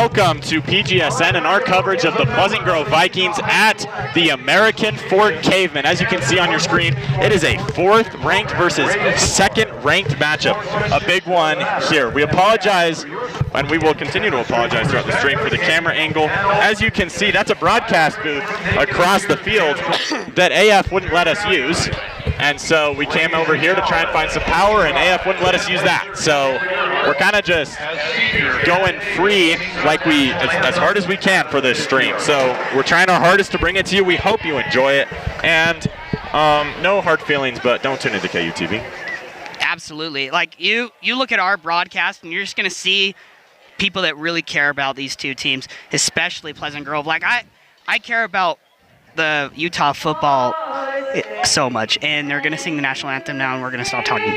welcome to PGSN and our coverage of the Pleasant Grove Vikings at the American Fort Cavemen. As you can see on your screen, it is a 4th ranked versus 2nd ranked matchup. A big one here. We apologize, and we will continue to apologize throughout the stream for the camera angle. As you can see, that's a broadcast booth across the field that AF wouldn't let us use. And so we came over here to try and find some power, and AF wouldn't let us use that. So we're kind of just going free like as hard as we can for this stream. So we're trying our hardest to bring it to you. We hope you enjoy it. And no hard feelings, but don't tune into KUTV. Absolutely. Like you look at our broadcast and you're just going to see people that really care about these two teams, especially Pleasant Grove. Like I care about the Utah football so much, and they're going to sing the national anthem now, and we're going to stop talking.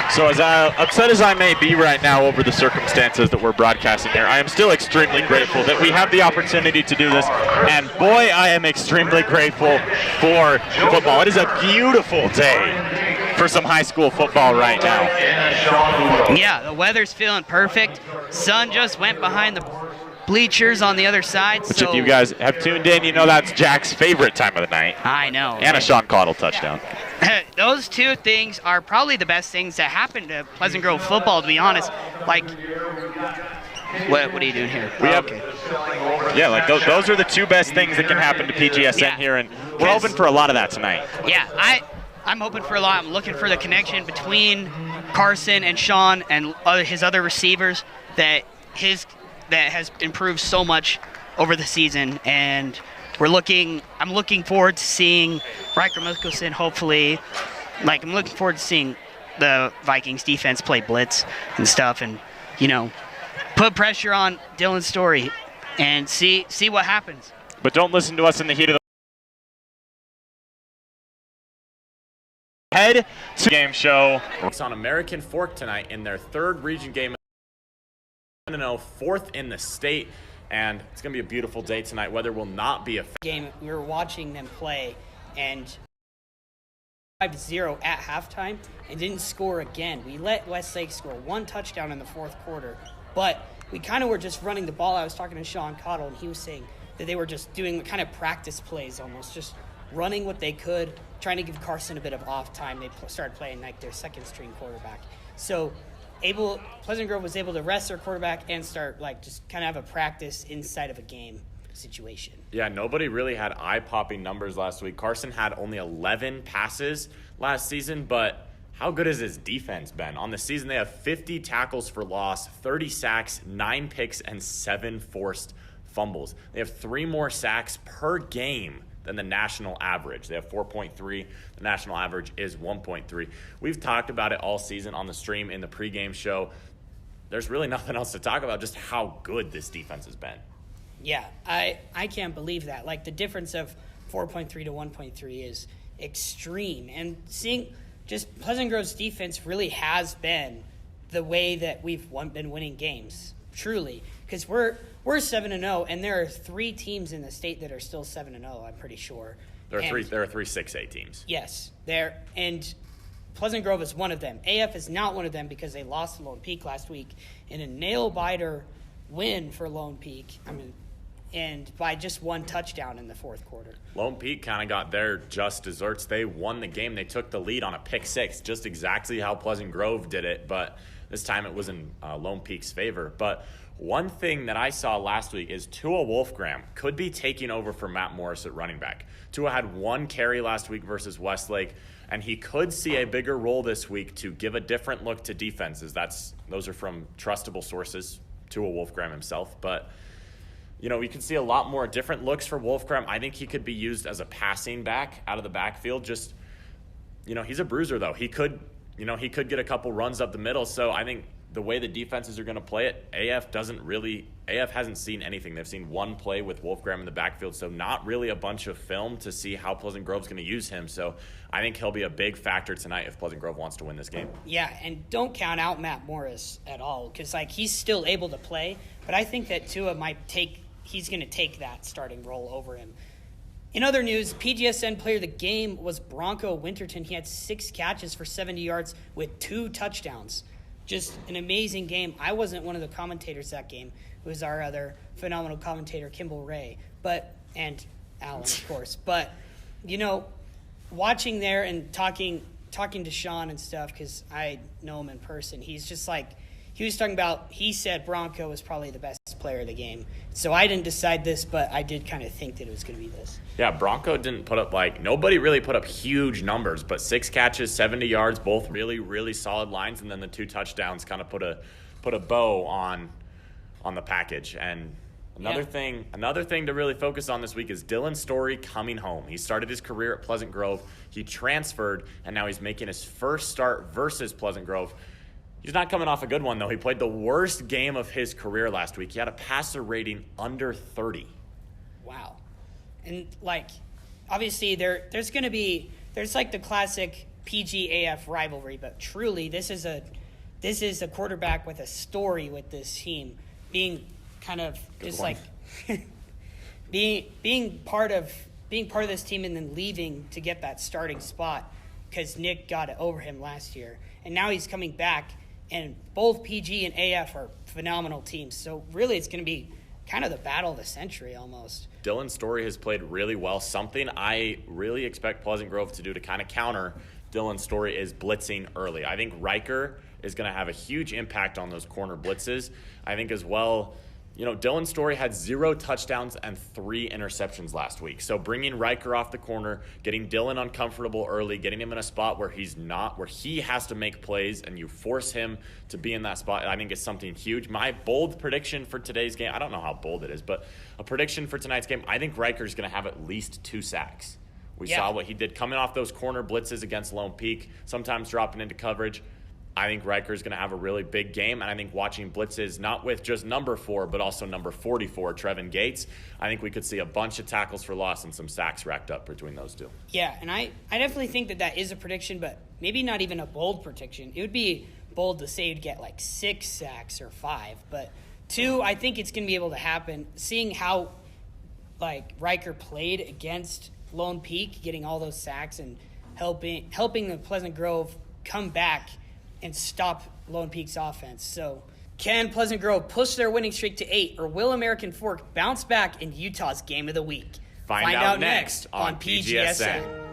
So as upset as I may be right now over the circumstances that we're broadcasting here, I am still extremely grateful that we have the opportunity to do this. And boy, I am extremely grateful for football. It is a beautiful day for some high school football right now. Yeah, the weather's feeling perfect. Sun just went behind the bleachers on the other side. Which if you guys have tuned in, you know that's Jack's favorite time of the night. I know. And a Sean Cottle touchdown. Those two things are probably the best things that happened to Pleasant Grove football, to be honest. Like, what are you doing here? Yeah, like those are the two best things that can happen to PGSN here, and we're hoping for a lot of that tonight. Yeah, I'm hoping for a lot. I'm looking for the connection between Carson and Sean and his other receivers that has improved so much over the season, and I'm looking forward to seeing Riker Mikkelsen, hopefully. Like, I'm looking forward to seeing the Vikings defense play blitz and stuff, and put pressure on Dylan Story and see what happens. But don't listen to us in the heat of the head to game show. It's on American Fork tonight in their 3rd region game. 4th in the state, and it's going to be a beautiful day tonight. Weather will not be a game. We were watching them play, and 5-0 at halftime, and didn't score again. We let Westlake score 1 touchdown in the 4th quarter, but we kind of were just running the ball. I was talking to Sean Cottle, and he was saying that they were just doing kind of practice plays almost, just running what they could, trying to give Carson a bit of off time. They started playing like their 2nd-string quarterback. So Pleasant Grove was able to rest their quarterback and start just kind of have a practice inside of a game situation. Yeah, nobody really had eye-popping numbers last week. Carson had only 11 passes last season, but how good has his defense been? On the season, they have 50 tackles for loss, 30 sacks, 9 picks, and 7 forced fumbles. They have 3 more sacks per game than the national average. They have 4.3. The national average is 1.3. We've talked about it all season on the stream in the pregame show. There's really nothing else to talk about, just how good this defense has been. Yeah, I can't believe that. Like, the difference of 4.3 to 1.3 is extreme. And seeing just Pleasant Grove's defense really has been the way that we've been winning games, truly. Because we're 7-0, and there are 3 teams in the state that are still 7-0, I'm pretty sure. There are three 6A teams. Yes, and Pleasant Grove is one of them. AF is not one of them because they lost to Lone Peak last week in a nail-biter win for Lone Peak. And by just 1 touchdown in the fourth quarter. Lone Peak kind of got their just desserts. They won the game. They took the lead on a pick 6, just exactly how Pleasant Grove did it, but this time it was in Lone Peak's favor. But one thing that I saw last week is Tua Wolfgram could be taking over for Matt Morris at running back. Tua had 1 carry last week versus Westlake, and he could see a bigger role this week to give a different look to defenses. Those are from trustable sources, Tua Wolfgram himself, but you can see a lot more different looks for Wolfgram. I think he could be used as a passing back out of the backfield. Just, he's a bruiser though. He could get a couple runs up the middle. So I think the way the defenses are going to play it, AF hasn't seen anything. They've seen 1 play with Wolfgram in the backfield. So not really a bunch of film to see how Pleasant Grove's going to use him. So I think he'll be a big factor tonight if Pleasant Grove wants to win this game. Yeah, and don't count out Matt Morris at all because, he's still able to play. But I think that Tua he's going to take that starting role over him. In other news, PGSN player of the game was Bronco Winterton. He had 6 catches for 70 yards with 2 touchdowns. Just an amazing game. I wasn't one of the commentators that game. It was our other phenomenal commentator, Kimball Ray, and Alan, of course. But, watching there and talking to Sean and stuff, because I know him in person, he's just he was talking about, he said Bronco was probably the best player of the game. So I didn't decide this, but I did kind of think that it was going to be this. Yeah, Bronco didn't put up nobody really put up huge numbers, but 6 catches, 70 yards, both really, really solid lines, and then the 2 touchdowns kind of put a bow on the package. And another thing to really focus on this week is Dylan Story coming home. He started his career at Pleasant Grove. He transferred, and now he's making his first start versus Pleasant Grove. He's not coming off a good one, though. He played the worst game of his career last week. He had a passer rating under 30. Wow. And, obviously there's the classic PGAF rivalry, but truly this is a quarterback with a story with this team being kind of just being part of this team and then leaving to get that starting spot because Nick got it over him last year. And now he's coming back. And both PG and AF are phenomenal teams. So really it's going to be kind of the battle of the century almost. Dylan Story has played really well. Something I really expect Pleasant Grove to do to kind of counter Dylan Story is blitzing early. I think Riker is going to have a huge impact on those corner blitzes. I think as well, Dylan Story had 0 touchdowns and 3 interceptions last week. So bringing Riker off the corner, getting Dylan uncomfortable early, getting him in a spot where he has to make plays and you force him to be in that spot, I think is something huge. My bold prediction for today's game, I don't know how bold it is, but a prediction for tonight's game, I think Riker's going to have at least 2 sacks. We saw what he did coming off those corner blitzes against Lone Peak, sometimes dropping into coverage. I think Riker's going to have a really big game, and I think watching blitzes, not with just number 4, but also number 44, Trevin Gates, I think we could see a bunch of tackles for loss and some sacks racked up between those 2. Yeah, and I definitely think that is a prediction, but maybe not even a bold prediction. It would be bold to say you'd get 6 sacks or 5, but 2, I think it's going to be able to happen. Seeing how, Riker played against Lone Peak, getting all those sacks and helping the Pleasant Grove come back and stop Lone Peak's offense. So can Pleasant Grove push their winning streak to 8, or will American Fork bounce back in Utah's Game of the Week? Find out next on PGSN.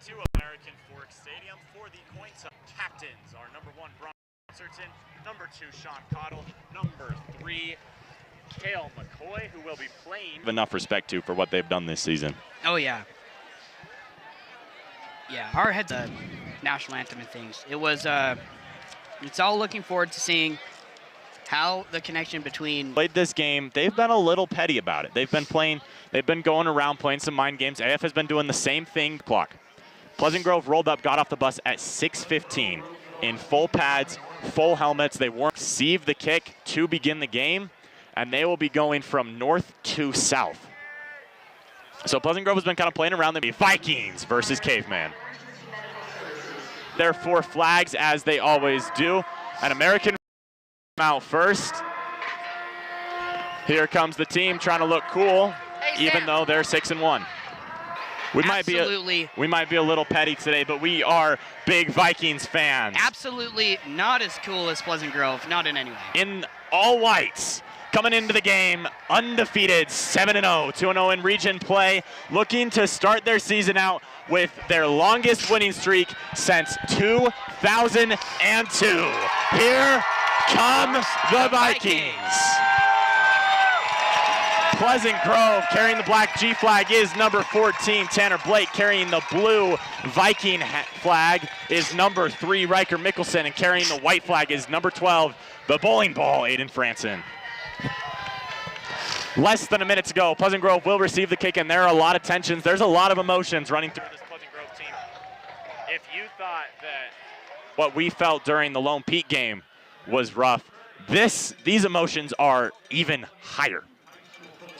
to American Fork Stadium for the coin toss. Captains are number 1, Brian Certain, number 2, Sean Cottle, number 3, Kale McCoy, who will be playing. Enough respect to for what they've done this season. Oh, yeah. Yeah, our heads up national anthem and things. It was, it's all looking forward to seeing how the connection between. Played this game, they've been a little petty about it. They've been going around playing some mind games. AF has been doing the same thing. Clock. Pleasant Grove rolled up, got off the bus at 6:15 in full pads, full helmets. They won't receive the kick to begin the game, and they will be going from north to south. So Pleasant Grove has been kind of playing around the Vikings versus Cavemen. Their 4 flags, as they always do. An American out first. Here comes the team trying to look cool, even though they're 6-1. We might be a little petty today, but we are big Vikings fans. Absolutely not as cool as Pleasant Grove, not in any way. In all whites, coming into the game, undefeated, 7-0, 2-0 in region play, looking to start their season out with their longest winning streak since 2002. Here come the Vikings. Pleasant Grove carrying the black G flag is number 14, Tanner Blake. Carrying the blue Viking flag is number 3, Riker Mickelson. And carrying the white flag is number 12, the bowling ball, Aiden Franson. Less than a minute to go. Pleasant Grove will receive the kick, and there are a lot of tensions. There's a lot of emotions running through this Pleasant Grove team. If you thought that what we felt during the Lone Peak game was rough, these emotions are even higher.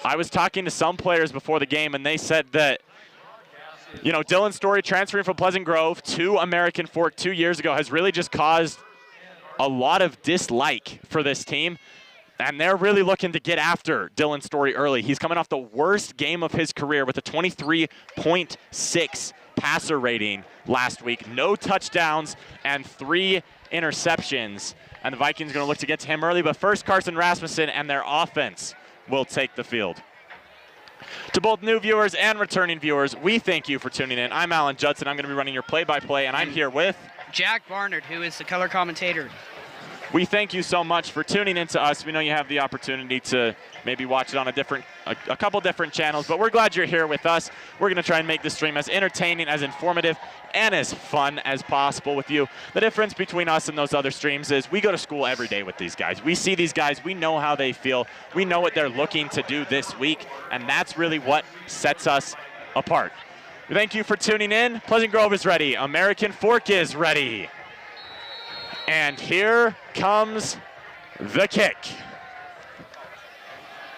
I was talking to some players before the game, and they said that, you know, Dylan Story transferring from Pleasant Grove to American Fork 2 years ago has really just caused a lot of dislike for this team, and they're really looking to get after Dylan Story early. He's coming off the worst game of his career with a 23.6 passer rating last week. No touchdowns and 3 interceptions, and the Vikings are going to look to get to him early, but first Carson Rasmussen and their offense will take the field. To both new viewers and returning viewers, we thank you for tuning in. I'm Alan Judson. I'm going to be running your play-by-play, and I'm here with Jack Barnard, who is the color commentator. We thank you so much for tuning in to us. We know you have the opportunity to maybe watch it on a couple different channels, but we're glad you're here with us. We're going to try and make this stream as entertaining, as informative, and as fun as possible with you. The difference between us and those other streams is we go to school every day with these guys. We see these guys. We know how they feel. We know what they're looking to do this week, and that's really what sets us apart. Thank you for tuning in. Pleasant Grove is ready. American Fork is ready. And here comes the kick.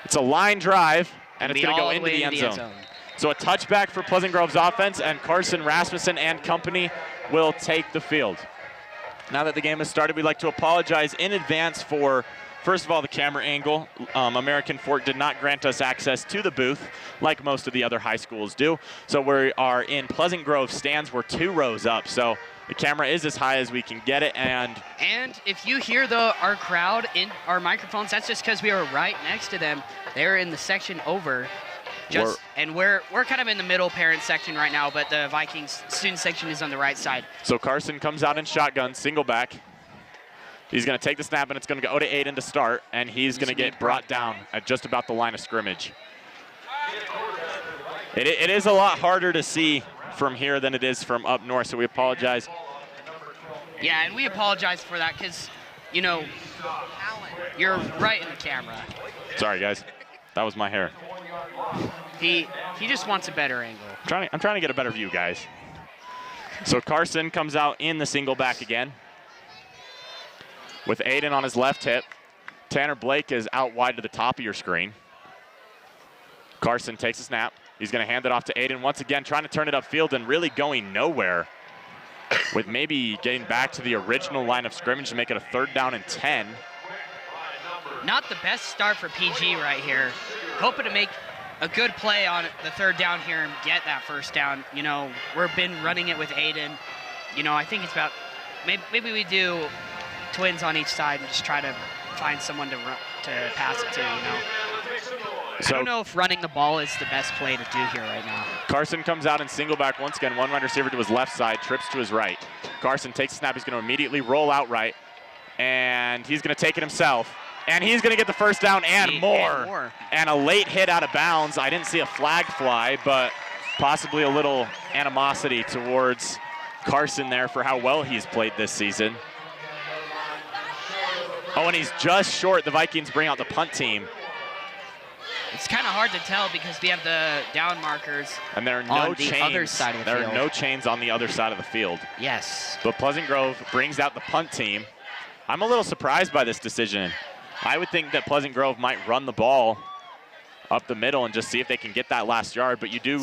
It's a line drive, and it's going to go into the end zone. So a touchback for Pleasant Grove's offense, and Carson Rasmussen and company will take the field. Now that the game has started, we'd like to apologize in advance for, first of all, the camera angle. American Fork did not grant us access to the booth like most of the other high schools do. So we are in Pleasant Grove stands. We're 2 rows up. So the camera is as high as we can get it, and if you hear our crowd in our microphones, that's just because we are right next to them. They're in the section over, and we're kind of in the middle parent section right now, but the Vikings student section is on the right side. So Carson comes out in shotgun, single back. He's going to take the snap, and it's going to go to Aiden to start, and he's going to get brought down at just about the line of scrimmage. It is a lot harder to see from here than it is from up north, so we apologize. Yeah, and we apologize for that because, you know, you're right in the camera. Sorry, guys. That was my hair. He just wants a better angle. I'm trying to get a better view, guys. So Carson comes out in the single back again with Aiden on his left hip. Tanner Blake is out wide to the top of your screen. Carson takes a snap. He's going to hand it off to Aiden once again, trying to turn it upfield and really going nowhere, with maybe getting back to the original line of scrimmage to make it a 3rd down and 10. Not the best start for PG right here. Hoping to make a good play on the 3rd down here and get that 1st down. You know, we've been running it with Aiden. You know, I think it's about, maybe we do twins on each side and just try to find someone to pass it to, you know. I don't know if running the ball is the best play to do here right now. Carson comes out in single back once again. One wide receiver to his left side, trips to his right. Carson takes the snap. He's going to immediately roll out right, and he's going to take it himself. And he's going to get the first down and more. And a late hit out of bounds. I didn't see a flag fly, but possibly a little animosity towards Carson there for how well he's played this season. Oh, and he's just short. The Vikings bring out the punt team. It's kind of hard to tell because we have the down markers and there are no on chains. the other side of the field. There are no chains on the other side of the field. Yes. But Pleasant Grove brings out the punt team. I'm a little surprised by this decision. I would think that Pleasant Grove might run the ball up the middle and just see if they can get that last yard, but you do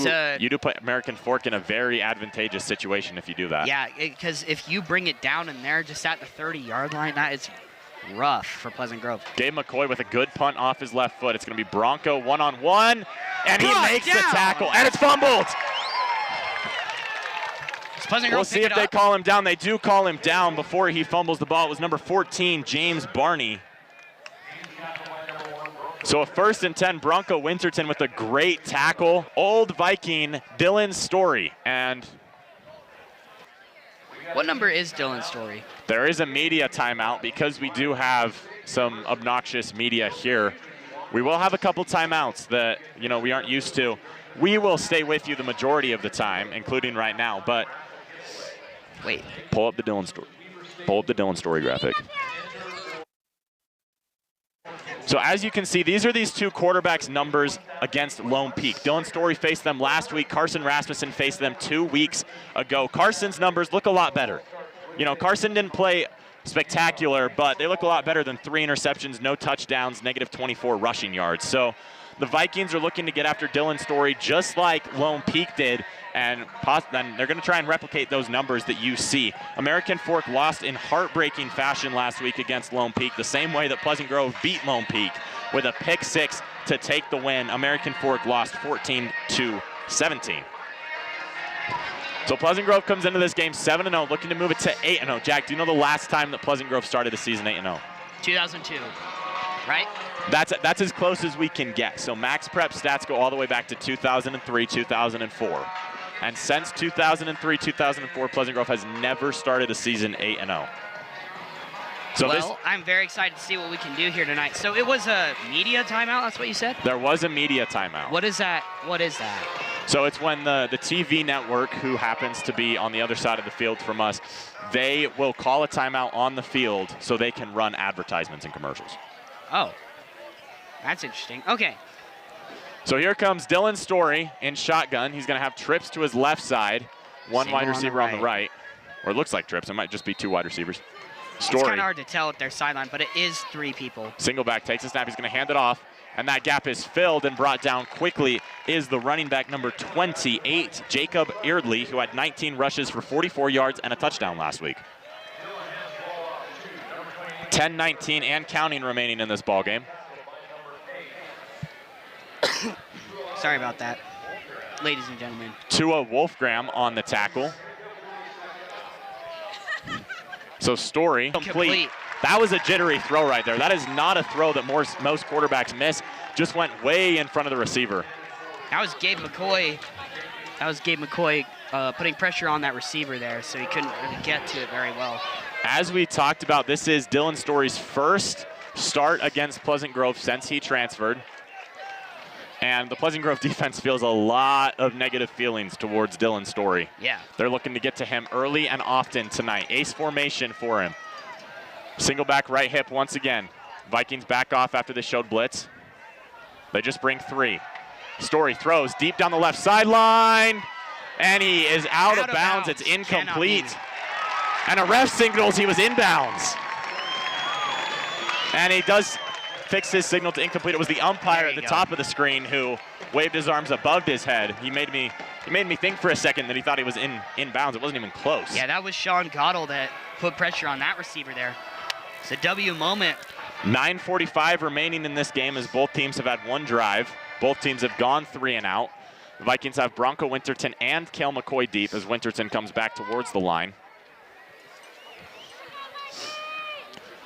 put American Fork in a very advantageous situation if you do that. Yeah, because if you bring it down in there just at the 30-yard line, that is rough for Pleasant Grove. Gabe McCoy with a good punt off his left foot. It's going to be Bronco one-on-one, and he makes the tackle, and it's fumbled. We'll see if they call him down. They do call him down before he fumbles the ball. It was number 14, James Barney. So a 1st and 10, Bronco Winterton with a great tackle. Old Viking, Dylan Story. And what number is Dylan Story? There is a media timeout because we do have some obnoxious media here. We will have a couple timeouts that, you know, we aren't used to. We will stay with you the majority of the time, including right now, but wait. Pull up the Dylan Story. Pull up the Dylan Story graphic. So as you can see, these are these two quarterbacks' numbers against Lone Peak. Dylan Story faced them last week. Carson Rasmussen faced them 2 weeks ago. Carson's numbers look a lot better. You know, Carson didn't play spectacular, but they look a lot better than 3 interceptions, no touchdowns, -24 rushing yards. So the Vikings are looking to get after Dylan Story just like Lone Peak did, and they're going to try and replicate those numbers that you see. American Fork lost in heartbreaking fashion last week against Lone Peak, the same way that Pleasant Grove beat Lone Peak with a pick 6 to take the win. American Fork lost 14-17. So Pleasant Grove comes into this game 7-0, looking to move it to 8-0. Jack, do you know the last time that Pleasant Grove started the season 8-0? 2002, right? That's as close as we can get. So Max Prep stats go all the way back to 2003, 2004. And since 2003, 2004, Pleasant Grove has never started a season 8-0. So well, I'm very excited to see what we can do here tonight. So it was a media timeout, that's what you said? There was a media timeout. What is that? What is that? So it's when the TV network, who happens to be on the other side of the field from us, they will call a timeout on the field so they can run advertisements and commercials. Oh, that's interesting. Okay. So here comes Dylan Story in shotgun. He's going to have trips to his left side. One wide receiver on the right. Or it looks like trips. It might just be 2 wide receivers. Story. It's kind of hard to tell at their sideline, but it is 3 people. Single back takes a snap. He's going to hand it off. And that gap is filled and brought down quickly is the running back number 28, Jacob Eardley, who had 19 rushes for 44 yards and a touchdown last week. 10-19 and counting remaining in this ball game. Sorry about that, ladies and gentlemen. Tua Wolfgram on the tackle. So Story complete. That was a jittery throw right there. That is not a throw that most quarterbacks miss. Just went way in front of the receiver. That was Gabe McCoy. Putting pressure on that receiver there, so he couldn't really get to it very well. As we talked about, this is Dylan Story's first start against Pleasant Grove since he transferred. And the Pleasant Grove defense feels a lot of negative feelings towards Dylan Story. Yeah. They're looking to get to him early and often tonight. Ace formation for him. Single back right hip once again. Vikings back off after they showed blitz. They just bring 3. Story throws deep down the left sideline. And he is out of bounds. It's incomplete. And a ref signals he was inbounds. And he does fix his signal to incomplete. It was the umpire at the top of the screen who waved his arms above his head. He made me think for a second that he thought he was inbounds. It wasn't even close. Yeah, that was Sean Gottle that put pressure on that receiver there. It's a W moment. 9:45 remaining in this game as both teams have had 1 drive. Both teams have gone 3 and out. The Vikings have Bronco Winterton and Cale McCoy deep as Winterton comes back towards the line.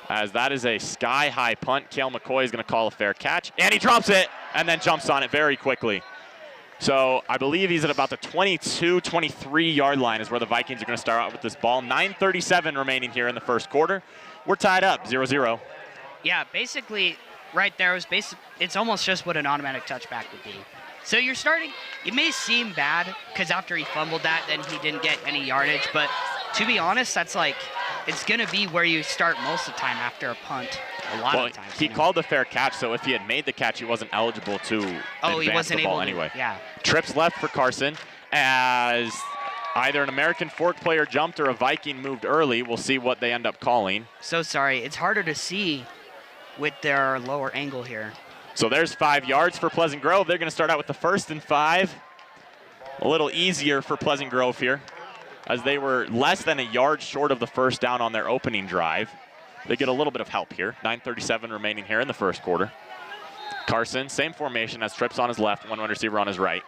As that is a sky-high punt. Cale McCoy is going to call a fair catch, and he drops it and then jumps on it very quickly. So I believe he's at about the 22, 23-yard line is where the Vikings are going to start out with this ball. 9:37 remaining here in the first quarter. We're tied up, 0-0. Yeah, basically, right there was it's almost just what an automatic touchback would be. So you're starting, it may seem bad because after he fumbled that, then he didn't get any yardage. But to be honest, that's like, it's going to be where you start most of the time after a punt. A lot of times. He called a fair catch, so if he had made the catch, he wasn't eligible to advance the ball anyway. Yeah. Trips left for Carson as either an American Fork player jumped or a Viking moved early. We'll see what they end up calling. So sorry. It's harder to see with their lower angle here. So there's 5 yards for Pleasant Grove. They're going to start out with the 1st and 5. A little easier for Pleasant Grove here, as they were less than a yard short of the first down on their opening drive. They get a little bit of help here. 9:37 remaining here in the first quarter. Carson, same formation as Trips on his left, one wide receiver on his right.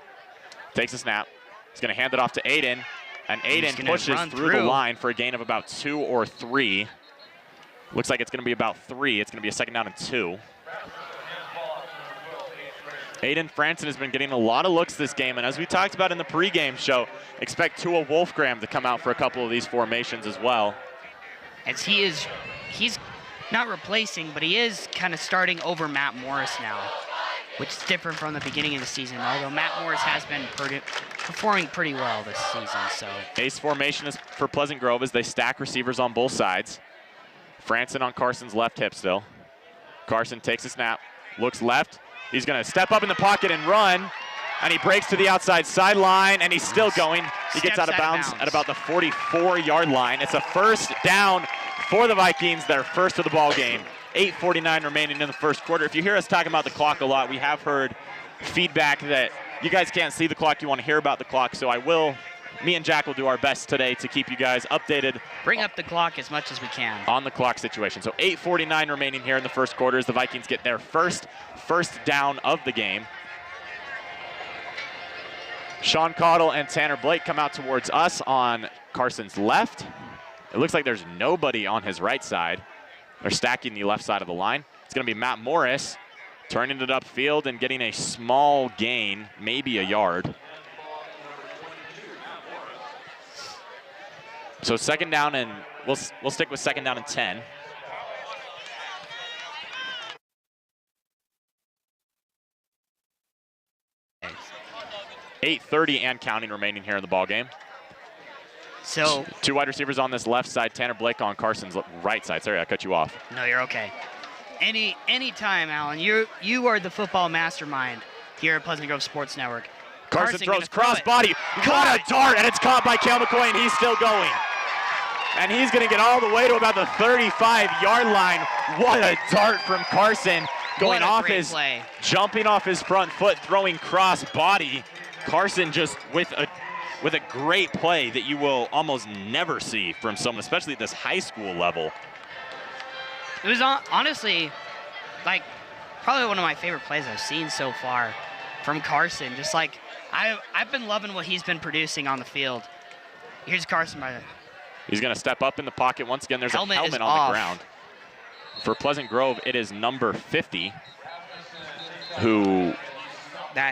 Takes a snap. He's going to hand it off to Aiden, and Aiden pushes through the line for a gain of about 2 or 3. Looks like it's going to be about 3. It's going to be a 2nd down and 2. Aiden Franson has been getting a lot of looks this game, and as we talked about in the pregame show, expect Tua Wolfgram to come out for a couple of these formations as well. As he's not replacing, but he is kind of starting over Matt Morris now, which is different from the beginning of the season, although Matt Morris has been performing pretty well this season. So Ace formation is for Pleasant Grove as they stack receivers on both sides. Franson on Carson's left hip still. Carson takes a snap, looks left. He's going to step up in the pocket and run, and he breaks to the outside sideline, and he's still going. He gets out of bounds at about the 44-yard line. It's a 1st down for the Vikings, their first of the ball game. 8:49 remaining in the first quarter. If you hear us talking about the clock a lot, we have heard feedback that you guys can't see the clock, you want to hear about the clock, so me and Jack will do our best today to keep you guys updated. Bring up the clock as much as we can. On the clock situation. So 8:49 remaining here in the first quarter as the Vikings get their first down of the game. Sean Cottle and Tanner Blake come out towards us on Carson's left. It looks like there's nobody on his right side. They're stacking the left side of the line. It's going to be Matt Morris turning it upfield and getting a small gain, maybe a yard. So 2nd down, and we'll stick with 2nd down and 10. Okay. 8:30 and counting remaining here in the ball game. So 2 wide receivers on this left side, Tanner Blake on Carson's right side. Sorry, I cut you off. No, you're okay. Any time, Alan. You are the football mastermind here at Pleasant Grove Sports Network. Carson throws cross body. What a dart, and it's caught by Cale McCoy, and he's still going. And he's going to get all the way to about the 35-yard line. What a dart from Carson, going off his, jumping off his front foot, throwing cross body. Carson just with a great play that you will almost never see from someone, especially at this high school level. It was honestly, like, probably one of my favorite plays I've seen so far from Carson. Just like, I've been loving what he's been producing on the field. Here's Carson by the... He's going to step up in the pocket. Once again, there's a helmet on the ground. For Pleasant Grove, it is number 50, who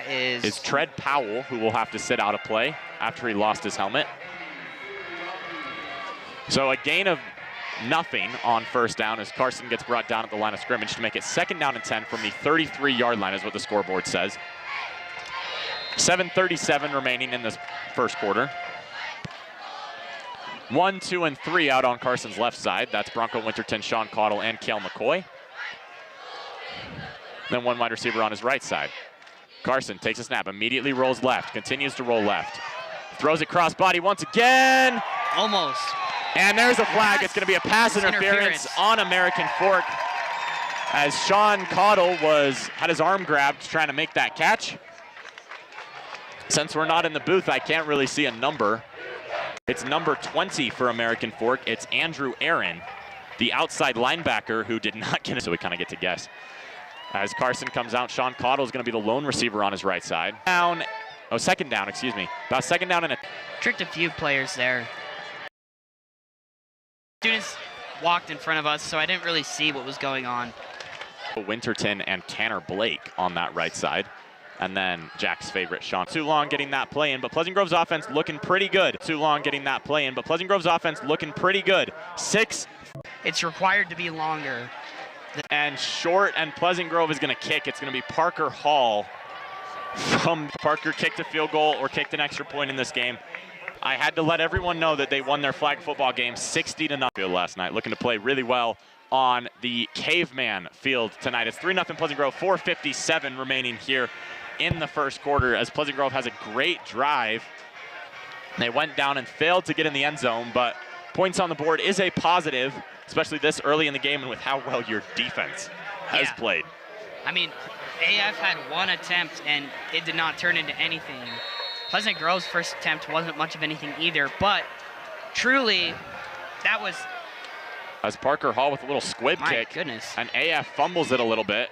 is Tread Powell, who will have to sit out a play after he lost his helmet. So a gain of nothing on 1st down as Carson gets brought down at the line of scrimmage to make it 2nd down and 10 from the 33-yard line is what the scoreboard says. 7:37 remaining in this first quarter. 1, 2, and 3 out on Carson's left side. That's Bronco Winterton, Sean Cottle, and Cale McCoy. Then 1 wide receiver on his right side. Carson takes a snap, immediately rolls left, continues to roll left. Throws it cross body once again. Almost. And there's a flag. It's going to be a pass interference on American Fork as Sean Cottle had his arm grabbed trying to make that catch. Since we're not in the booth, I can't really see a number. It's number 20 for American Fork. It's Andrew Aaron, the outside linebacker who did not get it, so we kind of get to guess. As Carson comes out, Sean Cottle is going to be the lone receiver on his right side. 2nd down, excuse me. About 2nd down and a... Tricked a few players there. Students walked in front of us, so I didn't really see what was going on. Winterton and Tanner Blake on that right side. And then Jack's favorite, Sean. Too long getting that play in, but Pleasant Grove's offense looking pretty good. Too long getting that play in, but Pleasant Grove's offense looking pretty good. 6. It's required to be longer. And short, and Pleasant Grove is going to kick. It's going to be Parker Hall. From Parker kicked a field goal or kicked an extra point in this game. I had to let everyone know that they won their flag football game 60-0 last night. Looking to play really well on the Caveman field tonight. It's 3-0 Pleasant Grove, 4:57 remaining here in the first quarter as Pleasant Grove has a great drive. They went down and failed to get in the end zone, but points on the board is a positive, especially this early in the game and with how well your defense has played. I mean, AF had one attempt and it did not turn into anything. Pleasant Grove's first attempt wasn't much of anything either, but truly, that was... As Parker Hall with a little squib kick. My goodness. And AF fumbles it a little bit.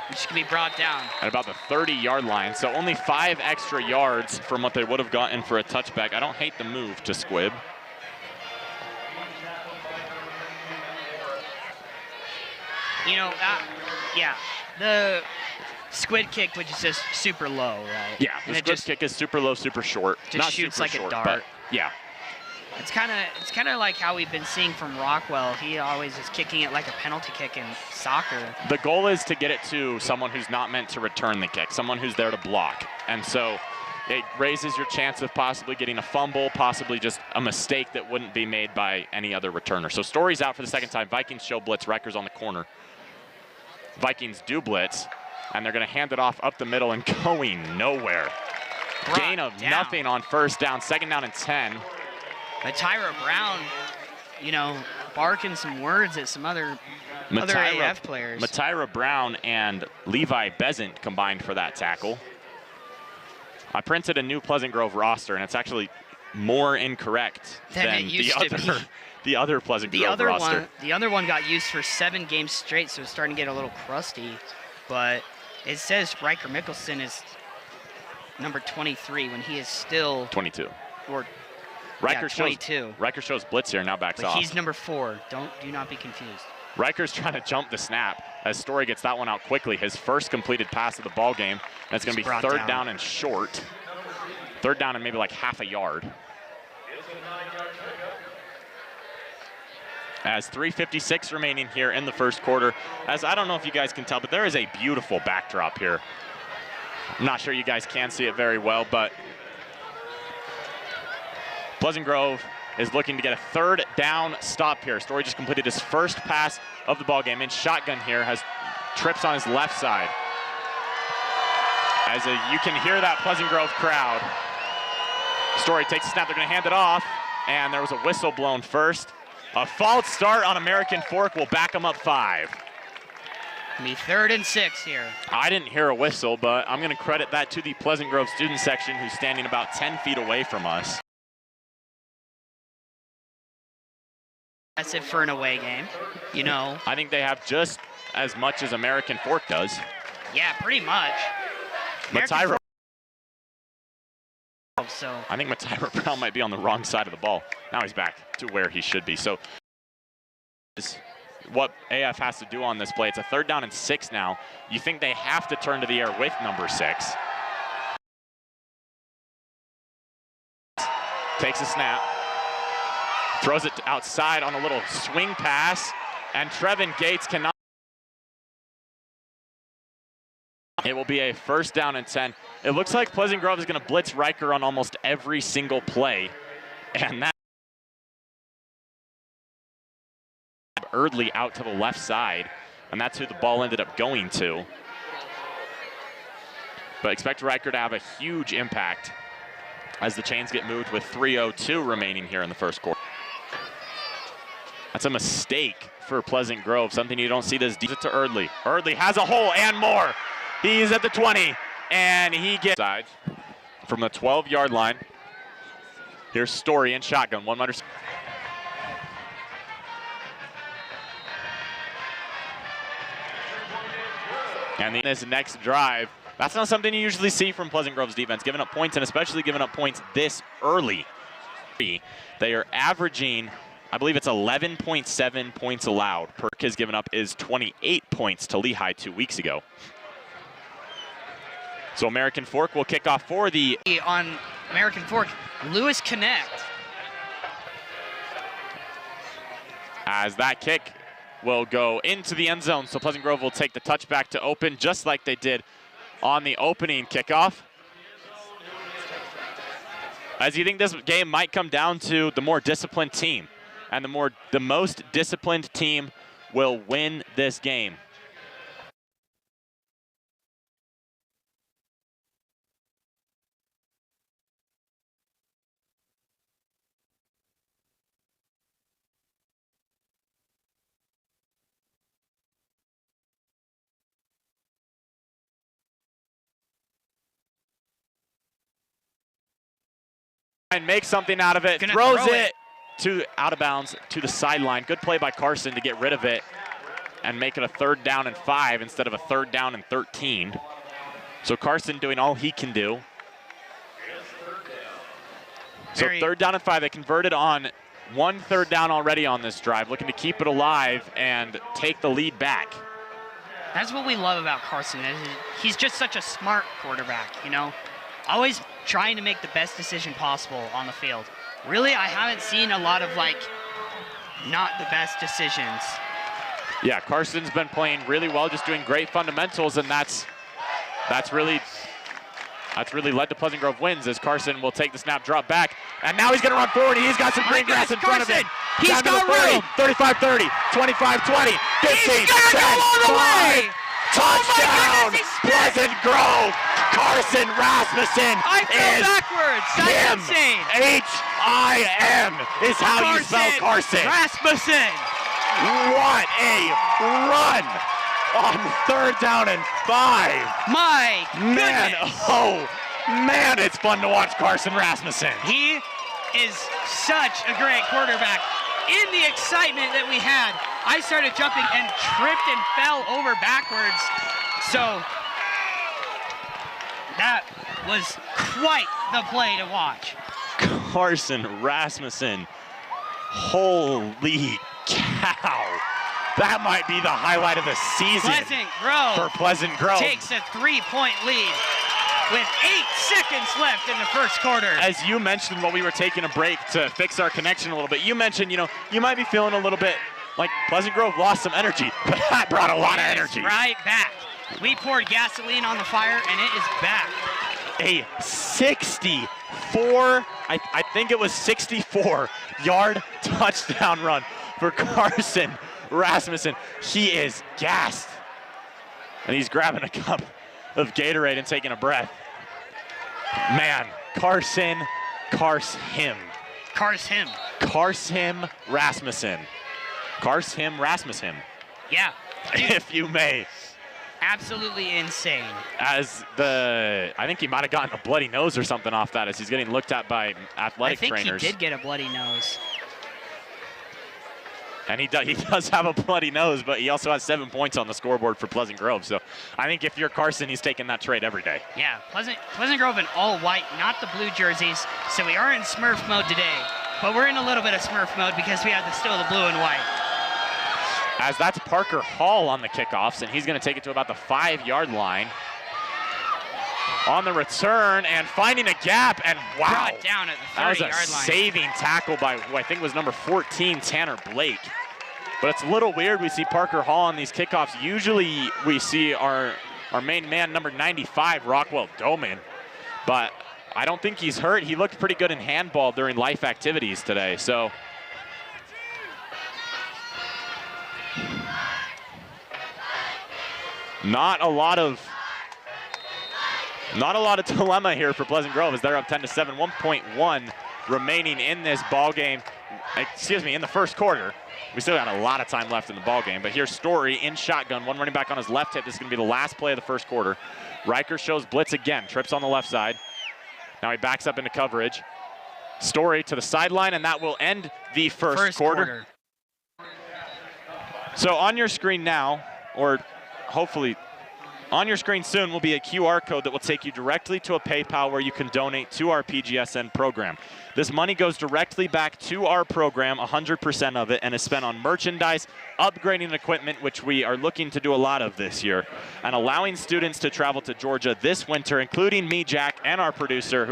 Which can be brought down. At about the 30-yard line, so only 5 extra yards from what they would have gotten for a touchback. I don't hate the move to squib. You know, yeah, the squid kick, which is just super low, right? Yeah, the squid kick is super low, super short. Just Not shoots super like short, a dart. But yeah. It's kind of like how we've been seeing from Rockwell. He always is kicking it like a penalty kick in soccer. The goal is to get it to someone who's not meant to return the kick, someone who's there to block. And so it raises your chance of possibly getting a fumble, possibly just a mistake that wouldn't be made by any other returner. So Story's out for the second time. Vikings show blitz. Rikers on the corner. Vikings do blitz, and they're going to hand it off up the middle and going nowhere. Gain of nothing on first down, second down and 10. But Tyra Brown, you know, barking some words at some other AF players. Matyra Brown and Levi Bezant combined for that tackle. I printed a new Pleasant Grove roster, and it's actually more incorrect than the other Pleasant Grove roster. The other one got used for 7 games straight, so it's starting to get a little crusty. But it says Riker Mickelson is number 23 when he is still 22. Or Riker 22. Riker shows blitz here, now backs off. He's number 4. Do not be confused. Riker's trying to jump the snap as Story gets that one out quickly. His first completed pass of the ball game. And it's going to be third down and short. Third down and maybe like half a yard. As 3:56 remaining here in the first quarter. As I don't know if you guys can tell, but there is a beautiful backdrop here. I'm not sure you guys can see it very well, but Pleasant Grove is looking to get a third down stop here. Story just completed his first pass of the ball game in shotgun here, has trips on his left side. As you can hear that Pleasant Grove crowd. Story takes a snap, they're gonna hand it off, and there was a whistle blown first. A false start on American Fork will back them up 5. Be 3rd and 6 here. I didn't hear a whistle, but I'm gonna credit that to the Pleasant Grove student section who's standing about 10 feet away from us. That's it for an away game, you know. I think they have just as much as American Fork does. Yeah, pretty much. Matyra. So I think Matyra Brown might be on the wrong side of the ball. Now he's back to where he should be. So is what AF has to do on this play. It's a third down and 6 now. You think they have to turn to the air with number 6. Takes a snap. Throws it outside on a little swing pass, and Trevin Gates cannot. It will be a first down and 10. It looks like Pleasant Grove is going to blitz Riker on almost every single play, and that Erdley out to the left side, and that's who the ball ended up going to. But expect Riker to have a huge impact as the chains get moved with 3:02 remaining here in the first quarter. That's a mistake for Pleasant Grove, something you don't see this deep to Erdley. Erdley has a hole and more. He's at the 20, and he gets side from the 12-yard line. Here's Story in shotgun, 1 under. And this next drive, that's not something you usually see from Pleasant Grove's defense, giving up points, and especially giving up points this early. They are averaging I believe it's 11.7 points allowed. Perk has given up is 28 points to Lehigh 2 weeks ago. So American Fork will kick off for the... On American Fork, Lewis Connect. As that kick will go into the end zone, so Pleasant Grove will take the touchback to open, just like they did on the opening kickoff. As you think this game might come down to the more disciplined team, and the most disciplined team will win this game. And make something out of it, throws it to out of bounds to the sideline. Good play by Carson to get rid of it and make it a 3rd down and 5 instead of a 3rd down and 13. So Carson doing all he can do. So 3rd down and 5, they converted on 1 3rd down already on this drive, looking to keep it alive and take the lead back. That's what we love about Carson. He's just such a smart quarterback, you know? Always trying to make the best decision possible on the field. Really, I haven't seen a lot of, like, not the best decisions. Yeah, Carson's been playing really well, just doing great fundamentals, and that's really led to Pleasant Grove wins, as Carson will take the snap, drop back, and now he's going to run forward. He's got some green grass in front of him. He's got room. 35-30, 25-20, 15, He's got to go all the way. Touchdown, Pleasant Grove. Carson Rasmussen. I fell backwards. That's insane. H-I-M is how you spell Carson. Rasmussen. What a run on 3rd down and 5. My man, goodness. Oh man, it's fun to watch Carson Rasmussen. He is such a great quarterback. In the excitement that we had, I started jumping and tripped and fell over backwards. So that was quite the play to watch. Carson Rasmussen, holy cow. That might be the highlight of the season for Pleasant Grove. Takes a 3-point lead with 8 seconds left in the first quarter. As you mentioned while we were taking a break to fix our connection a little bit, you mentioned, you know, you might be feeling a little bit like Pleasant Grove lost some energy, but that brought a lot of energy. Right back. We poured gasoline on the fire, and it is back. A 64, I think it was 64-yard touchdown run for Carson Rasmussen. He is gassed. And he's grabbing a cup of Gatorade and taking a breath. Man, Carson Rasmussen. Yeah. Dude. If you may. Absolutely insane. I think he might have gotten a bloody nose or something off that as he's getting looked at by athletic trainers. I think he did get a bloody nose. And he does have a bloody nose, but he also has 7 points on the scoreboard for Pleasant Grove. So I think if you're Carson, he's taking that trade every day. Yeah, Pleasant Grove in all white, not the blue jerseys. So we are in Smurf mode today, but we're in a little bit of Smurf mode because we have still the blue and white. As that's Parker Hall on the kickoffs, and he's going to take it to about the 5-yard line. On the return and finding a gap, and wow. Brought down at the 30-yard line. That was a saving tackle by who I think was number 14, Tanner Blake. But it's a little weird we see Parker Hall on these kickoffs. Usually we see our main man, number 95, Rockwell Doman. But I don't think he's hurt. He looked pretty good in handball during life activities today. So not a lot of dilemma here for Pleasant Grove as they're up 10-7, 1.1 remaining in this ball game. In the first quarter. We still got a lot of time left in the ball game, but here's Story in shotgun, one running back on his left hip. This is going to be the last play of the first quarter. Riker shows blitz again, trips on the left side. Now he backs up into coverage. Story to the sideline, and that will end the first quarter. So on your screen now, or hopefully On your screen soon will be a QR code that will take you directly to a PayPal where you can donate to our PGSN program. This money goes directly back to our program, 100% of it, and is spent on merchandise, upgrading equipment, which we are looking to do a lot of this year, and allowing students to travel to Georgia this winter, including me, Jack, and our producer,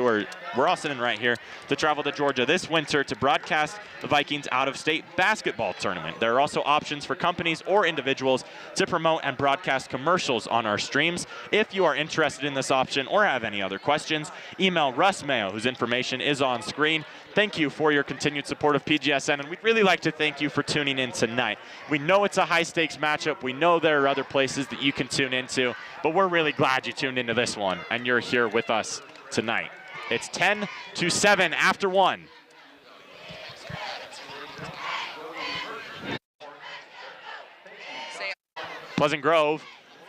we're all sitting right here, to travel to Georgia this winter to broadcast the Vikings out-of-state basketball tournament. There are also options for companies or individuals to promote and broadcast commercials on our streams. If you are interested in this option or have any other questions, email Russ Mayo, whose information is on screen. Thank you for your continued support of PGSN, and we'd really like to thank you for tuning in tonight. We know it's a high-stakes matchup. We know there are other places that you can tune into, but we're really glad you tuned into this one, and you're here with us tonight. It's 10-7 after 1. Pleasant Grove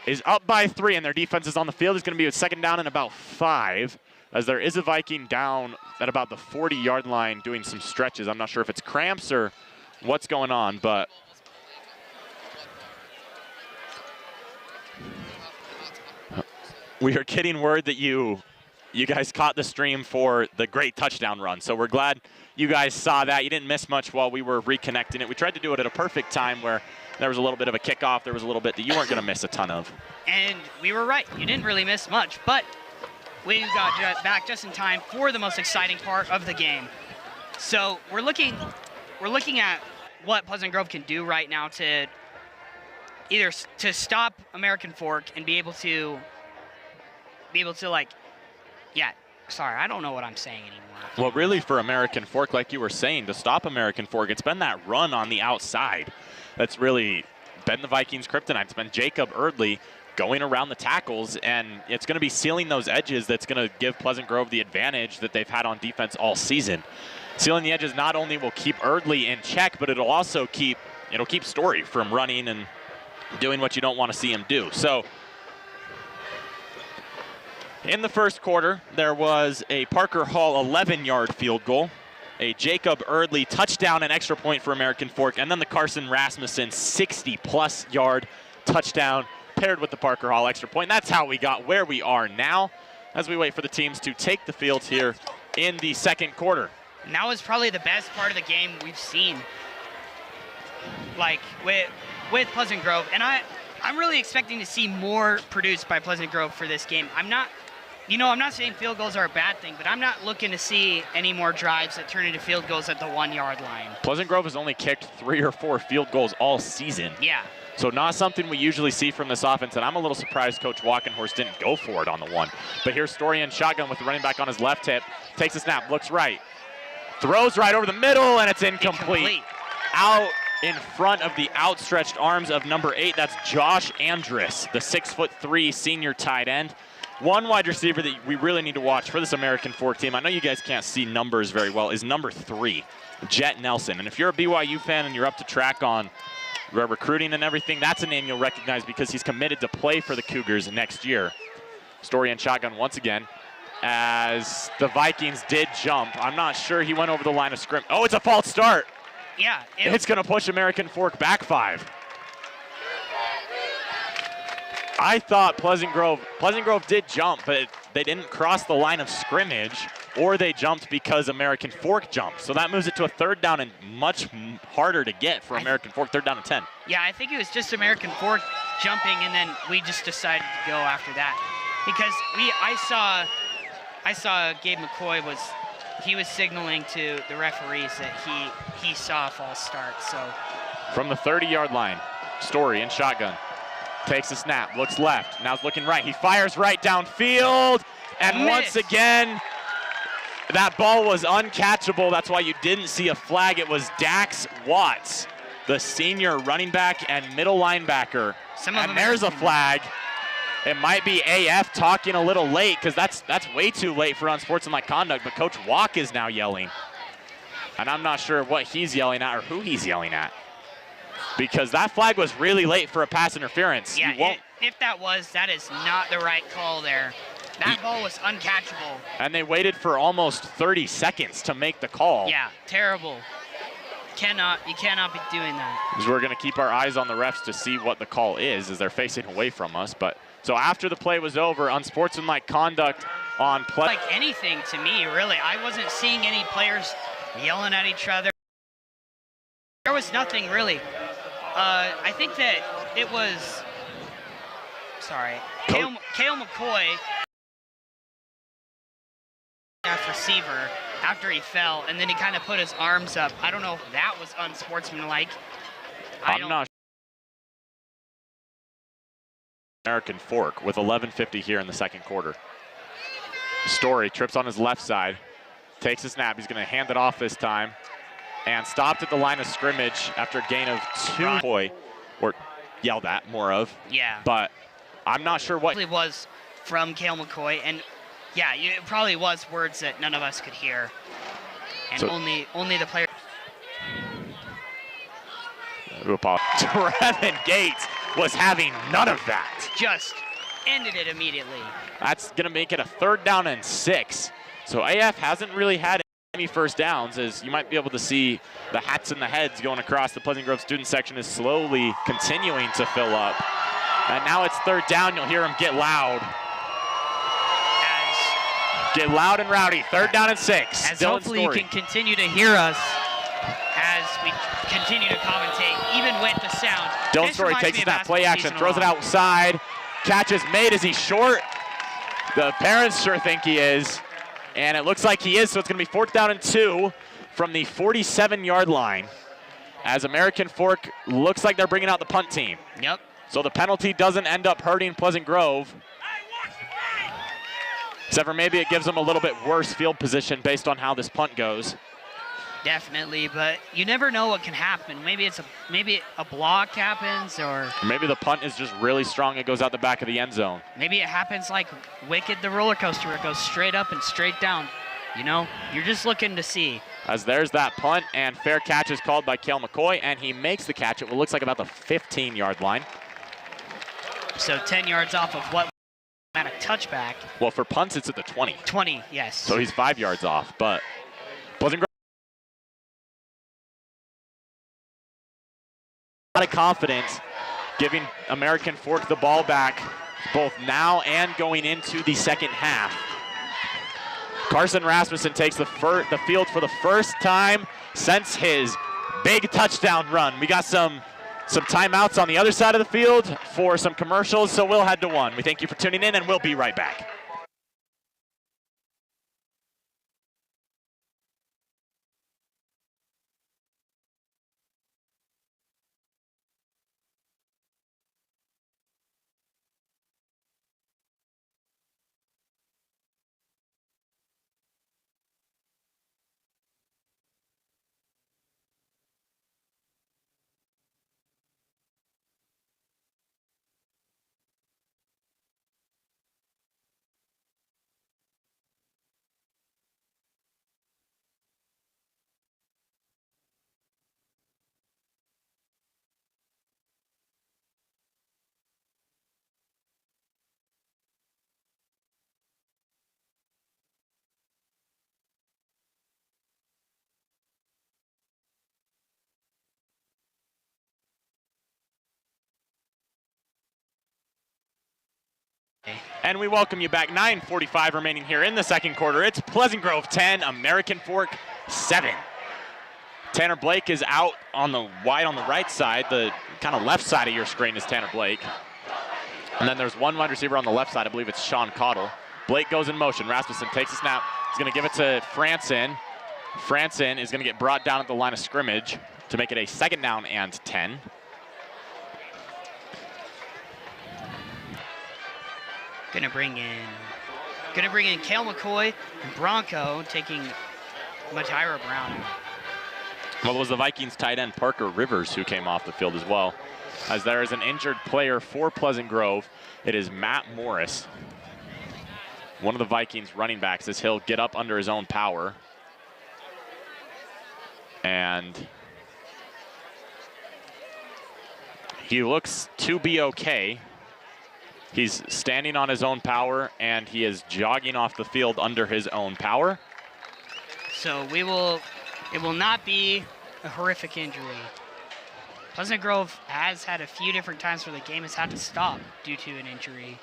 is up by 3, and their defense is on the field. It's going to be a second down and about 5, as there is a Viking down at about the 40-yard line doing some stretches. I'm not sure if it's cramps or what's going on, but we are getting word that you guys caught the stream for the great touchdown run. So we're glad you guys saw that. You didn't miss much while we were reconnecting it. We tried to do it at a perfect time where there was a little bit of a kickoff. There was a little bit that you weren't going to miss a ton of. And we were right. You didn't really miss much, but we got back just in time for the most exciting part of the game. So we're looking at what Pleasant Grove can do right now to either to stop American Fork and be able to sorry, I don't know what I'm saying anymore. Well, really for American Fork, like you were saying, to stop American Fork, it's been that run on the outside that's really been the Vikings' kryptonite. It's been Jacob Erdley going around the tackles, and it's going to be sealing those edges that's going to give Pleasant Grove the advantage that they've had on defense all season. Sealing the edges not only will keep Erdley in check, but it'll also keep Story from running and doing what you don't want to see him do. So in the first quarter, there was a Parker Hall 11-yard field goal, a Jacob Erdley touchdown and extra point for American Fork, and then the Carson Rasmussen 60-plus yard touchdown paired with the Parker Hall extra point. That's how we got where we are now as we wait for the teams to take the field here in the second quarter. And that was probably the best part of the game we've seen, like with Pleasant Grove. And I'm really expecting to see more produced by Pleasant Grove for this game. I'm not saying field goals are a bad thing, but I'm not looking to see any more drives that turn into field goals at the 1-yard line. Pleasant Grove has only kicked 3 or 4 field goals all season. Yeah. So not something we usually see from this offense, and I'm a little surprised Coach Walkenhorst didn't go for it on the one. But here's Story in shotgun with the running back on his left hip, takes a snap, looks right, throws right over the middle, and it's incomplete. Out in front of the outstretched arms of number 8, that's Josh Andrus, the 6'3" senior tight end. One wide receiver that we really need to watch for this American Fork team, I know you guys can't see numbers very well, is number 3, Jet Nelson. And if you're a BYU fan and you're up to track on recruiting and everything, that's a name you'll recognize because he's committed to play for the Cougars next year. Story and shotgun once again as the Vikings did jump. I'm not sure he went over the line of scrimmage. Oh, it's a false start. Yeah. It's going to push American Fork back 5. I thought Pleasant Grove did jump, but they didn't cross the line of scrimmage, or they jumped because American Fork jumped. So that moves it to a third down and much harder to get for American Fork, third down and 10. Yeah, I think it was just American Fork jumping, and then we just decided to go after that. Because I saw Gabe McCoy was signaling to the referees that he saw a false start. So from the 30-yard line, Story in shotgun. Takes a snap, looks left, now looking right. He fires right downfield, and once again, that ball was uncatchable. That's why you didn't see a flag. It was Dax Watts, the senior running back and middle linebacker. And there's a flag. It might be AF talking a little late, because that's way too late for unsportsmanlike conduct, but Coach Walk is now yelling. And I'm not sure what he's yelling at or who he's yelling at, because that flag was really late for a pass interference. Yeah, if that is not the right call there. That ball was uncatchable. And they waited for almost 30 seconds to make the call. Yeah, terrible. You cannot be doing that. Because we're going to keep our eyes on the refs to see what the call is, as they're facing away from us. But So after the play was over, unsportsmanlike conduct on play. Like anything to me, really. I wasn't seeing any players yelling at each other. There was nothing really. I think that it was, Kale McCoy, receiver, after he fell, and then he kind of put his arms up. I don't know if that was unsportsmanlike. I'm not sure. American Fork with 11:50 here in the second quarter. Story trips on his left side, takes a snap. He's going to hand it off this time, and stopped at the line of scrimmage after a gain of 2. Or yelled at, more of. Yeah. But I'm not sure what it was from Kale McCoy, and yeah, it probably was words that none of us could hear, and So- only the player. Trevin Gates was having none of that. Just ended it immediately. That's going to make it a 3rd down and 6. So AF hasn't really had any first downs, as you might be able to see the hats and the heads going across the Pleasant Grove student section is slowly continuing to fill up. And now it's 3rd down. You'll hear them get loud. Get loud and rowdy. 3rd down and 6. As hopefully you can continue to hear us as we continue to commentate, even with the sound. Dylan Story takes that play action, throws it outside. Catch is made. Is he short? The parents sure think he is. And it looks like he is, so it's going to be 4th down and 2 from the 47-yard line. As American Fork looks like they're bringing out the punt team. Yep. So the penalty doesn't end up hurting Pleasant Grove. Except for maybe it gives them a little bit worse field position based on how this punt goes. Definitely, but you never know what can happen. Maybe a block happens, or maybe the punt is just really strong. It goes out the back of the end zone. Maybe it happens like Wicked the roller coaster, where it goes straight up and straight down. You know, you're just looking to see. As there's that punt, and fair catch is called by Kale McCoy, and he makes the catch at what looks like about the 15-yard line. So 10 yards off of what at a touchback. Well, for punts, it's at the 20. 20, yes. So he's 5 yards off, but Pleasant Grove. A lot of confidence, giving American Fork the ball back both now and going into the second half. Carson Rasmussen takes the field for the first time since his big touchdown run. We got some timeouts on the other side of the field for some commercials, so we'll head to one. We thank you for tuning in, and we'll be right back. And we welcome you back. 9:45 remaining here in the second quarter. It's Pleasant Grove 10, American Fork 7. Tanner Blake is out on the wide on the right side. The kind of left side of your screen is Tanner Blake. And then there's one wide receiver on the left side. I believe it's Sean Cottle. Blake goes in motion. Rasmussen takes a snap. He's going to give it to Franson. Franson is going to get brought down at the line of scrimmage to make it a 2nd down and 10. Gonna bring in Kale McCoy and Bronco, taking Matyra Brown. Well, it was the Vikings tight end Parker Rivers who came off the field as well. As there is an injured player for Pleasant Grove, it is Matt Morris, one of the Vikings running backs, as he'll get up under his own power. And he looks to be okay. He's standing on his own power, and he is jogging off the field under his own power. So it will not be a horrific injury. Pleasant Grove has had a few different times where the game has had to stop due to an injury.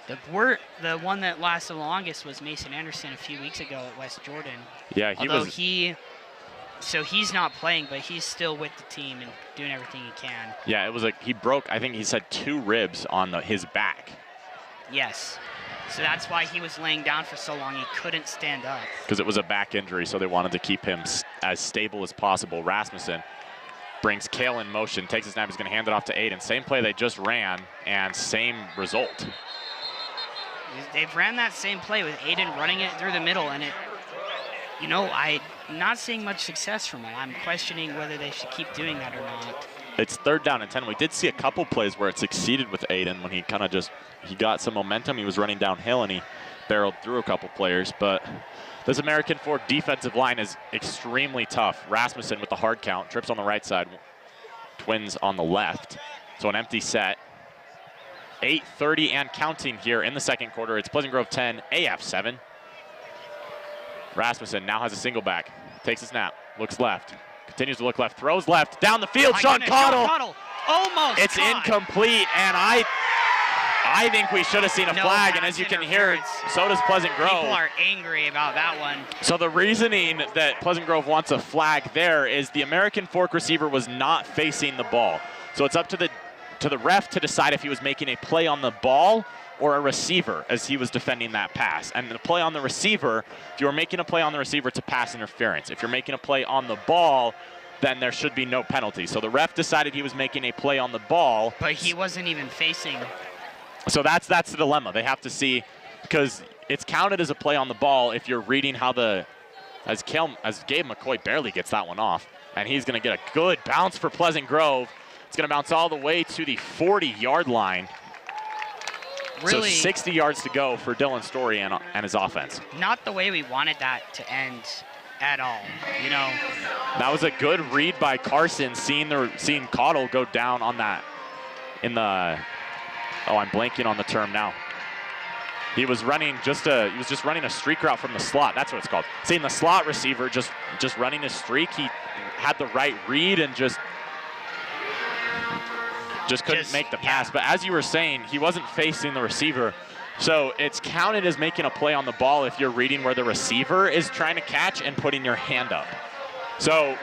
The one that lasted the longest was Mason Anderson a few weeks ago at West Jordan. Yeah, So he's not playing, but he's still with the team and doing everything he can. Yeah, it was he broke, I think he said 2 ribs on his back. Yes. So that's why he was laying down for so long. He couldn't stand up. Because it was a back injury, so they wanted to keep him as stable as possible. Rasmussen brings Kale in motion, takes his snap, he's going to hand it off to Aiden. Same play they just ran, and same result. They've ran that same play with Aiden running it through the middle, and I'm not seeing much success from it. I'm questioning whether they should keep doing that or not. It's 3rd down and 10. We did see a couple plays where it succeeded with Aiden when he kind of he got some momentum. He was running downhill and he barreled through a couple players. But this American Fork defensive line is extremely tough. Rasmussen with the hard count, trips on the right side, Twins on the left. So an empty set. 8:30 and counting here in the second quarter. It's Pleasant Grove 10, AF 7. Rasmussen now has a single back. Takes a snap, looks left, continues to look left, throws left, down the field, Sean Cottle. Almost It's caught. incomplete, and I think we should have seen a flag, and as you can hear, so does Pleasant Grove. People are angry about that one. So the reasoning that Pleasant Grove wants a flag there is the American Fork receiver was not facing the ball. So it's up to the ref to decide if he was making a play on the ball or a receiver as he was defending that pass. And the play on the receiver, if you were making a play on the receiver, it's a pass interference. If you're making a play on the ball, then there should be no penalty. So the ref decided he was making a play on the ball. But he wasn't even facing. So that's the dilemma. They have to see, because it's counted as a play on the ball if you're reading how as Gabe McCoy barely gets that one off. And he's gonna get a good bounce for Pleasant Grove. It's gonna bounce all the way to the 40-yard line. Really, so 60 yards to go for Dylan Story and his offense. Not the way we wanted that to end at all, That was a good read by Carson, seeing Cottle go down on that I'm blanking on the term now. He was running just running a streak route from the slot. That's what it's called. Seeing the slot receiver just running his streak. He had the right read and just couldn't make the pass. Yeah. But as you were saying, he wasn't facing the receiver. So it's counted as making a play on the ball if you're reading where the receiver is trying to catch and putting your hand up. So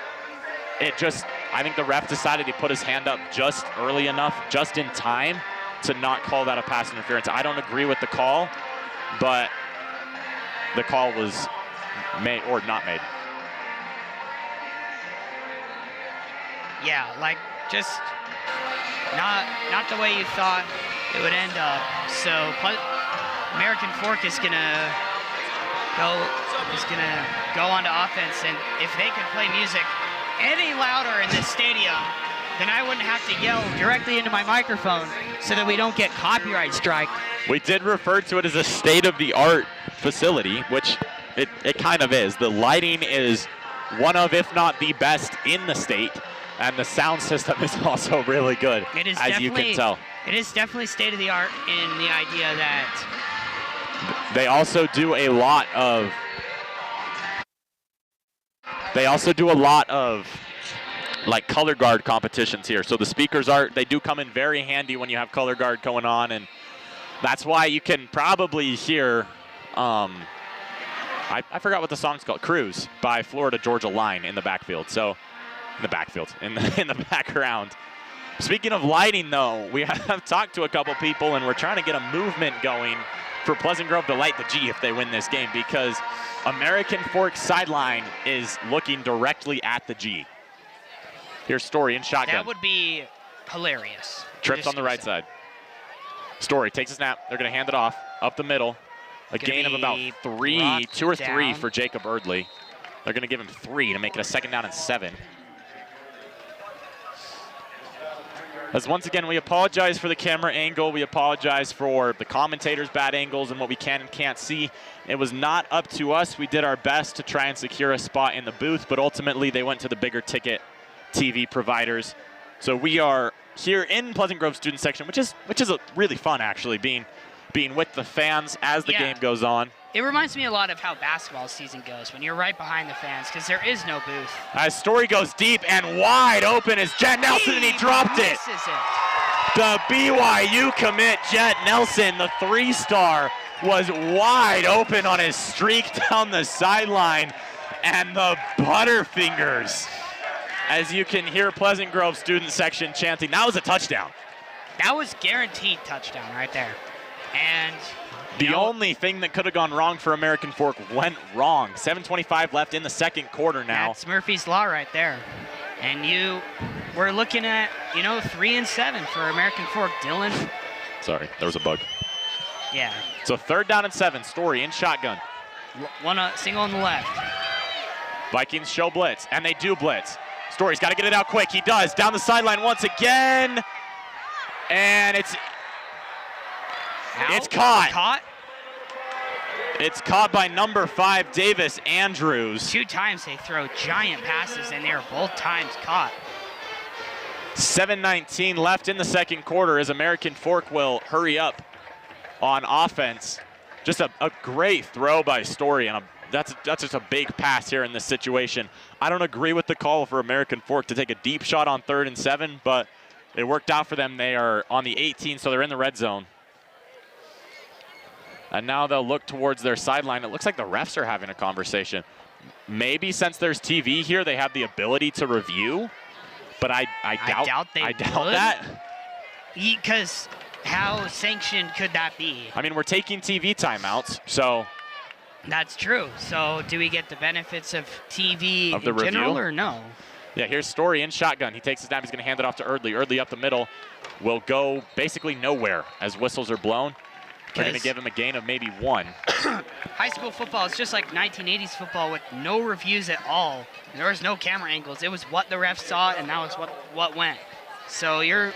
I think the ref decided he put his hand up just early enough, just in time to not call that a pass interference. I don't agree with the call, but the call was made or not made. Yeah, just not the way you thought it would end up. So American Fork is gonna go onto offense, and if they can play music any louder in this stadium, then I wouldn't have to yell directly into my microphone so that we don't get copyright strike. We did refer to it as a state-of-the-art facility, which it kind of is. The lighting is one of, if not the best in the state. And the sound system is also really good, as you can tell. It is definitely state-of-the-art in the idea that they also do a lot of like color guard competitions here. So the speakers they do come in very handy when you have color guard going on, and that's why you can probably hear I forgot what the song's called, Cruise by Florida Georgia Line in the backfield. So in the background. Speaking of lighting, though, we have talked to a couple people, and we're trying to get a movement going for Pleasant Grove to light the G if they win this game, because American Fork sideline is looking directly at the G. Here's Story in shotgun. that would be hilarious. Trips on the right side. Story takes a snap. They're going to hand it off up the middle. A gain of about 2 or 3 for Jacob Erdley. They're going to give him 3 to make it a 2nd down and 7. As once again, we apologize for the camera angle. We apologize for the commentators' bad angles and what we can and can't see. It was not up to us. We did our best to try and secure a spot in the booth, but ultimately they went to the bigger ticket TV providers. So we are here in Pleasant Grove student section, which is really fun, actually, being with the fans as the game goes on. It reminds me a lot of how basketball season goes when you're right behind the fans, because there is no booth. As Story goes deep and wide open is Jet Nelson, and he dropped it. The BYU commit, Jet Nelson, the 3-star, was wide open on his streak down the sideline, and the Butterfingers, as you can hear Pleasant Grove student section chanting, that was a touchdown. That was guaranteed touchdown right there. And the only thing that could have gone wrong for American Fork went wrong. 7:25 left in the second quarter now. That's Murphy's Law right there. And we're looking at, 3-7 for American Fork. Dylan. Sorry, there was a bug. Yeah. So 3rd down and 7, Story in shotgun. Single on the left. Vikings show blitz, and they do blitz. Story's got to get it out quick. He does. Down the sideline once again. And it's caught. It's caught by number 5, Davis Andrews. 2 times they throw giant passes, and they are both times caught. 7:19 left in the second quarter as American Fork will hurry up on offense. Just a great throw by Story, and that's just a big pass here in this situation. I don't agree with the call for American Fork to take a deep shot on 3rd and 7, but it worked out for them. They are on the 18, so they're in the red zone. And now they'll look towards their sideline. It looks like the refs are having a conversation. Maybe since there's TV here, they have the ability to review, but I doubt that. Because how sanctioned could that be? I mean, we're taking TV timeouts, so. That's true. So do we get the benefits of TV of the in general review? Or no? Yeah, here's Story in shotgun. He takes his snap. He's going to hand it off to Erdley. Erdley up the middle will go basically nowhere as whistles are blown. They're going to give him a gain of maybe 1. High school football is just like 1980s football with no reviews at all. There was no camera angles. It was what the refs saw, and that was what went. So you're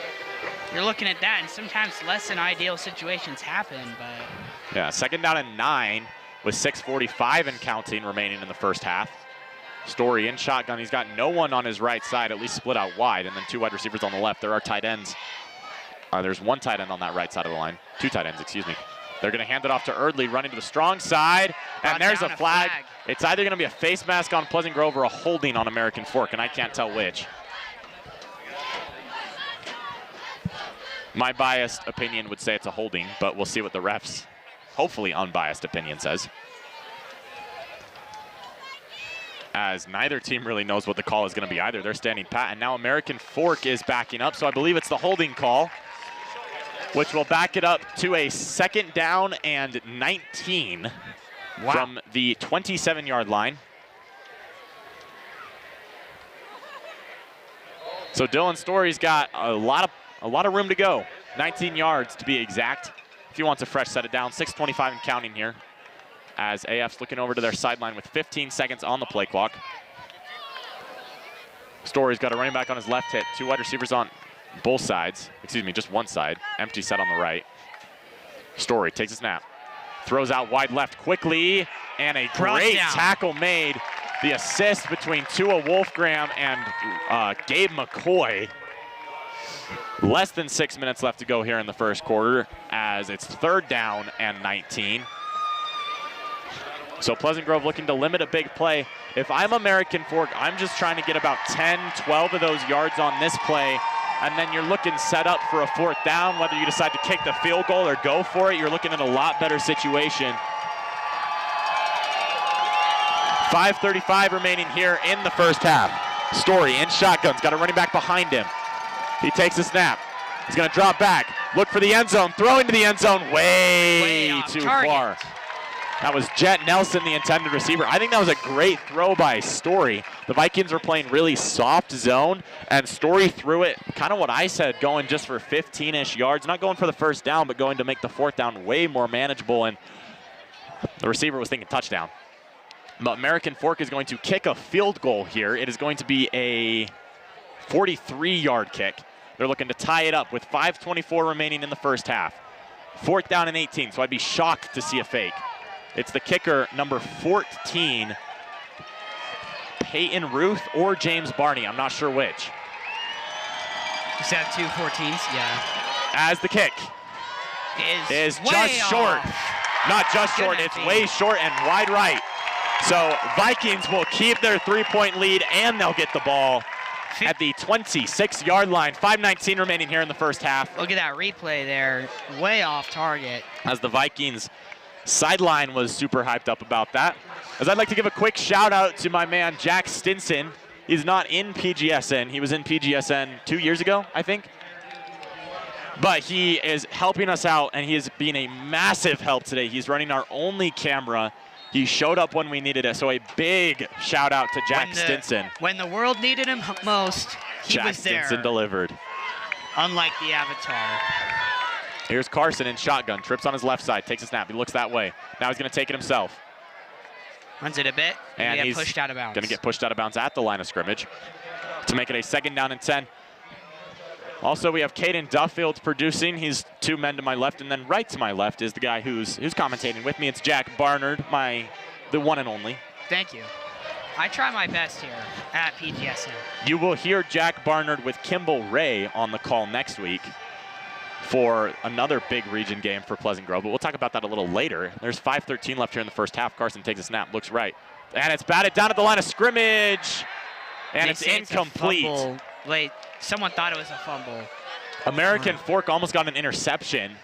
looking at that, and sometimes less than ideal situations happen. But yeah, 2nd down and 9 with 6:45 and counting remaining in the first half. Story in shotgun. He's got no one on his right side, at least split out wide, and then 2 wide receivers on the left. There are tight ends. There's 1 tight end on that right side of the line. 2 tight ends, excuse me. They're going to hand it off to Erdley, running to the strong side, and there's a flag. It's either going to be a face mask on Pleasant Grove or a holding on American Fork, and I can't tell which. My biased opinion would say it's a holding, but we'll see what the refs' hopefully unbiased opinion says. As neither team really knows what the call is going to be either. They're standing pat, and now American Fork is backing up, so I believe it's the holding call, which will back it up to a 2nd down and 19 from the 27-yard line. So Dylan Story's got a lot of room to go. 19 yards to be exact. If he wants a fresh set it down, 6:25 and counting here. As AF's looking over to their sideline with 15 seconds on the play clock. Story's got a running back on his left hip, 2 wide receivers on both sides. Excuse me, just 1 side. Empty set on the right. Story takes a snap. Throws out wide left quickly, and a great tackle made. The assist between Tua Wolfgram and Gabe McCoy. Less than 6 minutes left to go here in the first quarter as it's 3rd down and 19. So Pleasant Grove looking to limit a big play. If I'm American Fork, I'm just trying to get about 10, 12 of those yards on this play, and then you're looking set up for a 4th down. Whether you decide to kick the field goal or go for it, you're looking at a lot better situation. 5:35 remaining here in the first half. Story in shotgun's got a running back behind him. He takes a snap. He's going to drop back, look for the end zone, throwing to the end zone way too far. That was Jet Nelson, the intended receiver. I think that was a great throw by Story. The Vikings were playing really soft zone, and Story threw it, kind of what I said, going just for 15-ish yards. Not going for the 1st down, but going to make the 4th down way more manageable, and the receiver was thinking touchdown. But American Fork is going to kick a field goal here. It is going to be a 43-yard kick. They're looking to tie it up with 5:24 remaining in the first half. 4th down and 18, so I'd be shocked to see a fake. It's the kicker, number 14, Peyton Ruth or James Barney. I'm not sure which. Is that 2 14s? Yeah. As the kick is just short. Not just short, it's way short and wide right. So Vikings will keep their 3-point lead, and they'll get the ball at the 26-yard line. 5:19 remaining here in the first half. Look at that replay there. Way off target. As the Vikings sideline was super hyped up about that. As I'd like to give a quick shout out to my man, Jack Stinson. He's not in PGSN. He was in PGSN 2 years ago, I think. But he is helping us out, and he is being a massive help today. He's running our only camera. He showed up when we needed it, so a big shout out to Jack Stinson. When the world needed him most, he was there. Jack Stinson delivered. Unlike the Avatar. Here's Carson in shotgun, trips on his left side, takes a snap. He looks that way. Now he's going to take it himself. Runs it a bit, and he's pushed out of bounds. Going to get pushed out of bounds at the line of scrimmage to make it a 2nd down and 10. Also, we have Caden Duffield producing. He's 2 men to my left, and then right to my left is the guy who's commentating with me. It's Jack Barnard, the one and only. Thank you. I try my best here at PGSN. You will hear Jack Barnard with Kimball Ray on the call next week for another big region game for Pleasant Grove, but we'll talk about that a little later. There's 5:13 left here in the first half. Carson takes a snap, looks right, and it's batted down at the line of scrimmage, and it's incomplete. Late. Someone thought it was a fumble. American Fork almost got an interception.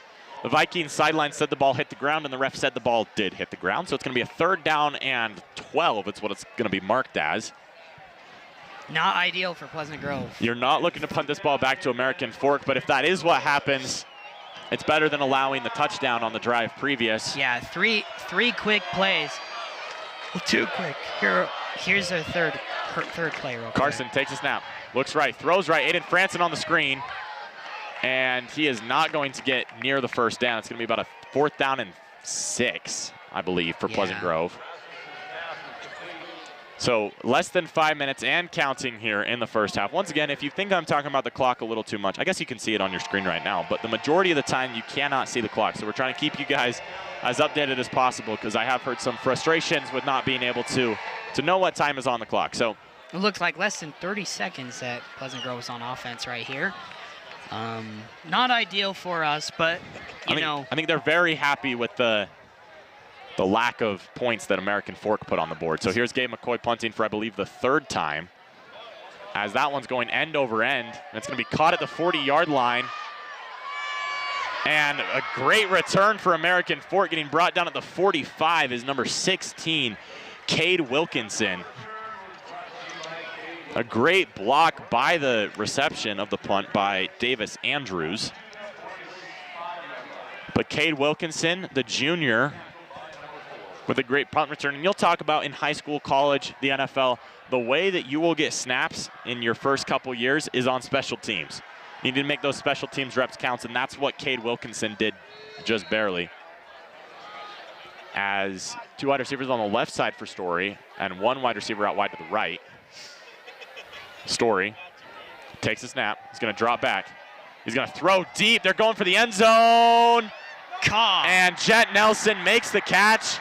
The Vikings sideline said the ball hit the ground, and the ref said the ball did hit the ground, so it's going to be a 3rd down and 12. It's what it's going to be marked as. Not ideal for Pleasant Grove. You're not looking to punt this ball back to American Fork, but if that is what happens, it's better than allowing the touchdown on the drive previous. Yeah, three quick plays. Well, 2 quick. Here's a third play real quick. Carson takes a snap, looks right, throws right. Aiden Franson on the screen, and he is not going to get near the 1st down. It's going to be about a 4th down and 6, I believe, for Pleasant Grove. So less than 5 minutes and counting here in the first half. Once again, if you think I'm talking about the clock a little too much, I guess you can see it on your screen right now, but the majority of the time you cannot see the clock. So we're trying to keep you guys as updated as possible, because I have heard some frustrations with not being able to know what time is on the clock. So it looks like less than 30 seconds that Pleasant Grove is on offense right here. Not ideal for us, but I think they're very happy with the lack of points that American Fork put on the board. So here's Gabe McCoy punting for, I believe, the 3rd time, as that one's going end over end, and it's going to be caught at the 40-yard line. And a great return for American Fork, getting brought down at the 45 is number 16, Cade Wilkinson. A great block by the reception of the punt by Davis Andrews. But Cade Wilkinson, the junior, with a great punt return. And you'll talk about in high school, college, the NFL, the way that you will get snaps in your first couple years is on special teams. You need to make those special teams reps counts, and that's what Cade Wilkinson did just barely. As 2 wide receivers on the left side for Story and 1 wide receiver out wide to the right. Story takes a snap. He's going to drop back. He's going to throw deep. They're going for the end zone. And Jet Nelson makes the catch.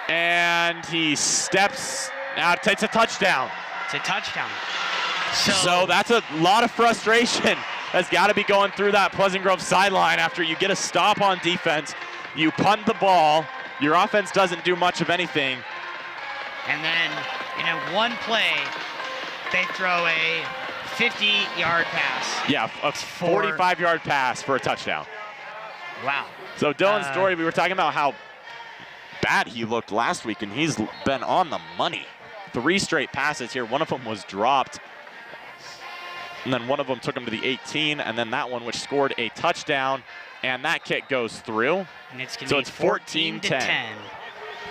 And he steps out. It's a touchdown. It's a touchdown. So that's a lot of frustration that's got to be going through that Pleasant Grove sideline after you get a stop on defense. You punt the ball. Your offense doesn't do much of anything. And then in a 1 play, they throw a 50-yard pass. Yeah, a 45-yard pass for a touchdown. Wow. So Dylan Story, we were talking about how bad he looked last week, and he's been on the money. 3 straight passes here. One of them was dropped. And then one of them took him to the 18, and then that one which scored a touchdown, and that kick goes through. And it's going to be it's 14-10.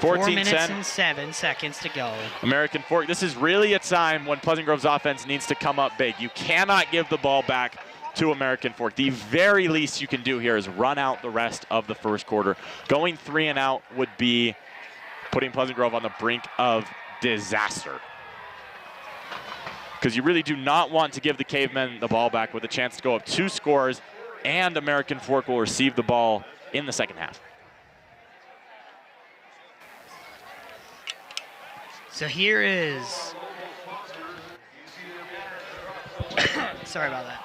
4 minutes and 7 seconds to go. American Fork, this is really a time when Pleasant Grove's offense needs to come up big. You cannot give the ball back to American Fork. The very least you can do here is run out the rest of the first quarter. Going 3 and out would be putting Pleasant Grove on the brink of disaster. Because you really do not want to give the Cavemen the ball back with a chance to go up 2 scores, and American Fork will receive the ball in the second half. So here is... Sorry about that.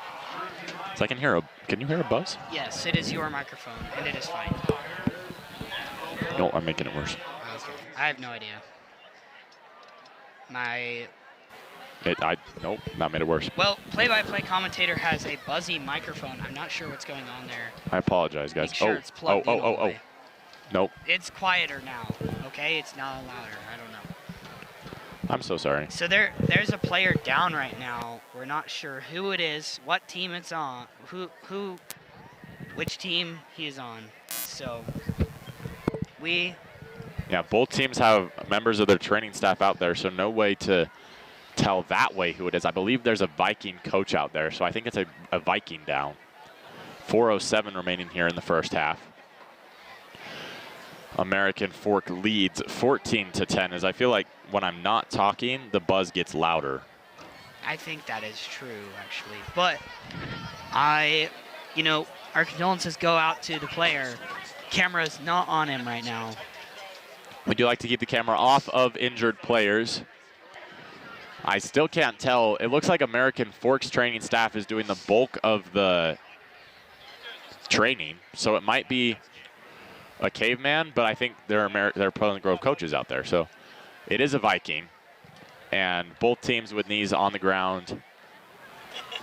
So can you hear a buzz? Yes, it is your microphone, and it is fine. No, I'm making it worse. Okay. I have no idea. Nope, that made it worse. Well, play-by-play commentator has a buzzy microphone. I'm not sure what's going on there. I apologize, guys. Make sure it's plugged in all the way. Nope. It's quieter now, okay? It's not louder. I don't know. I'm so sorry. So there's a player down right now. We're not sure who it is, what team it's on, which team he is on. So yeah, both teams have members of their training staff out there, so no way to tell that way who it is. I believe there's a Viking coach out there, so I think it's a Viking down. 4:07 remaining here in the first half. American Fork leads 14-10, as I feel like when I'm not talking, the buzz gets louder. I think that is true, actually. But our condolences go out to the player. Camera's not on him right now. We do like to keep the camera off of injured players. I still can't tell. It looks like American Fork's training staff is doing the bulk of the training, so it might be a Caveman, but I think there are Pleasant Grove coaches out there. So it is a Viking, and both teams with knees on the ground.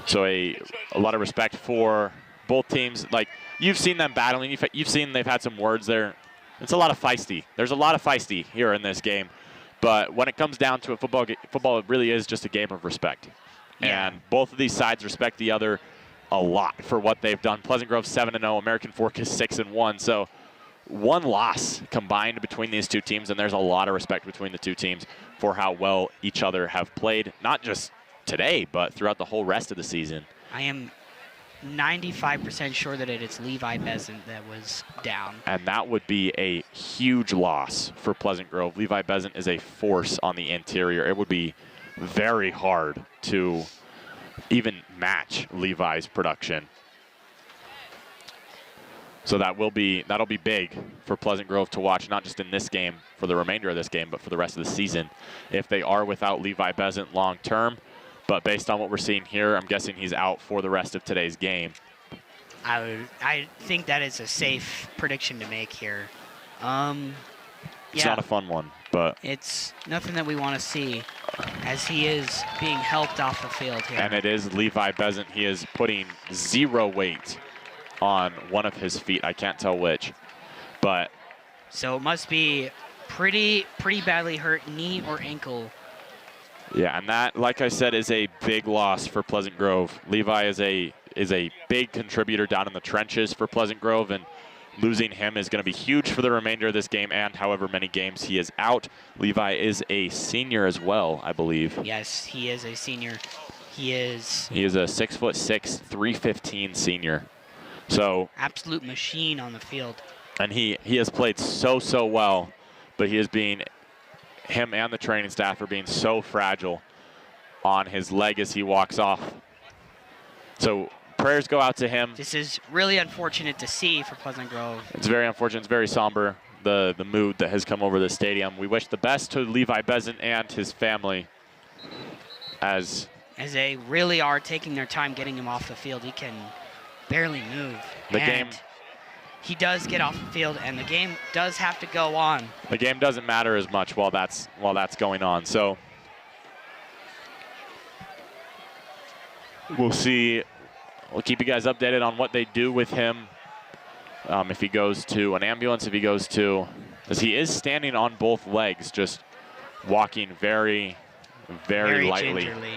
So a lot of respect for both teams. Like, you've seen them battling. You've seen they've had some words there. It's a lot of feisty. There's a lot of feisty here in this game. But when it comes down to a football it really is just a game of respect. Yeah. And both of these sides respect the other a lot for what they've done. Pleasant Grove 7-0, American Fork is 6-1. So one loss combined between these two teams, and there's a lot of respect between the two teams for how well each other have played, not just today, but throughout the whole rest of the season. I am 95% sure that it's Levi Besant that was down. And that would be a huge loss for Pleasant Grove. Levi Besant is a force on the interior. It would be very hard to even match Levi's production. So that'll be big for Pleasant Grove to watch, not just in this game for the remainder of this game, but for the rest of the season. If they are without Levi Besant long term, but based on what we're seeing here, I'm guessing he's out for the rest of today's game. I think that is a safe prediction to make here. It's not a fun one, but it's nothing that we want to see, as he is being helped off the field here. And it is Levi Besant. He is putting zero weight on one of his feet. I can't tell which, but so it must be pretty badly hurt, knee or ankle. Yeah, and that, like I said, is a big loss for Pleasant Grove. Levi is a big contributor down in the trenches for Pleasant Grove, and losing him is going to be huge for the remainder of this game and however many games he is out. Levi is a senior as well, I believe. Yes, he is a senior. He is a 6'6", 315 senior. So absolute machine on the field. And he has played so well, but him and the training staff are being so fragile on his leg as he walks off. So prayers go out to him. This is really unfortunate to see for Pleasant Grove. It's very unfortunate. It's very somber, the mood that has come over the stadium. We wish the best to Levi Besant and his family as they really are taking their time getting him off the field. He can barely move. He does get off the field, and the game does have to go on. The game doesn't matter as much while that's going on. So we'll see. We'll keep you guys updated on what they do with him. If he goes to an ambulance, because he is standing on both legs, just walking very lightly. Gingerly.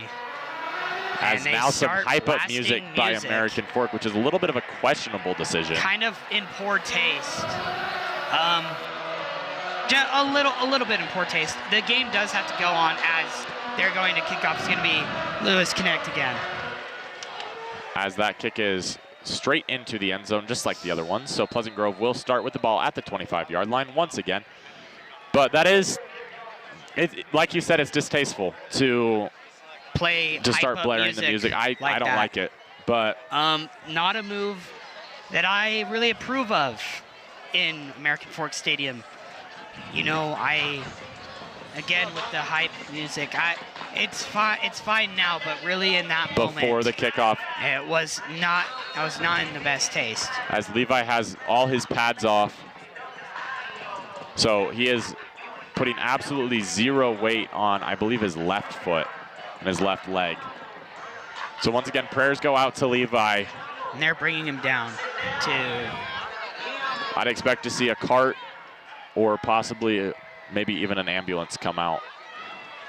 As now some hype-up music by American Fork, which is a little bit of a questionable decision. Kind of in poor taste. A little bit in poor taste. The game does have to go on as they're going to kick off. It's going to be Lewis Connect again. As that kick is straight into the end zone, just like the other ones. So Pleasant Grove will start with the ball at the 25-yard line once again. But that is, like you said, it's distasteful to start blaring the music. I don't like it, but not a move that I really approve of in American Fork Stadium. Again with the hype music, it's fine now, but really in that moment before the kickoff, I was not in the best taste. As Levi has all his pads off, so he is putting absolutely zero weight on, I believe, his left foot. in his left leg. So once again, prayers go out to Levi. And they're bringing him down to... I'd expect to see a cart or possibly maybe even an ambulance come out,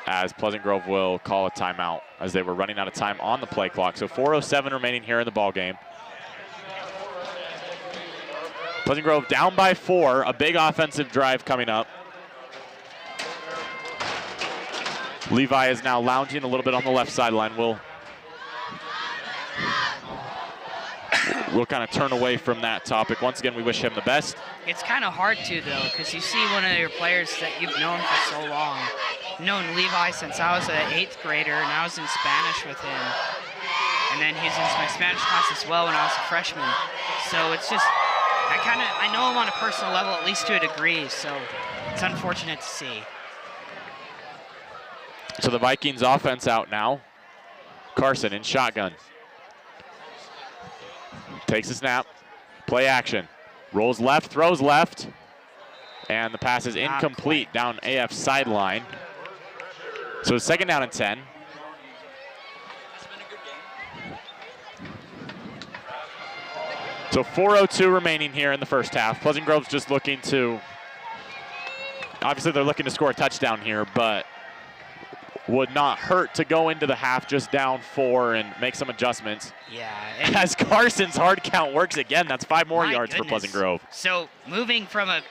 as Pleasant Grove will call a timeout as they were running out of time on the play clock. So 4:07 remaining here in the ball game. Pleasant Grove down by 4, a big offensive drive coming up. Levi is now lounging a little bit on the left sideline. We'll kind of turn away from that topic. Once again, we wish him the best. It's kind of hard to, though, because you see one of your players that you've known for so long. I've known Levi since I was an 8th grader, and I was in Spanish with him. And then he's in my Spanish class as well when I was a freshman. So it's just, I know him on a personal level, at least to a degree, so it's unfortunate to see. So the Vikings offense out now. Carson in shotgun. Takes a snap, play action. Rolls left, throws left, and the pass is incomplete down AF sideline. So it's 2nd down and 10. So 4:02 remaining here in the first half. Pleasant Grove's just looking to, obviously they're looking to score a touchdown here, but would not hurt to go into the half just down 4 and make some adjustments. Yeah. As Carson's hard count works again, that's 5 more yards goodness. for Pleasant Grove. So moving from a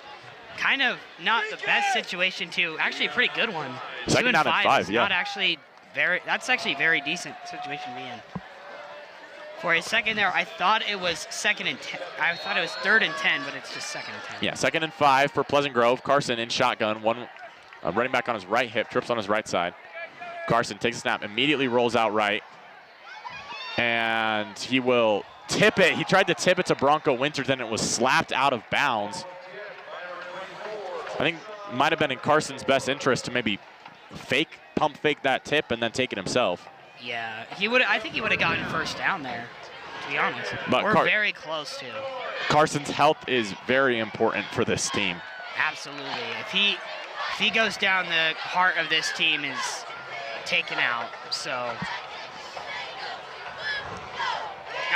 kind of not the best situation to actually a pretty good one. 2nd down and 5, yeah. That's actually a very decent situation to be in. For a second there, I thought it was 2nd and 10. I thought it was 3rd and 10, but it's just 2nd and 10. Yeah, 2nd and 5 for Pleasant Grove. Carson in shotgun, one running back on his right hip, trips on his right side. Carson takes a snap, immediately rolls out right, and he will tip it. He tried to tip it to Bronco Winterton. It was slapped out of bounds. I think it might have been in Carson's best interest to maybe pump fake that tip and then take it himself. Yeah, I think he would have gotten 1st down there, to be honest. But we're very close to. Carson's health is very important for this team. Absolutely. If he goes down, the heart of this team is taken out. So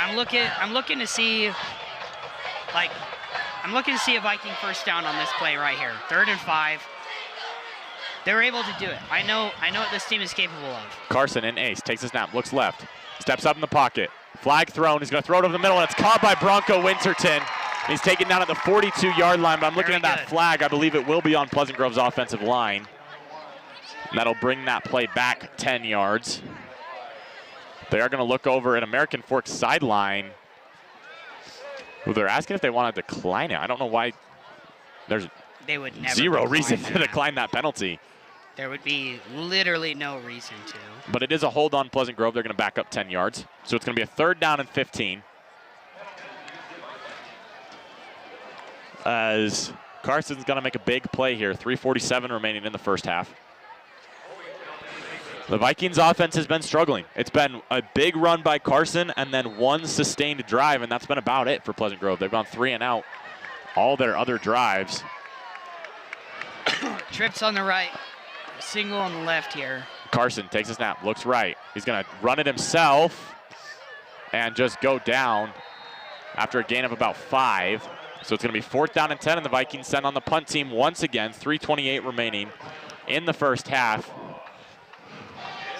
I'm looking to see a Viking 1st down on this play right here. 3rd and 5. They were able to do it. I know what this team is capable of. Carson in ace, takes a snap, looks left, steps up in the pocket. Flag thrown, he's gonna throw it over the middle, and it's caught by Bronco Winterton. He's taken down at the 42-yard line, but I'm looking at that flag. I believe it will be on Pleasant Grove's offensive line. And that'll bring that play back 10 yards. They are going to look over at American Fork's sideline. Well, they're asking if they want to decline it. I don't know why. There's zero reason to decline that penalty. There would be literally no reason to. But it is a hold on Pleasant Grove. They're going to back up 10 yards. So it's going to be a 3rd down and 15. As Carson's going to make a big play here. 3:47 remaining in the first half. The Vikings offense has been struggling. It's been a big run by Carson and then one sustained drive, and that's been about it for Pleasant Grove. They've gone 3 and out all their other drives. Trips on the right, single on the left here. Carson takes a snap, looks right. He's going to run it himself and just go down after a gain of about 5. So it's going to be 4th down and 10, and the Vikings send on the punt team once again. 3:28 remaining in the first half.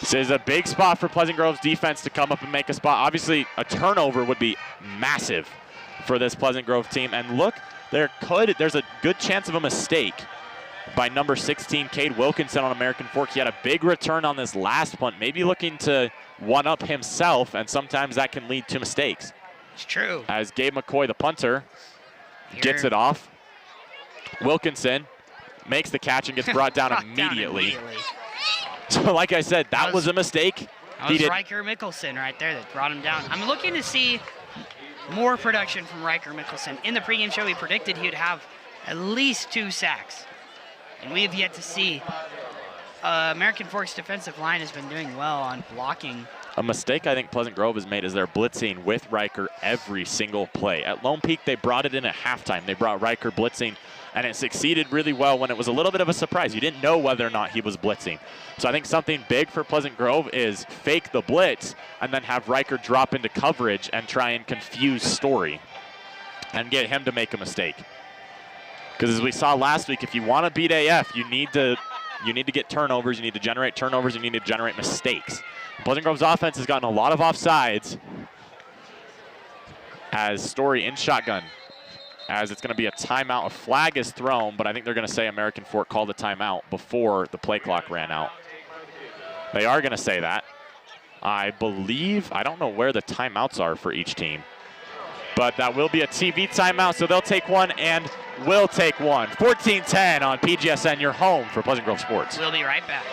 This is a big spot for Pleasant Grove's defense to come up and make a spot. Obviously, a turnover would be massive for this Pleasant Grove team. And look, there's a good chance of a mistake by number 16, Cade Wilkinson on American Fork. He had a big return on this last punt, maybe looking to one-up himself, and sometimes that can lead to mistakes. It's true. As Gabe McCoy, the punter, gets it off. Wilkinson makes the catch and gets brought down immediately. So like I said, that was a mistake. That was Riker Mickelson right there that brought him down. I'm looking to see more production from Riker Mickelson. In the pregame show, he predicted he would have at least 2 sacks. And we have yet to see. American Fork's defensive line has been doing well on blocking A mistake I think Pleasant Grove has made is they're blitzing with Riker every single play. At Lone Peak, they brought it in at halftime. They brought Riker blitzing, and it succeeded really well when it was a little bit of a surprise. You didn't know whether or not he was blitzing. So I think something big for Pleasant Grove is fake the blitz and then have Riker drop into coverage and try and confuse Story and get him to make a mistake. Because as we saw last week, if you want to beat AF, you need to get turnovers, you need to generate turnovers, you need to generate mistakes. Pleasant Grove's offense has gotten a lot of offsides as Story in shotgun. As it's going to be a timeout, a flag is thrown, but I think they're going to say American Fork called a timeout before the play clock ran out. They are going to say that. I believe, I don't know where the timeouts are for each team, but that will be a TV timeout, so they'll take one and will take one. 14-10 on PGSN, your home for Pleasant Grove Sports. We'll be right back.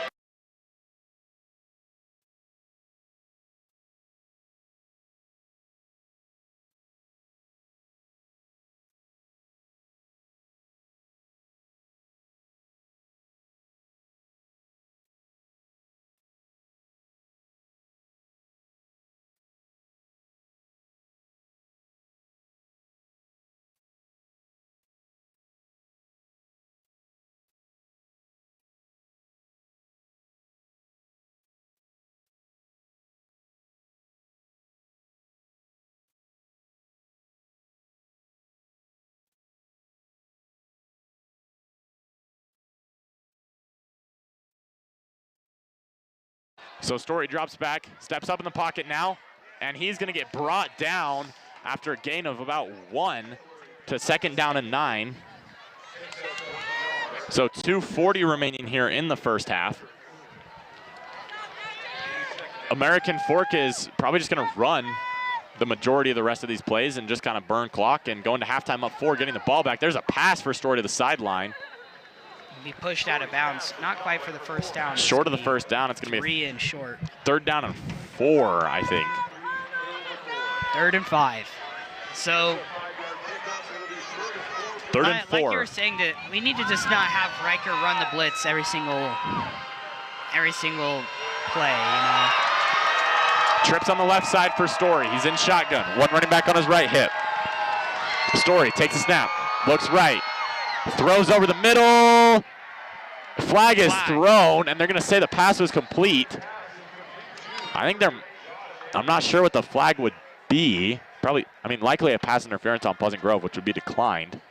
So Story drops back, steps up in the pocket now, and he's going to get brought down after a gain of about 1 to second down and 9. So 2:40 remaining here in the first half. American Fork is probably just going to run the majority of the rest of these plays and just kind of burn clock and go into halftime up 4, getting the ball back. There's a pass for Story to the sideline. Be pushed out of bounds, not quite for the first down. Short of the first down, it's going to be 3 and short. 3rd down and 4, I think. 3rd and 5. So 3rd and 4. Like you were saying, that we need to just not have Riker run the blitz every single play. You know. Trips on the left side for Story. He's in shotgun. One running back on his right hip. Story takes a snap, looks right, throws over the middle. Flag is thrown, and they're going to say the pass was complete. I'm not sure what the flag would be. Probably, likely a pass interference on Pleasant Grove, which would be declined.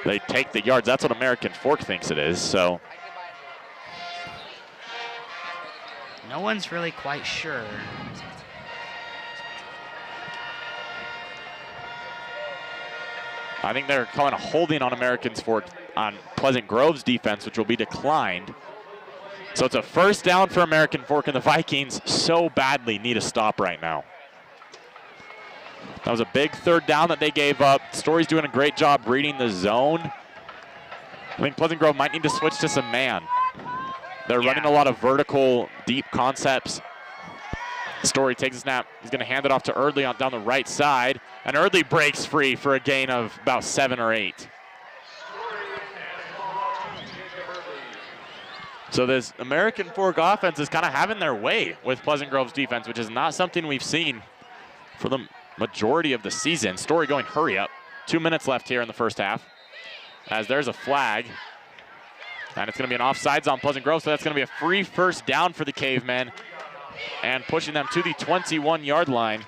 They take the yards. That's what American Fork thinks it is, so. No one's really quite sure. I think they're calling a holding on on Pleasant Grove's defense, which will be declined. So it's a first down for American Fork, and the Vikings so badly need a stop right now. That was a big 3rd down that they gave up. Story's doing a great job reading the zone. I think Pleasant Grove might need to switch to some man. They're running a lot of vertical, deep concepts. Story takes a snap. He's going to hand it off to Eardley down the right side. And Eardley breaks free for a gain of about 7 or 8. So this American Fork offense is kind of having their way with Pleasant Grove's defense, which is not something we've seen for the majority of the season. Story going hurry up. 2 minutes left here in the first half, as there's a flag. And it's going to be an offsides on Pleasant Grove, so that's going to be a free first down for the Cavemen and pushing them to the 21-yard line.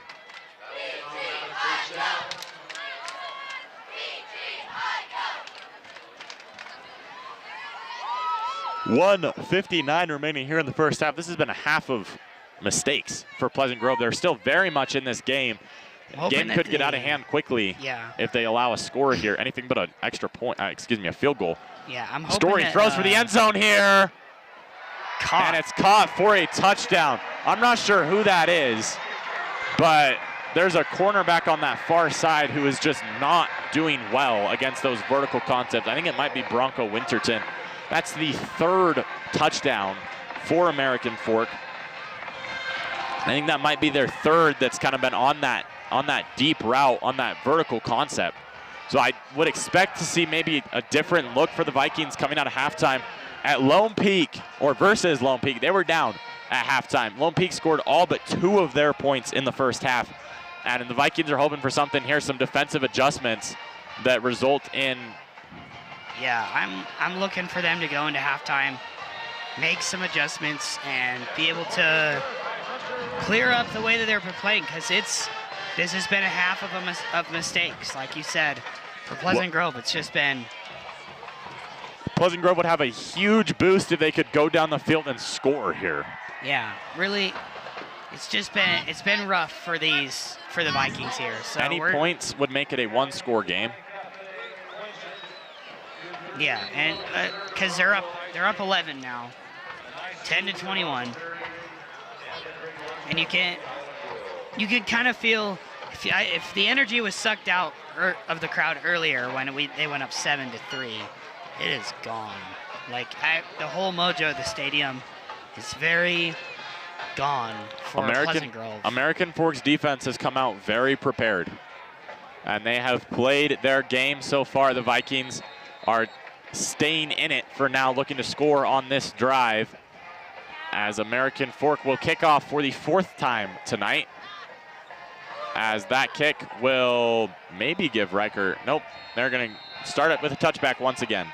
$1:59 remaining here in the first half. This has been a half of mistakes for Pleasant Grove. They're still very much in this game. Game could get out of hand quickly if they allow a score here. Anything but an extra point, a field goal. Yeah, I'm hoping Story throws for the end zone here. Caught. And it's caught for a touchdown. I'm not sure who that is, but there's a cornerback on that far side who is just not doing well against those vertical concepts. I think it might be Bronco Winterton. That's the 3rd touchdown for American Fork. I think that might be their 3rd that's kind of been on that deep route, on that vertical concept. So I would expect to see maybe a different look for the Vikings coming out of halftime. At Lone Peak, or versus Lone Peak, they were down at halftime. Lone Peak scored all but 2 of their points in the first half. And the Vikings are hoping for something here, some defensive adjustments that result in... Yeah, I'm looking for them to go into halftime, make some adjustments, and be able to clear up the way that they're playing, because this has been a half of mistakes, like you said. For Pleasant Grove, it's just been... Pleasant Grove would have a huge boost if they could go down the field and score here. Yeah, really, it's been rough for the Vikings here. So any points would make it a 1-score game. Yeah, and because they're up 11 now, 10-21, and you can kind of feel if the energy was sucked out of the crowd earlier when they went up 7-3, it is gone. Like the whole mojo of the stadium is very gone for Pleasant Grove. American Fork's defense has come out very prepared, and they have played their game so far. The Vikings are staying in it for now, looking to score on this drive, as American Fork will kick off for the 4th time tonight, as that kick will maybe give Riker, nope, they're going to start it with a touchback once again.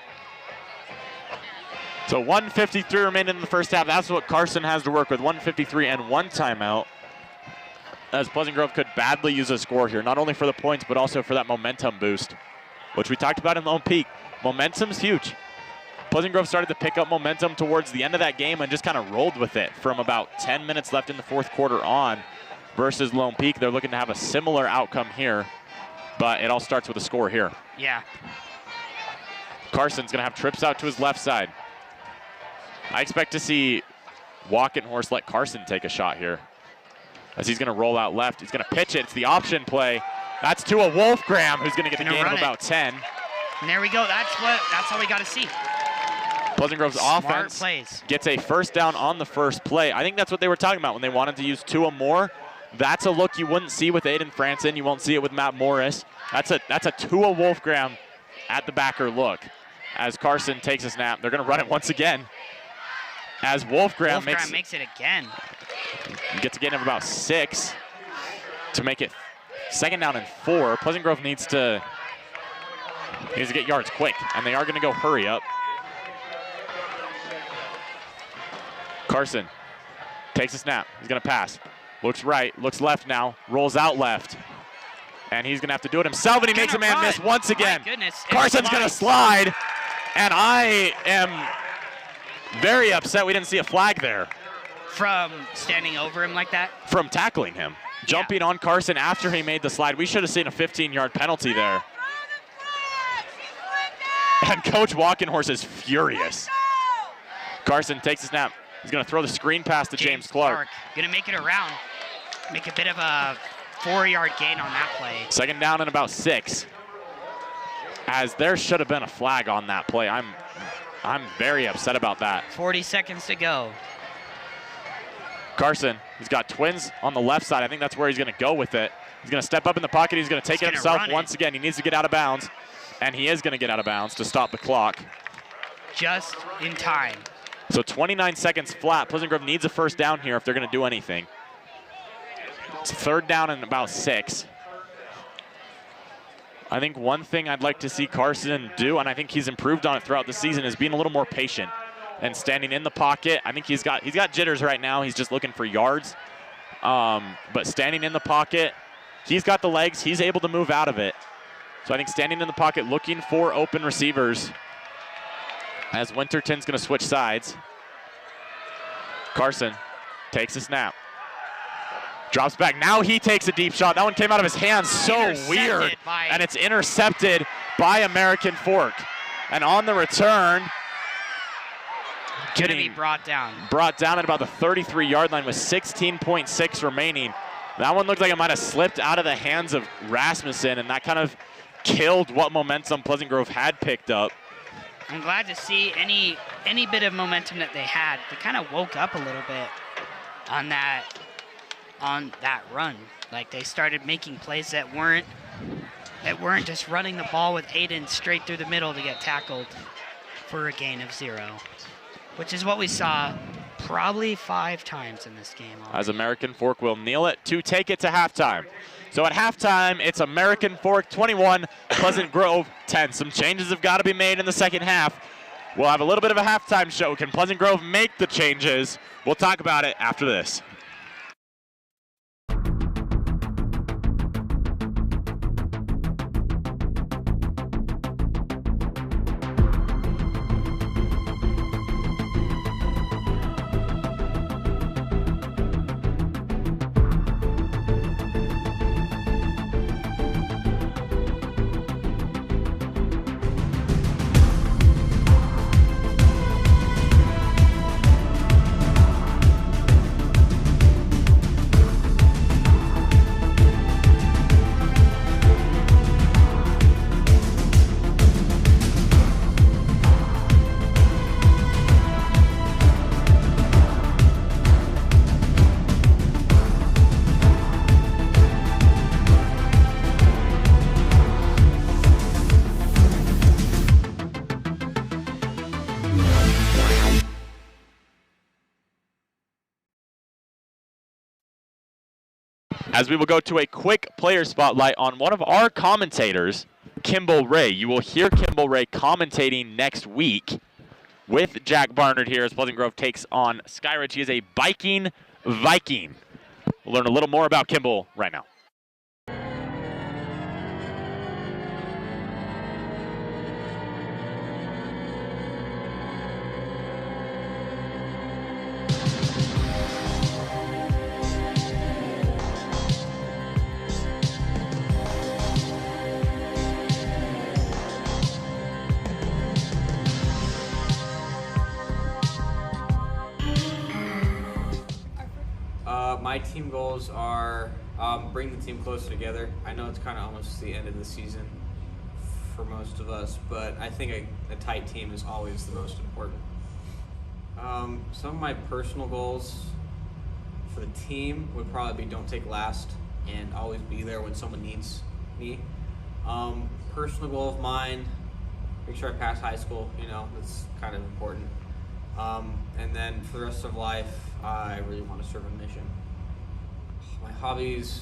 So 1:53 remaining in the first half. That's what Carson has to work with, 1:53 and 1 timeout, as Pleasant Grove could badly use a score here, not only for the points, but also for that momentum boost, which we talked about in Lone Peak. Momentum's huge. Pleasant Grove started to pick up momentum towards the end of that game and just kind of rolled with it from about 10 minutes left in the 4th quarter on versus Lone Peak. They're looking to have a similar outcome here, but it all starts with a score here. Yeah. Carson's going to have trips out to his left side. I expect to see Walkenhorst let Carson take a shot here, as he's going to roll out left. He's going to pitch it. It's the option play. That's to a Wolfgram, who's going to get a gain of about 10. And there we go. That's all we got to see. Pleasant Grove's offense gets a first down on the first play. I think that's what they were talking about when they wanted to use 2 or more. That's a look you wouldn't see with Aiden Franson. You won't see it with Matt Morris. That's a Tua Wolfgram at the backer look. As Carson takes a snap, they're going to run it once again. As Wolfgram makes it again. Gets a gain of about 6 to make it 2nd down and 4. Pleasant Grove needs to get yards quick, and they are going to go hurry up. Carson takes a snap. He's going to pass. Looks right, looks left now, rolls out left. And he's going to have to do it himself, and he makes a man miss once again. My goodness. Carson's going to slide, and I am very upset we didn't see a flag there. From standing over him like that? From tackling him. Jumping on Carson after he made the slide. We should have seen a 15-yard penalty there. And Coach Walkenhorst is furious. Carson takes a snap. He's going to throw the screen pass to James Clark. Going to make it around. Make a bit of a 4-yard gain on that play. 2nd down and about 6. As there should have been a flag on that play. I'm very upset about that. 40 seconds to go. Carson, he's got twins on the left side. I think that's where he's going to go with it. He's going to step up in the pocket. He's going to take it himself once again. He needs to get out of bounds. And he is going to get out of bounds to stop the clock. Just in time. So 29 seconds flat. Pleasant Grove needs a first down here if they're going to do anything. It's 3rd down and about 6. I think one thing I'd like to see Carson do, and I think he's improved on it throughout the season, is being a little more patient and standing in the pocket. I think he's got jitters right now. He's just looking for yards. But standing in the pocket, he's got the legs. He's able to move out of it. So I think standing in the pocket, looking for open receivers, as Winterton's going to switch sides. Carson takes a snap. Drops back. Now he takes a deep shot. That one came out of his hands. So weird. And it's intercepted by American Fork. And on the return, getting brought down at about the 33-yard line with 16.6 remaining. That one looked like it might have slipped out of the hands of Rasmussen, and that kind of killed what momentum Pleasant Grove had picked up. I'm glad to see any bit of momentum that they had. They kind of woke up a little bit on that run. Like, they started making plays that weren't just running the ball with Aiden straight through the middle to get tackled for a gain of 0, which is what we saw Probably 5 times in this game already. As American Fork will kneel it to take it to halftime. So at halftime, it's American Fork 21, Pleasant Grove 10. Some changes have got to be made in the second half. We'll have a little bit of a halftime show. Can Pleasant Grove make the changes? We'll talk about it after this. As we will go to a quick player spotlight on one of our commentators, Kimball Ray. You will hear Kimball Ray commentating next week with Jack Barnard here as Pleasant Grove takes on Skyridge. He is a Viking. We'll learn a little more about Kimball right now. My team goals are bring the team closer together. I know it's kind of almost the end of the season for most of us, but I think a tight team is always the most important. Some of my personal goals for the team would probably be don't take last and always be there when someone needs me. Personal goal of mine, make sure I pass high school, that's kind of important. And then for the rest of life, I really want to serve a mission. My hobbies,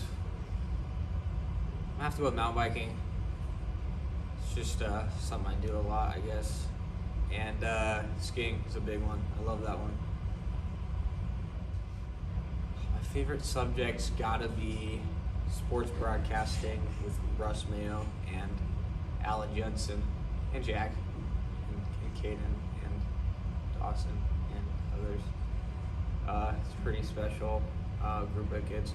I have to go with mountain biking. It's just something I do a lot, I guess. And skiing is a big one. I love that one. My favorite subject's gotta be sports broadcasting with Russ Mayo and Alan Jensen and Jack and Caden and Dawson and others. It's pretty special group of kids.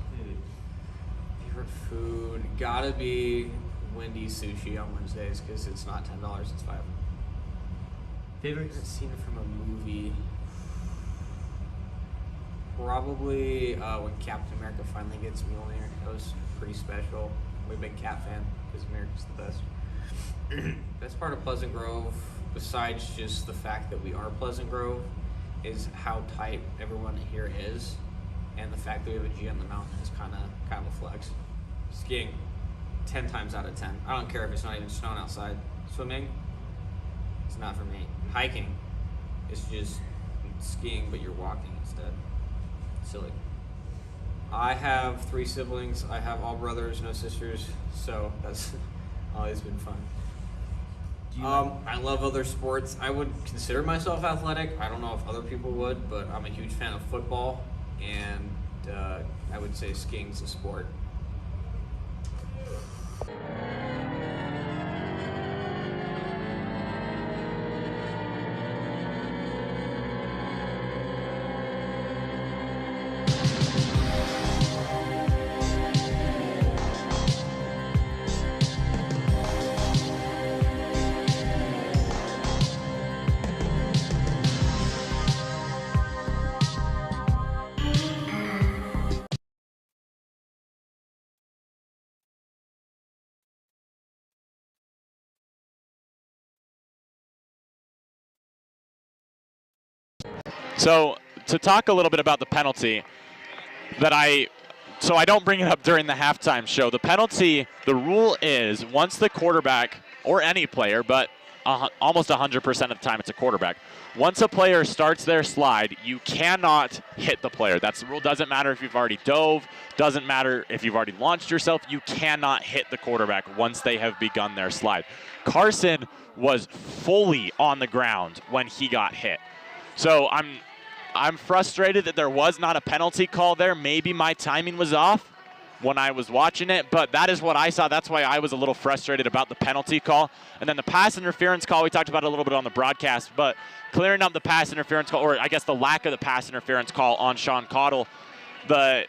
Favorite food, gotta be Wendy's sushi on Wednesdays because it's not $10, it's $5. Favorite scene from a movie, probably when Captain America finally gets Mjolnir. That was pretty special. I'm a big Cap fan because America's the best. Best part of Pleasant Grove, besides just the fact that we are Pleasant Grove, is how tight everyone here is, and the fact that we have a G on the mountain is kind of a flex. Skiing, 10 times out of 10. I don't care if it's not even snowing outside. Swimming, it's not for me. Hiking, it's just skiing, but you're walking instead. Silly. I have 3 siblings. I have all brothers, no sisters, so that's always been fun. I love other sports. I would consider myself athletic. I don't know if other people would, but I'm a huge fan of football, and I would say skiing's a sport. So to talk a little bit about the penalty so I don't bring it up during the halftime show. The penalty, the rule is once the quarterback or any player, but almost 100% of the time it's a quarterback. Once a player starts their slide, you cannot hit the player. That's the rule. Doesn't matter if you've already dove, doesn't matter if you've already launched yourself, you cannot hit the quarterback once they have begun their slide. Carson was fully on the ground when he got hit. So I'm frustrated that there was not a penalty call there. Maybe my timing was off when I was watching it, but that is what I saw. That's why I was a little frustrated about the penalty call. And then the pass interference call, we talked about it a little bit on the broadcast, but clearing up the pass interference call, or I guess the lack of the pass interference call on Sean Cottle, the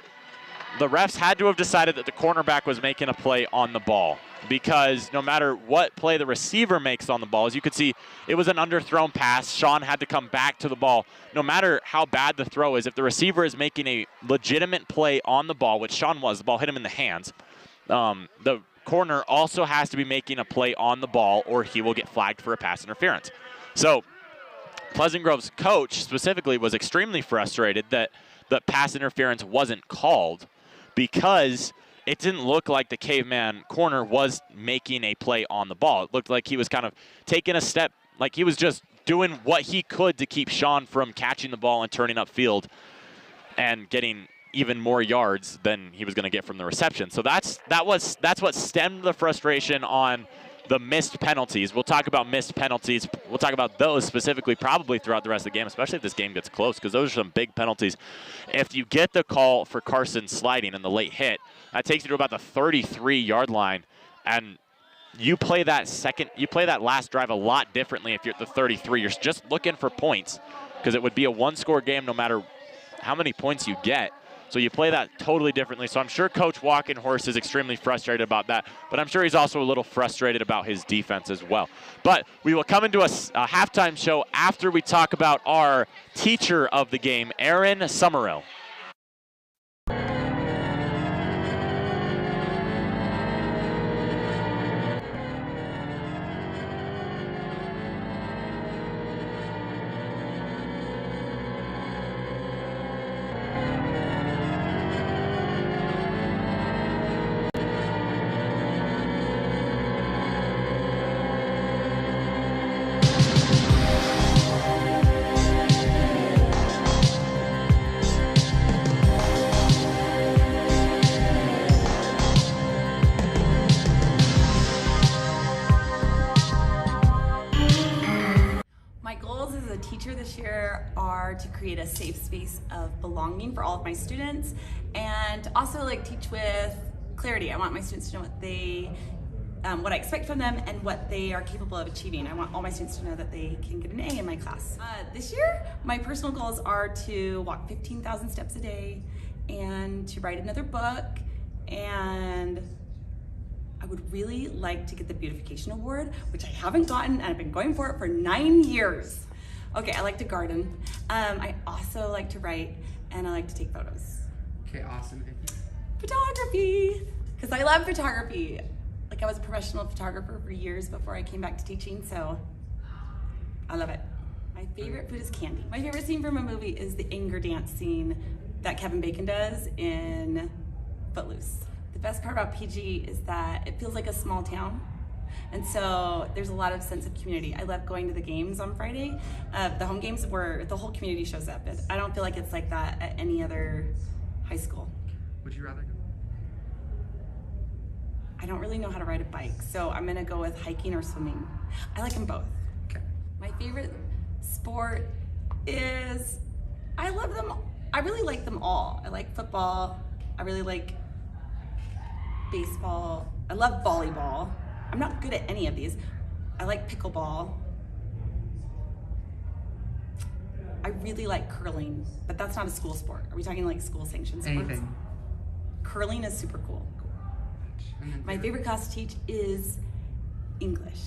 refs had to have decided that the cornerback was making a play on the ball, because no matter what play the receiver makes on the ball, as you could see, it was an underthrown pass. Sean had to come back to the ball. No matter how bad the throw is, if the receiver is making a legitimate play on the ball, which Sean was, the ball hit him in the hands, the corner also has to be making a play on the ball, or he will get flagged for a pass interference. So Pleasant Grove's coach specifically was extremely frustrated that the pass interference wasn't called, because it didn't look like the Caveman corner was making a play on the ball. It looked like he was kind of taking a step, like he was just doing what he could to keep Sean from catching the ball and turning upfield and getting even more yards than he was going to get from the reception. So that's what stemmed the frustration on the missed penalties. We'll talk about missed penalties. We'll talk about those specifically probably throughout the rest of the game, especially if this game gets close, because those are some big penalties. If you get the call for Carson sliding and the late hit, that takes you to about the 33-yard line, and you play that last drive a lot differently if you're at the 33. You're just looking for points, because it would be a one-score game no matter how many points you get. So you play that totally differently. So I'm sure Coach Walkenhorst is extremely frustrated about that, but I'm sure he's also a little frustrated about his defense as well. But we will come into a halftime show after we talk about our teacher of the game, Aaron Summerall. This year are to create a safe space of belonging for all of my students, and also teach with clarity. I want my students to know what I expect from them and what they are capable of achieving. I want all my students to know that they can get an A in my class. This year, my personal goals are to walk 15,000 steps a day and to write another book, and I would really like to get the beautification award, which I haven't gotten, and I've been going for it for 9 years. Okay, I like to garden. I also like to write, and I like to take photos. Okay, awesome. Photography, because I love photography. I was a professional photographer for years before I came back to teaching, so I love it. My favorite food is candy. My favorite scene from a movie is the anger dance scene that Kevin Bacon does in Footloose. The best part about PG is that it feels like a small town. And so there's a lot of sense of community. I love going to the games on Friday, the home games where the whole community shows up. I don't feel like it's like that at any other high school. Would you rather go? I don't really know how to ride a bike, so I'm gonna go with hiking or swimming. I like them both. Okay. My favorite sport is, I love them, I really like them all. I like football, I really like baseball, I love volleyball. I'm not good at any of these. I like pickleball. I really like curling, but that's not a school sport. Are we talking school sanctioned sports? Anything. Curling is super cool. My favorite class to teach is English.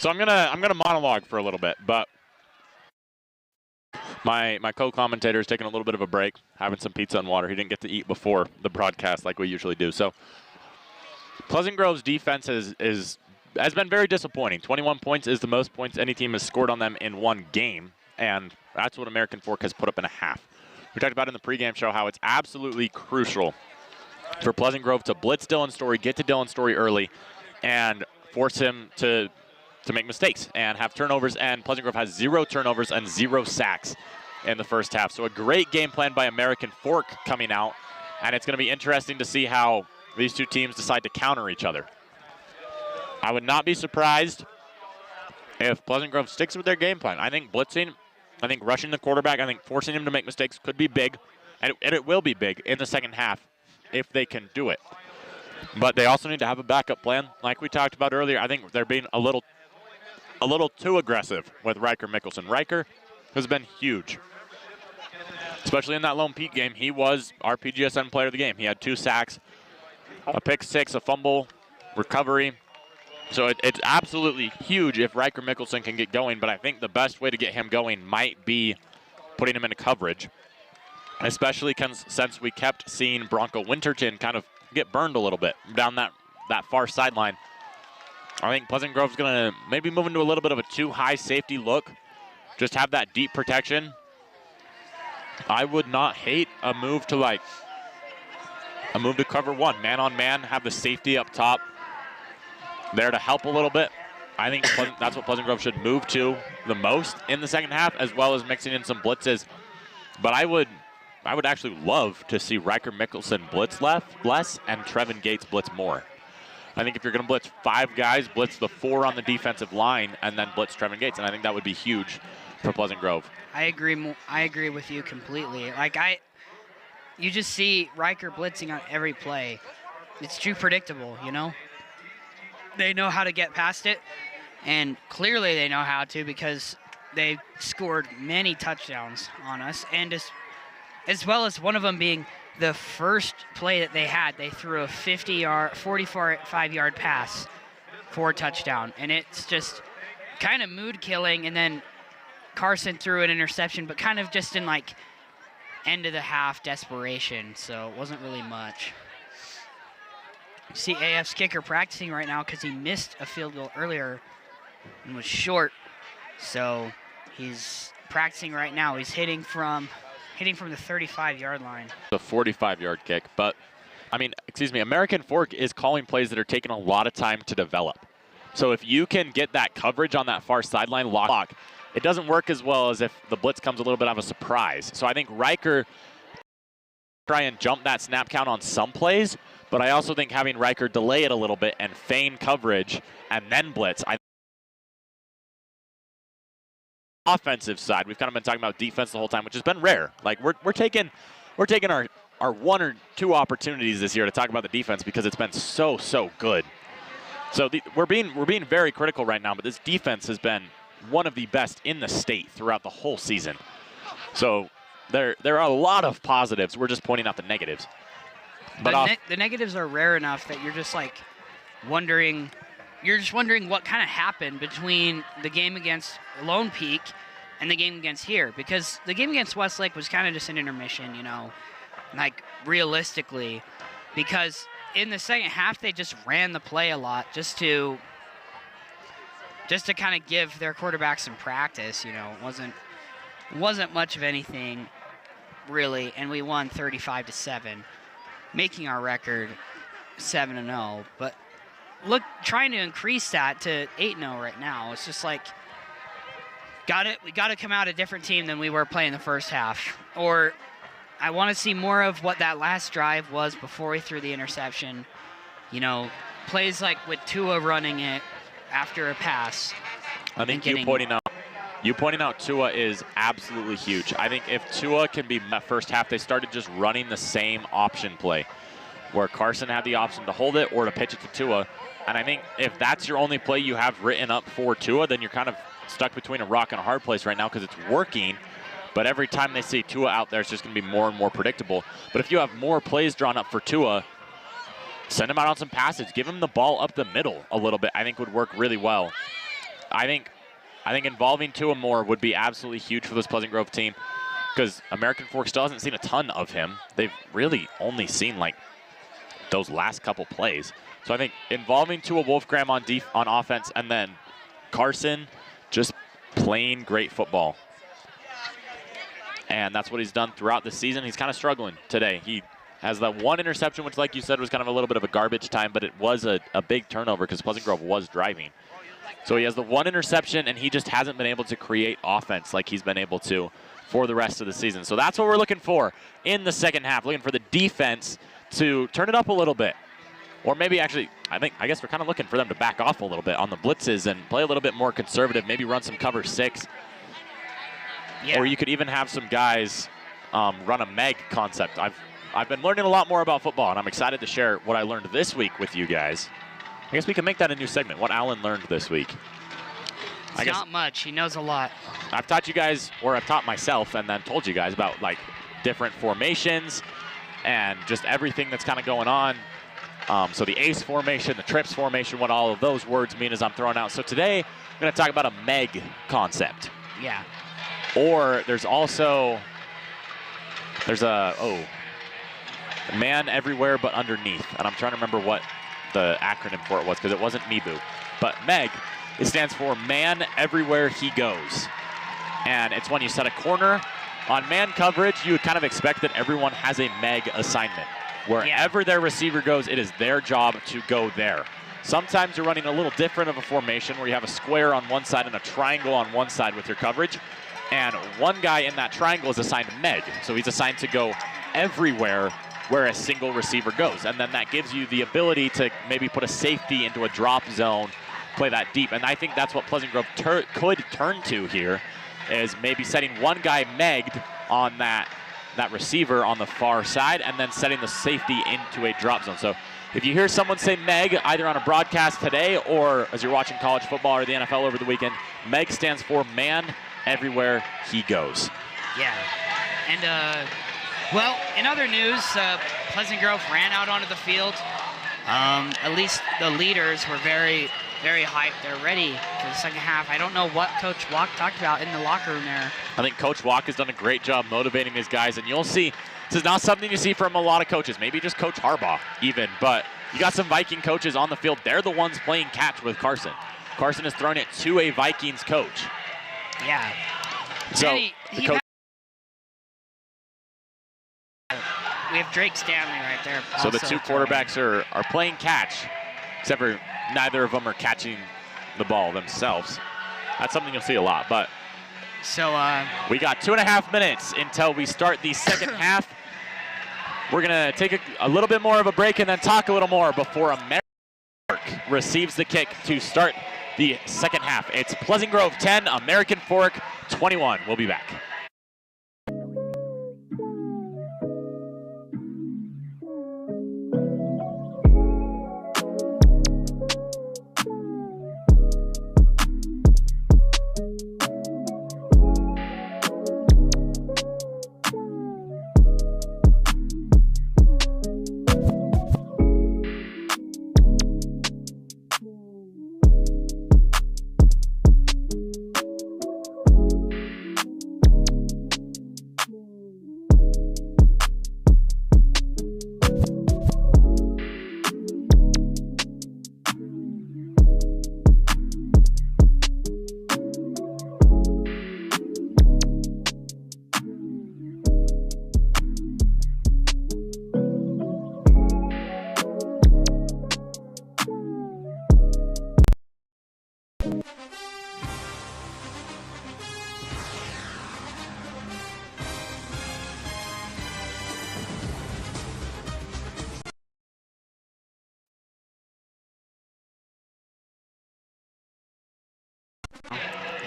So I'm gonna monologue for a little bit, but my co-commentator is taking a little bit of a break, having some pizza and water. He didn't get to eat before the broadcast like we usually do. So Pleasant Grove's defense has been very disappointing. 21 points is the most points any team has scored on them in one game, and that's what American Fork has put up in a half. We talked about in the pregame show how it's absolutely crucial for Pleasant Grove to blitz Dylan Story, get to Dylan Story early, and force him to make mistakes and have turnovers. And Pleasant Grove has 0 turnovers and 0 sacks in the first half. So a great game plan by American Fork coming out, and it's going to be interesting to see how these two teams decide to counter each other. I would not be surprised if Pleasant Grove sticks with their game plan. I think blitzing, I think rushing the quarterback, I think forcing him to make mistakes could be big, and it will be big in the second half if they can do it. But they also need to have a backup plan. Like we talked about earlier, I think they're being a little too aggressive with Riker Mickelson. Riker has been huge, especially in that Lone Peak game. He was our PGSN player of the game. He had 2 sacks, a pick 6, a fumble, recovery. So it's absolutely huge if Riker Mickelson can get going, but I think the best way to get him going might be putting him into coverage, especially since we kept seeing Bronco Winterton kind of get burned a little bit down that far sideline. I think Pleasant Grove's going to maybe move into a little bit of a too high safety look, just have that deep protection. I would not hate a move to cover 1, man on man, have the safety up top there to help a little bit. I think that's what Pleasant Grove should move to the most in the second half, as well as mixing in some blitzes. But I would actually love to see Riker Mickelson blitz less and Trevin Gates blitz more. I think if you're going to blitz 5 guys, blitz the 4 on the defensive line and then blitz Trevin Gates, and I think that would be huge for Pleasant Grove. I agree with you completely. You just see Riker blitzing on every play. It's too predictable, you know? They know how to get past it, and clearly they know how to because they scored many touchdowns on us, and as well as one of them being the first play that they had. They threw a 45-yard pass for a touchdown, and it's just kind of mood-killing, and then Carson threw an interception, but kind of just in end of the half desperation, so it wasn't really much. You see AF's kicker practicing right now because he missed a field goal earlier and was short. So he's practicing right now. He's hitting from the 35-yard line. The 45-yard kick, but American Fork is calling plays that are taking a lot of time to develop. So if you can get that coverage on that far sideline lock, it doesn't work as well as if the blitz comes a little bit of a surprise. So I think Riker try and jump that snap count on some plays, but I also think having Riker delay it a little bit and feign coverage and then blitz. Offensive side, we've kind of been talking about defense the whole time, which has been rare. We're taking our 1 or 2 opportunities this year to talk about the defense because it's been so good. So we're being very critical right now, but this defense has been one of the best in the state throughout the whole season. So there are a lot of positives. We're just pointing out the negatives. But the negatives are rare enough that you're just wondering what kind of happened between the game against Lone Peak and the game against here, because the game against Westlake was kind of just an intermission, realistically, because in the second half they just ran the play a lot just to kind of give their quarterback some practice. It wasn't much of anything really, and we won 35-7. Making our record 7-0, but trying to increase that to 8-0 right now. It's just we got to come out a different team than we were playing the first half. Or I want to see more of what that last drive was before we threw the interception. Plays with Tua running it after a pass. I think you pointing out Tua is absolutely huge. I think if Tua can be that first half, they started just running the same option play where Carson had the option to hold it or to pitch it to Tua. And I think if that's your only play you have written up for Tua, then you're kind of stuck between a rock and a hard place right now because it's working. But every time they see Tua out there, it's just going to be more and more predictable. But if you have more plays drawn up for Tua, send him out on some passes. Give him the ball up the middle a little bit. I think would work really well. I think involving Tua more would be absolutely huge for this Pleasant Grove team, because American Fork still hasn't seen a ton of him. They've really only seen like those last couple plays. So I think involving Tua Wolfgram on offense, and then Carson just playing great football. And that's what he's done throughout the season. He's kind of struggling today. He has that one interception, which, like you said, was kind of a little bit of a garbage time, but it was a big turnover because Pleasant Grove was driving. So he has the one interception, and he just hasn't been able to create offense like he's been able to for the rest of the season. So that's what we're looking for in the second half, looking for the defense to turn it up a little bit. Or maybe actually, I guess we're kind of looking for them to back off a little bit on the blitzes and play a little bit more conservative, maybe run some cover 6. Yeah. Or you could even have some guys run a Meg concept. I've been learning a lot more about football, and I'm excited to share what I learned this week with you guys. I guess we can make that a new segment, what Alan learned this week. It's not much. He knows a lot. I've taught you guys, or I've taught myself and then told you guys about like different formations and just everything that's kind of going on. So the ace formation, the trips formation, what all of those words mean as I'm throwing out. So today, I'm going to talk about a Meg concept. Yeah. Or there's a man everywhere but underneath. And I'm trying to remember what the acronym for it was because it wasn't MEBU. But Meg, it stands for man everywhere he goes. And it's when you set a corner on man coverage, you would kind of expect that everyone has a Meg assignment. Wherever their receiver goes, it is their job to go there. Sometimes you're running a little different of a formation where you have a square on one side and a triangle on one side with your coverage. And one guy in that triangle is assigned Meg. So he's assigned to go everywhere where a single receiver goes. And then that gives you the ability to maybe put a safety into a drop zone, play that deep. And I think that's what Pleasant Grove could turn to here, is maybe setting one guy Megged on that receiver on the far side and then setting the safety into a drop zone. So if you hear someone say Meg, either on a broadcast today or as you're watching college football or the NFL over the weekend, Meg stands for man everywhere he goes. Yeah. And, well, in other news, Pleasant Grove ran out onto the field. At least the leaders were very, very hyped. They're ready for the second half. I don't know what Coach Walk talked about in the locker room there. I think Coach Walk has done a great job motivating his guys, and you'll see this is not something you see from a lot of coaches, maybe just Coach Harbaugh even, but you got some Viking coaches on the field. They're the ones playing catch with Carson. Carson is throwing it to a Vikings coach. Yeah. So we have Drake Stanley right there. So the two quarterbacks are playing catch, except for neither of them are catching the ball themselves. That's something you'll see a lot. But so we got 2.5 minutes until we start the second half. We're going to take a little bit more of a break and then talk a little more before American Fork receives the kick to start the second half. It's Pleasant Grove 10, American Fork 21. We'll be back.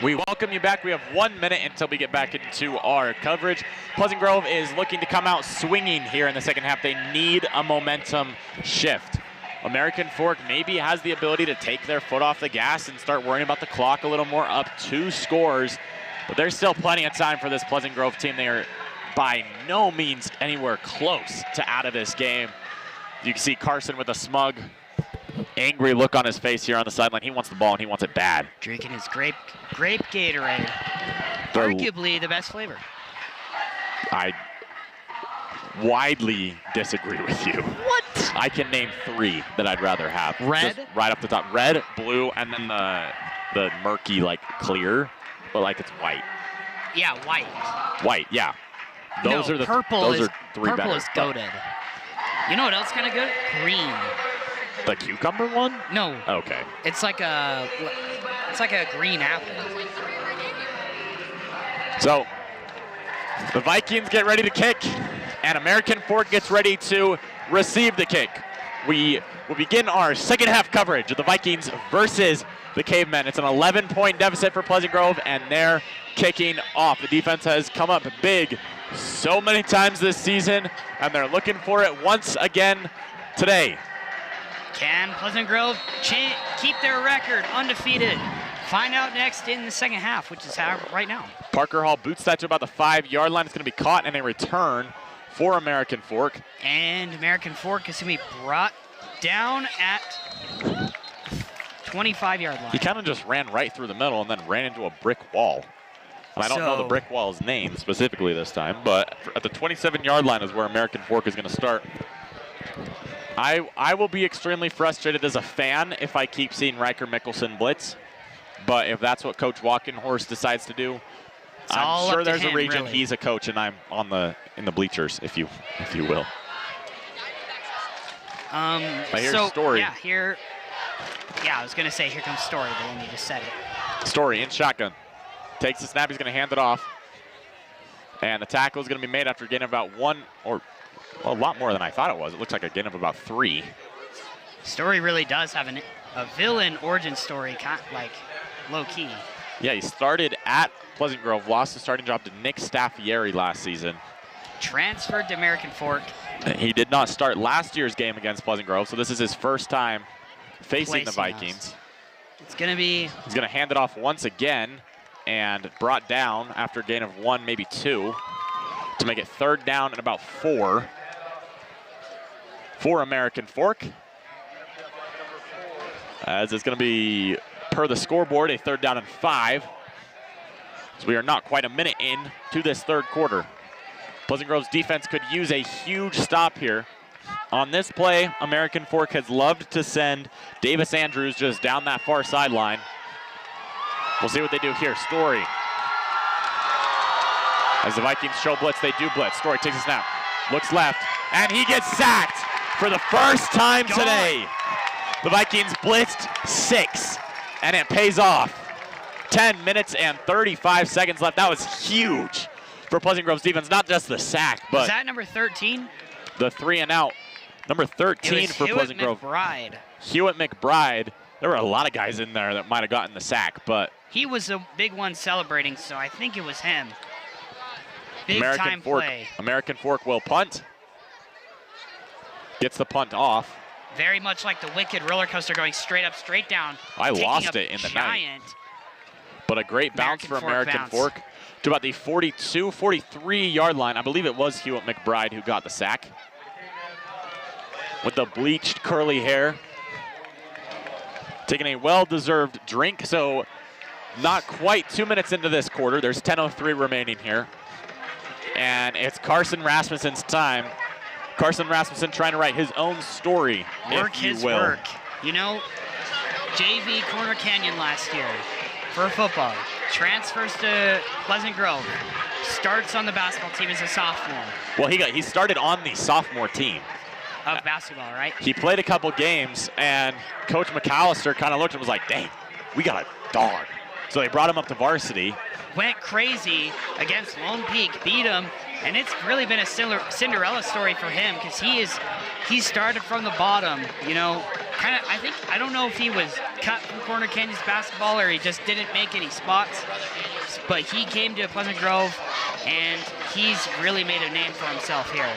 We welcome you back. We have 1 minute until we get back into our coverage. Pleasant Grove is looking to come out swinging here in the second half. They need a momentum shift. American Fork maybe has the ability to take their foot off the gas and start worrying about the clock a little more, up 2 scores. But there's still plenty of time for this Pleasant Grove team. They are by no means anywhere close to out of this game. You can see Carson with a smug angry look on his face here on the sideline. He wants the ball, and he wants it bad. Drinking his grape Gatorade. Arguably the best flavor. I widely disagree with you. What? I can name 3 that I'd rather have. Red? Just right off the top. Red, blue, and then the murky, like, clear, but like it's white. Yeah, white. White, yeah. Those are the purple. Those are 3 purple better. is goated. You know what else kind of good? Green. The cucumber one? No. Okay. It's like a green apple. So the Vikings get ready to kick, and American Fork gets ready to receive the kick. We will begin our second half coverage of the Vikings versus the Cavemen. It's an 11-point deficit for Pleasant Grove, and they're kicking off. The defense has come up big so many times this season, and they're looking for it once again today. Can Pleasant Grove keep their record undefeated? Find out next in the second half, which is right now. Parker Hall boots that to about the 5-yard line. It's going to be caught and a return for American Fork. And American Fork is going to be brought down at 25-yard line. He kind of just ran right through the middle and then ran into a brick wall. And I don't know the brick wall's name specifically this time, but at the 27-yard line is where American Fork is going to start. I will be extremely frustrated as a fan if I keep seeing Riker Mickelson blitz, but if that's what Coach Walkenhorst decides to do, I'm sure there's a reason he's a coach and I'm in the bleachers, if you will. Here's Story. Yeah, I was gonna say here comes Story, but then you just said it. Story in shotgun. Takes the snap, he's gonna hand it off. And the tackle is gonna be made after a gain of about 1 or a lot more than I thought it was. It looks like a gain of about 3. Story really does have a villain origin story, like low-key. Yeah, he started at Pleasant Grove, lost his starting job to Nick Staffieri last season. Transferred to American Fork. He did not start last year's game against Pleasant Grove, so this is his first time facing the Vikings. It's gonna be... He's gonna hand it off once again and brought down after a gain of 1, maybe 2, to make it 3rd down and about 4 for American Fork. As it's gonna be, per the scoreboard, a 3rd down and 5. So we are not quite a minute in to this 3rd quarter. Pleasant Grove's defense could use a huge stop here. On this play, American Fork has loved to send Davis Andrews just down that far sideline. We'll see what they do here. Story. As the Vikings show blitz, they do blitz. Story takes a snap, looks left, and he gets sacked for the first time today. The Vikings blitzed 6, and it pays off. 10 minutes and 35 seconds left. That was huge for Pleasant Grove's defense. Not just the sack, but was that number 13? The 3 and out. Number 13 for Pleasant Grove. Hewitt McBride. There were a lot of guys in there that might have gotten the sack, but he was a big one celebrating, so I think it was him. Big American time Fork, play. American Fork will punt. Gets the punt off. Very much like the wicked roller coaster going straight up, straight down. I lost it in the night. But a great bounce for American Fork to about the 42, 43-yard line. I believe it was Hewitt McBride who got the sack. With the bleached curly hair. Taking a well-deserved drink. So not quite 2 minutes into this quarter. There's 10:03 remaining here. And it's Carson Rasmussen's time. Carson Rasmussen trying to write his own story, work if you his will. work. You know, JV Corner Canyon last year for football. Transfers to Pleasant Grove. Starts on the basketball team as a sophomore. Well, he started on the sophomore team. Of basketball, right? He played a couple games, and Coach McAllister kind of looked and was like, dang, we got a dog. So they brought him up to varsity. Went crazy against Lone Peak, beat him, and it's really been a Cinderella story for him because he started from the bottom, you know, I don't know if he was cut from Corner Canyon's basketball or he just didn't make any spots, but he came to Pleasant Grove and he's really made a name for himself here.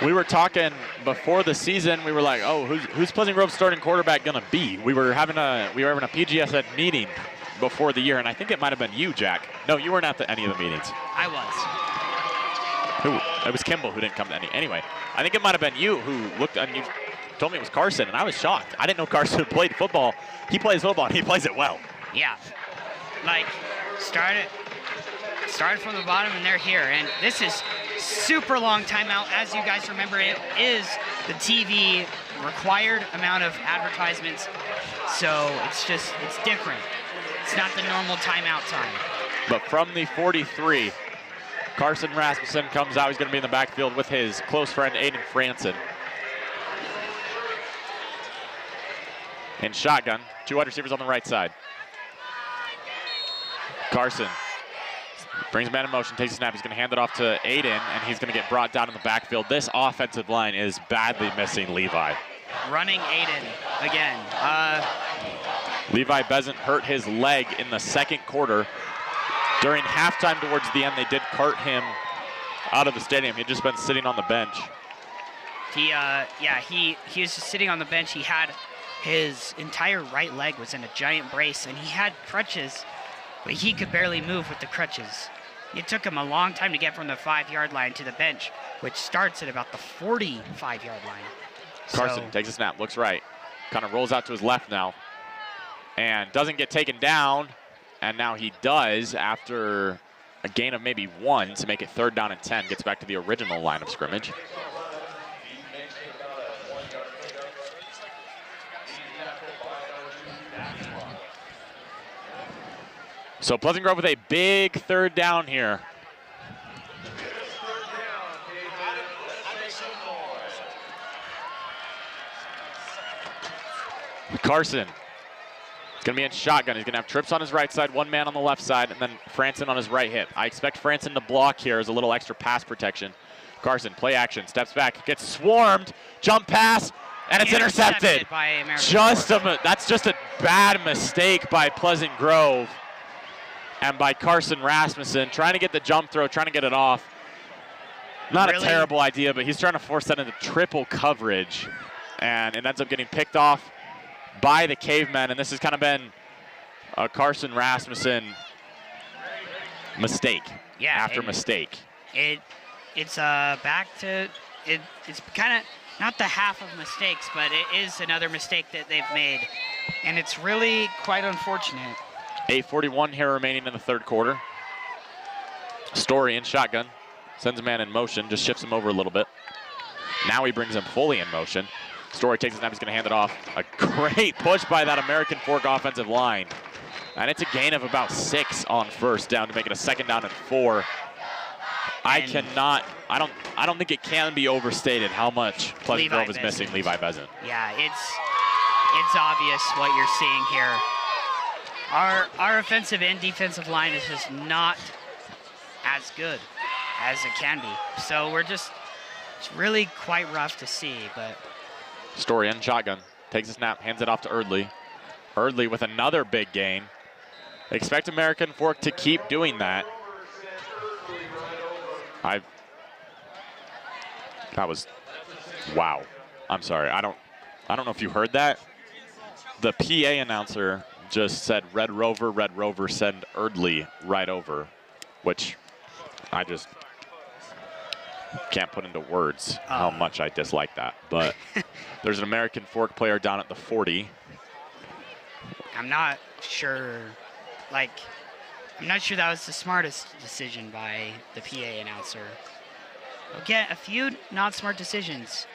We were talking before the season, we were like, oh, who's Pleasant Grove's starting quarterback gonna be? We were having a PGSN meeting before the year, and I think it might have been you, Jack. No, you weren't at any of the meetings. I was. It was Kimball who didn't come to any. Anyway, I think it might have been you who looked and you told me it was Carson, and I was shocked. I didn't know Carson played football. He plays football, and he plays it well. Yeah. Like, started from the bottom, and they're here. And this is super long timeout. As you guys remember, it is the TV required amount of advertisements. So it's different. It's not the normal timeout time. But from the 43, Carson Rasmussen comes out. He's going to be in the backfield with his close friend, Aiden Franson. In shotgun, 2 wide receivers on the right side. Carson brings man in motion, takes a snap. He's going to hand it off to Aiden, and he's going to get brought down in the backfield. This offensive line is badly missing Levi. Running Aiden again. Levi Bezant hurt his leg in the second quarter. During halftime towards the end, they did cart him out of the stadium. He had just been sitting on the bench. He was just sitting on the bench. He had his entire right leg was in a giant brace, and he had crutches, but he could barely move with the crutches. It took him a long time to get from the 5-yard line to the bench, which starts at about the 45-yard line. Carson takes a snap, looks right, kind of rolls out to his left now, and doesn't get taken down, and now he does after a gain of maybe 1 to make it 3rd down and 10, gets back to the original line of scrimmage. So Pleasant Grove with a big 3rd down here. Carson is going to be in shotgun. He's going to have Trips on his right side, 1 man on the left side, and then Franson on his right hip. I expect Franson to block here as a little extra pass protection. Carson, play action, steps back, gets swarmed, jump pass, and it's intercepted. By American That's just a bad mistake by Pleasant Grove and by Carson Rasmussen, trying to get the jump throw, trying to get it off. Not a terrible idea, but he's trying to force that into triple coverage, and it ends up getting picked off by the Cavemen, and this has kind of been a Carson Rasmussen mistake after mistake. It's back to it's kind of not the half of mistakes, but it is another mistake that they've made, and it's really quite unfortunate. 8:41 here remaining in the 3rd quarter. Story in shotgun, sends a man in motion, just shifts him over a little bit. Now he brings him fully in motion. Story takes his snap, he's going to hand it off. A great push by that American Fork offensive line. And it's a gain of about 6 on 1st down to make it a 2nd down and 4. I don't think it can be overstated how much Pleasant Grove is missing Levi Bezant. Yeah, it's obvious what you're seeing here. Our offensive and defensive line is just not as good as it can be. So it's really quite rough to see, but. Story in shotgun, takes a snap, hands it off to Erdley. Erdley with another big gain. Expect American Fork to keep doing that. That was, wow. I'm sorry, I don't know if you heard that. The PA announcer just said Red Rover, send Erdley right over, which I just can't put into words how much I dislike that. But there's an American Fork player down at the 40. I'm not sure that was the smartest decision by the PA announcer. Again, a few not smart decisions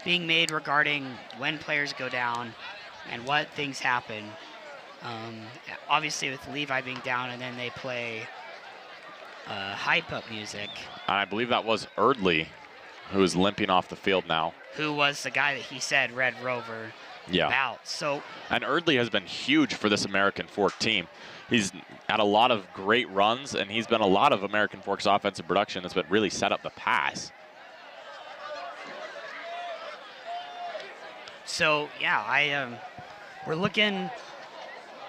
being made regarding when players go down and what things happen. Obviously with Levi being down, and then they play hype up music. And I believe that was Erdley, who is limping off the field now. Who was the guy that he said Red Rover about. So. And Erdley has been huge for this American Fork team. He's had a lot of great runs, and he's been a lot of American Fork's offensive production that's been really set up the pass. So, yeah, we're looking,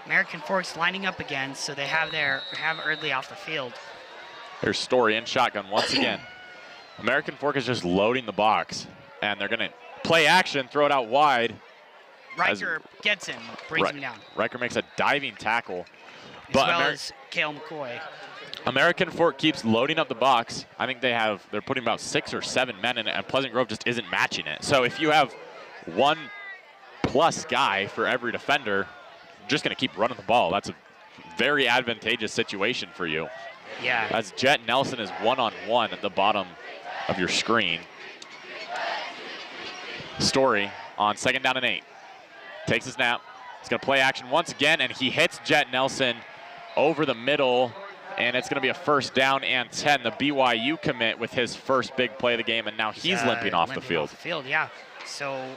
American Fork's lining up again, so they have Erdley off the field. There's Story in shotgun once again. American Fork is just loading the box, and they're going to play action, throw it out wide. Riker gets him, brings him down. Riker makes a diving tackle. As well as Cale McCoy. American Fork keeps loading up the box. I think they're putting about 6 or 7 men in it, and Pleasant Grove just isn't matching it. So if you have 1+ guy for every defender, just going to keep running the ball. That's a very advantageous situation for you. Yeah. As Jet Nelson is one-on-one at the bottom of your screen. Story on 2nd down and 8. Takes a snap. He's going to play action once again, and he hits Jet Nelson over the middle, and it's going to be a 1st down and 10. The BYU commit with his first big play of the game, and now he's limping off the field. Yeah. So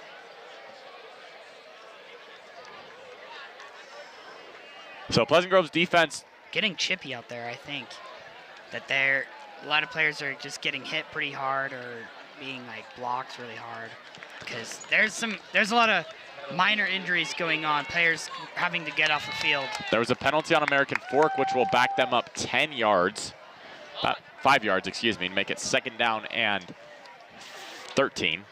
Pleasant Grove's defense getting chippy out there, I think. That a lot of players are just getting hit pretty hard or being like blocked really hard. Because there's a lot of minor injuries going on, players having to get off the field. There was a penalty on American Fork, which will back them up 10 yards, 5 yards, excuse me, to make it 2nd down and 13.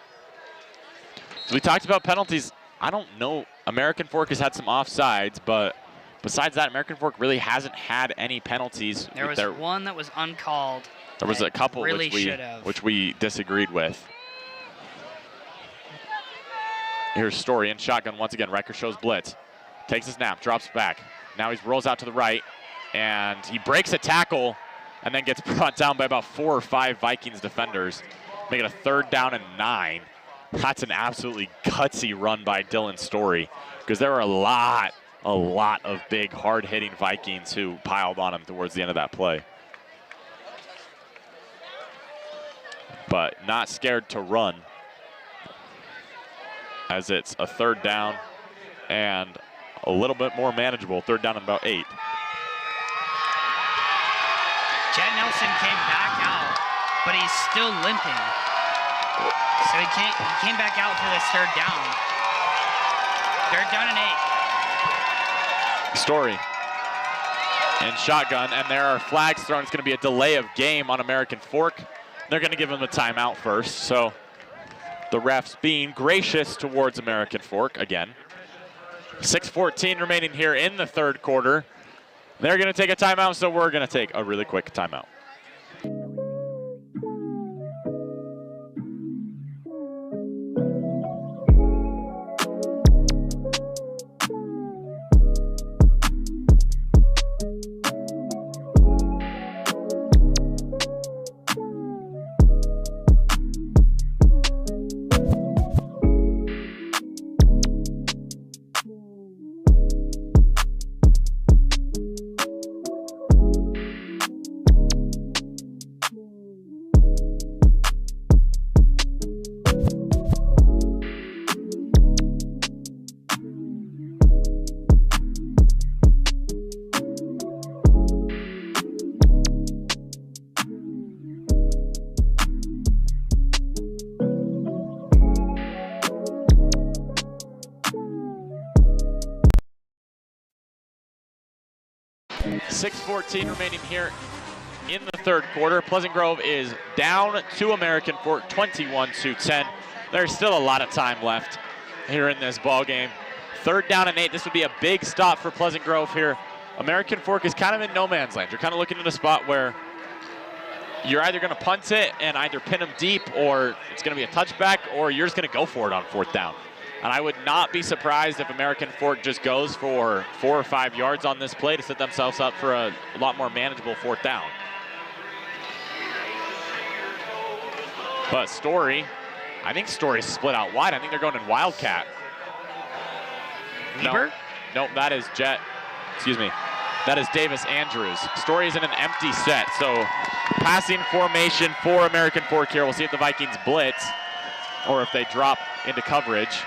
So we talked about penalties. I don't know, American Fork has had some offsides, but besides that, American Fork really hasn't had any penalties. There was one that was uncalled. There was a couple really which we disagreed with. Here's Story in shotgun once again. Riker shows blitz. Takes a snap, drops back. Now he rolls out to the right, and he breaks a tackle and then gets brought down by about 4 or 5 Vikings defenders, making a 3rd down and 9. That's an absolutely gutsy run by Dylan Story, because there were a lot of big, hard-hitting Vikings who piled on him towards the end of that play. But not scared to run, as it's a 3rd down and a little bit more manageable. 3rd down and about 8. Jet Nelson came back out, but he's still limping. So he came back out for this 3rd down. 3rd down and 8. Story in shotgun, and there are flags thrown. It's going to be a delay of game on American Fork. They're going to give him a timeout first, so the refs being gracious towards American Fork again. 6:14 remaining here in the 3rd quarter. They're going to take a timeout, so we're going to take a really quick timeout. .14 remaining here in the 3rd quarter. Pleasant Grove is down to American Fork 21-10. There's still a lot of time left here in this ball game. 3rd down and 8. This would be a big stop for Pleasant Grove here. American Fork is kind of in no man's land. You're kind of looking at a spot where you're either going to punt it and either pin them deep, or it's going to be a touchback, or you're just going to go for it on 4th down. And I would not be surprised if American Fork just goes for 4 or 5 yards on this play to set themselves up for a lot more manageable 4th down. But Story, I think Story's split out wide. I think they're going in Wildcat. Lieber? No, that is that is Davis Andrews. Story's in an empty set, so passing formation for American Fork here. We'll see if the Vikings blitz or if they drop into coverage.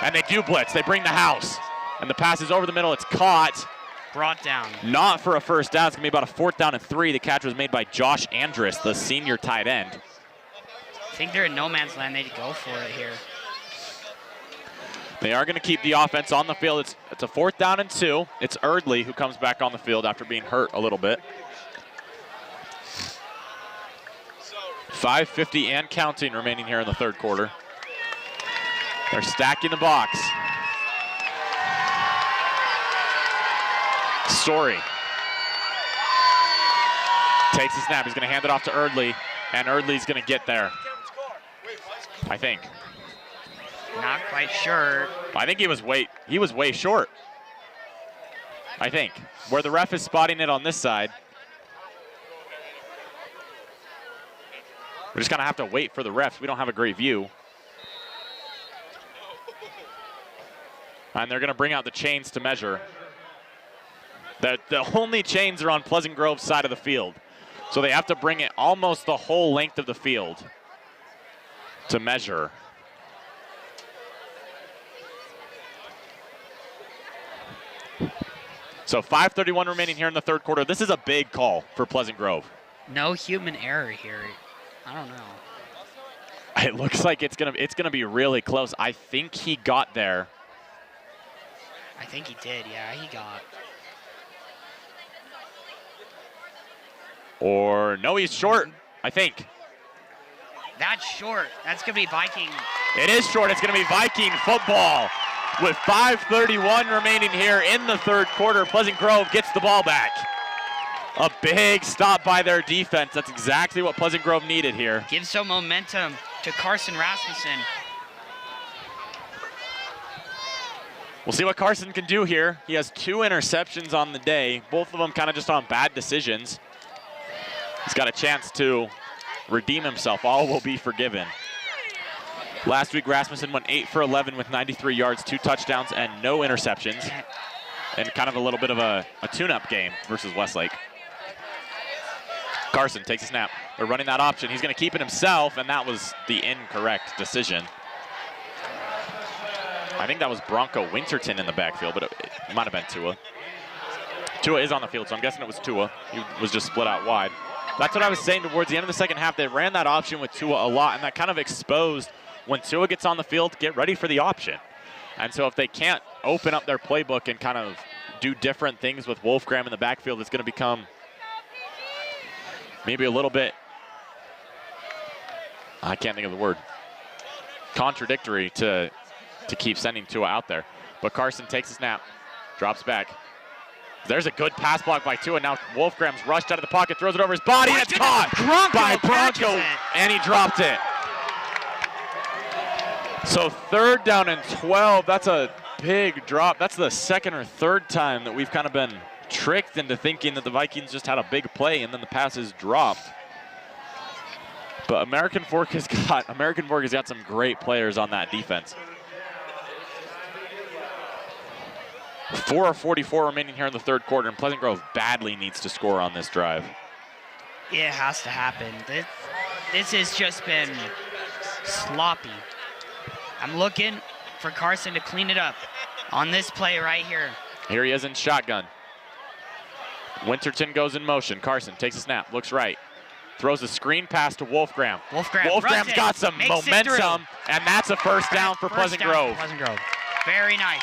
And they do blitz. They bring the house. And the pass is over the middle. It's caught. Brought down. Not for a 1st down. It's going to be about a 4th down and 3. The catch was made by Josh Andrus, the senior tight end. I think they're in no man's land. They go for it here. They are going to keep the offense on the field. It's a 4th down and 2. It's Erdley who comes back on the field after being hurt a little bit. 5:50 and counting remaining here in the 3rd quarter. They're stacking the box. Story takes the snap. He's going to hand it off to Erdley, and Erdley's going to get there, I think. Not quite sure. I think he was way short. I think. Where the ref is spotting it on this side. We're just gonna have to wait for the refs. We don't have a great view. And they're gonna bring out the chains to measure. The only chains are on Pleasant Grove's side of the field. So they have to bring it almost the whole length of the field to measure. So 5:31 remaining here in the third quarter. This is a big call for Pleasant Grove. No human error here. I don't know. It looks like it's gonna be really close. I think he got there. I think he did, yeah, he got. Or no, he's short, I think. That's short. That's gonna be Viking. It is short. It's gonna be Viking football. With 5:31 remaining here in the third quarter, Pleasant Grove gets the ball back. A big stop by their defense. That's exactly what Pleasant Grove needed here. Gives some momentum to Carson Rasmussen. We'll see what Carson can do here. He has 2 interceptions on the day, both of them kind of just on bad decisions. He's got a chance to redeem himself. All will be forgiven. Last week, Rasmussen went 8 for 11 with 93 yards, 2 touchdowns, and no interceptions. And kind of a little bit of a tune-up game versus Westlake. Carson takes a snap. They're running that option. He's going to keep it himself, and that was the incorrect decision. I think that was Bronco Winterton in the backfield, but it might have been Tua. Tua is on the field, so I'm guessing it was Tua. He was just split out wide. That's what I was saying towards the end of the second half. They ran that option with Tua a lot, and that kind of exposed when Tua gets on the field, get ready for the option. And so if they can't open up their playbook and kind of do different things with Wolfgram in the backfield, it's going to become maybe a little bit, I can't think of the word, contradictory to keep sending Tua out there. But Carson takes a snap, drops back. There's a good pass block by Tua. Now Wolfgram's rushed out of the pocket, throws it over his body, and it's caught by Bronco, and he dropped it. So 3rd down and 12, that's a big drop. That's the 2nd or 3rd time that we've kind of been tricked into thinking that the Vikings just had a big play and then the pass is dropped. But American Fork has got some great players on that defense. 4:44 remaining here in the third quarter, and Pleasant Grove badly needs to score on this drive. Yeah, it has to happen. This has just been sloppy. I'm looking for Carson to clean it up on this play right here. Here he is in shotgun. Winterton goes in motion. Carson takes a snap, looks right. Throws a screen pass to Wolfgram. Wolfgram's got some momentum, and that's a first down for Pleasant Grove. Pleasant Grove. Very nice.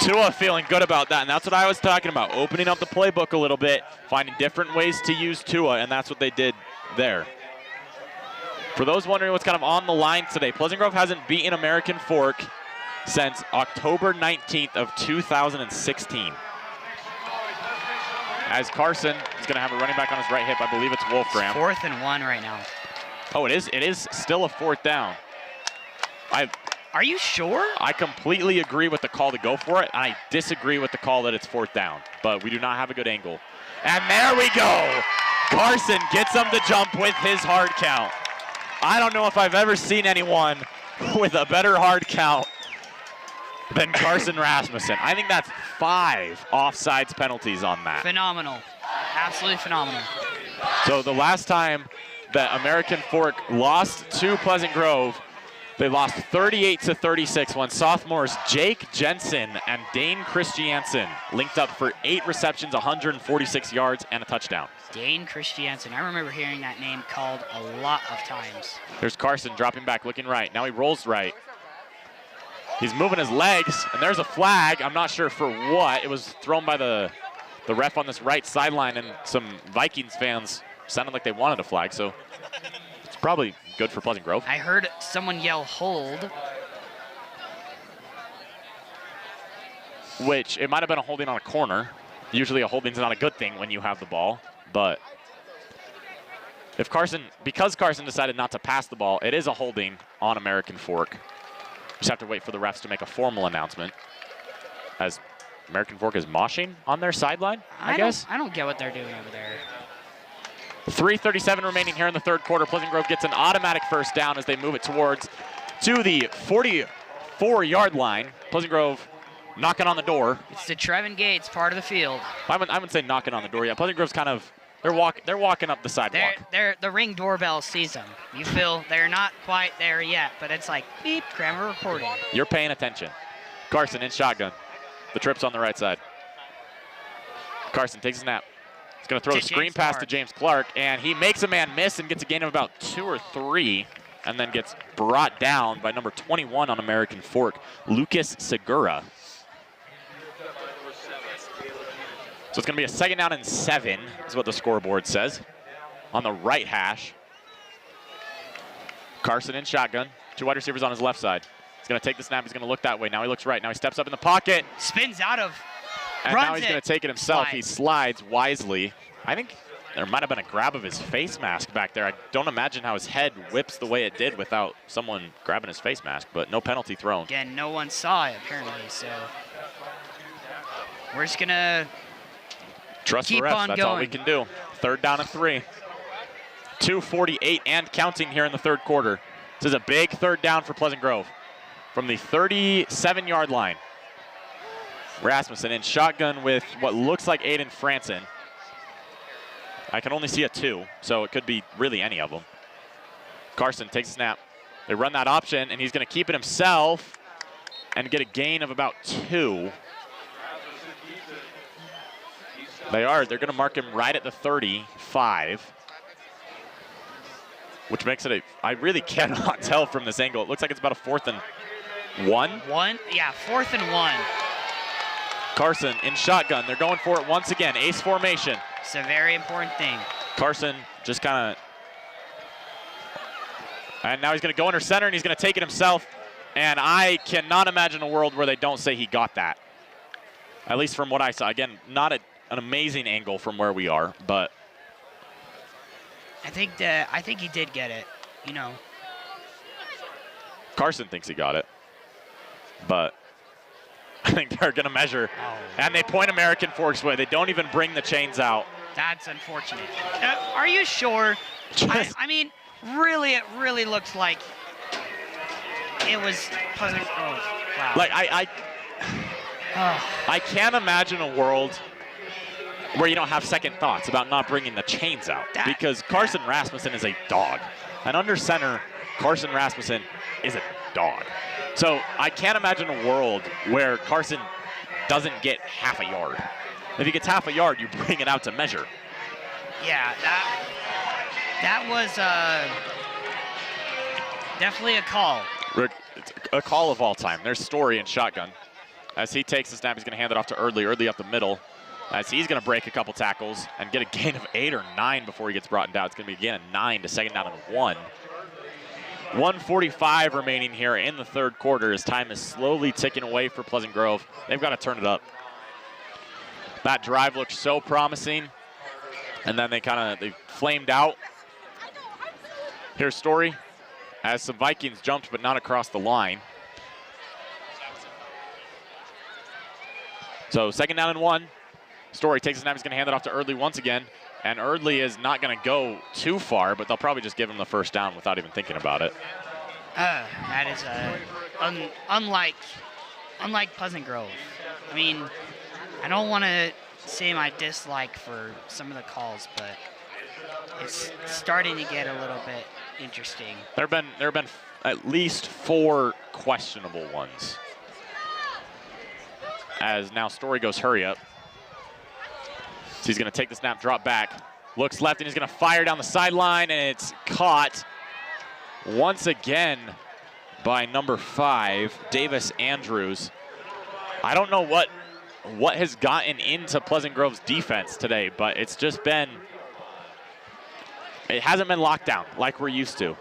Tua feeling good about that, and that's what I was talking about, opening up the playbook a little bit, finding different ways to use Tua, and that's what they did there. For those wondering what's kind of on the line today, Pleasant Grove hasn't beaten American Fork since October 19th of 2016. As Carson is going to have a running back on his right hip, I believe it's Wolfgram. 4th and 1 right now. Oh, it is still a 4th down. Are you sure? I completely agree with the call to go for it, and I disagree with the call that it's 4th down, but we do not have a good angle. And there we go. Carson gets him to jump with his hard count. I don't know if I've ever seen anyone with a better hard count than Carson Rasmussen. I think that's 5 offsides penalties on that. Phenomenal. Absolutely phenomenal. So the last time that American Fork lost to Pleasant Grove, they lost 38-36 when sophomores Jake Jensen and Dane Christiansen linked up for 8 receptions, 146 yards, and a touchdown. Dane Christiansen. I remember hearing that name called a lot of times. There's Carson dropping back, looking right. Now he rolls right. He's moving his legs, and there's a flag. I'm not sure for what. It was thrown by the ref on this right sideline, and some Vikings fans sounded like they wanted a flag, so it's probably good for Pleasant Grove. I heard someone yell hold. Which, it might have been a holding on a corner. Usually a holding's not a good thing when you have the ball, but because Carson decided not to pass the ball, it is a holding on American Fork. Just have to wait for the refs to make a formal announcement. As American Fork is moshing on their sideline, I guess. I don't get what they're doing over there. 3:37 remaining here in the third quarter. Pleasant Grove gets an automatic first down as they move it to the 44-yard line. Pleasant Grove knocking on the door. It's the Trevin Gates part of the field. I wouldn't say knocking on the door yet. Pleasant Grove's kind of, they're walking up the sidewalk. The Ring doorbell sees them. You feel they're not quite there yet, but it's like, beep, grammar recording. You're paying attention. Carson in shotgun. The trip's on the right side. Carson takes a snap. He's going to throw the screen pass to James Clark, and he makes a man miss and gets a gain of about 2 or 3, and then gets brought down by number 21 on American Fork, Lucas Segura. So it's going to be a 2nd down and 7, is what the scoreboard says, on the right hash. Carson in shotgun. 2 wide receivers on his left side. He's going to take the snap. He's going to look that way. Now he looks right. Now he steps up in the pocket. Spins out of. And now he's going to take it himself. He slides wisely. I think there might have been a grab of his face mask back there. I don't imagine how his head whips the way it did without someone grabbing his face mask, but no penalty thrown. Again, no one saw it apparently, so we're just going to trust the refs. That's all we can do. 3rd down and 3. 2:48 and counting here in the third quarter. This is a big 3rd down for Pleasant Grove from the 37-yard line. Rasmussen in shotgun with what looks like Aiden Franson. I can only see a 2, so it could be really any of them. Carson takes a snap. They run that option, and he's going to keep it himself and get a gain of about 2. They're going to mark him right at the 35, which makes it I really cannot tell from this angle. It looks like it's about a 4th and 1. Yeah, 4th and 1. Carson in shotgun. They're going for it once again. Ace formation. It's a very important thing. Carson just kind of, and now he's going to go under center, and he's going to take it himself. And I cannot imagine a world where they don't say he got that. At least from what I saw. Again, not an amazing angle from where we are, but I think he did get it. You know. Carson thinks he got it, but I think they're going to measure, and they point American Fork's way. They don't even bring the chains out. That's unfortunate. Are you sure? I mean, really, it really looks like it was Pleasant Grove. Wow. Like, I can't imagine a world where you don't have second thoughts about not bringing the chains out, because Carson Rasmussen is a dog. And under center, Carson Rasmussen is a dog. So I can't imagine a world where Carson doesn't get half a yard. If he gets half a yard, you bring it out to measure. Yeah, that was definitely a call. It's a call of all time. There's Story in shotgun. As he takes the snap, he's going to hand it off to Erdley. Erdley up the middle. As he's going to break a couple tackles and get a gain of 8 or 9 before he gets brought down. It's going to be, again, a 9 to 2nd down and 1. 1:45 remaining here in the third quarter as time is slowly ticking away for Pleasant Grove. They've got to turn it up. That drive looked so promising, and then they flamed out. Here's Story as some Vikings jumped, but not across the line. So 2nd down and 1. Story takes a snap. He's going to hand it off to Erdley once again. And Erdley is not going to go too far, but they'll probably just give him the first down without even thinking about it. That is unlike Pleasant Grove. I mean, I don't want to say my dislike for some of the calls, but it's starting to get a little bit interesting. There have been at least 4 questionable ones. As now Story goes hurry up. So he's going to take the snap, drop back, looks left, and he's going to fire down the sideline, and it's caught once again by number 5, Davis Andrews. I don't know what has gotten into Pleasant Grove's defense today, but it's just been, it hasn't been locked down like we're used to.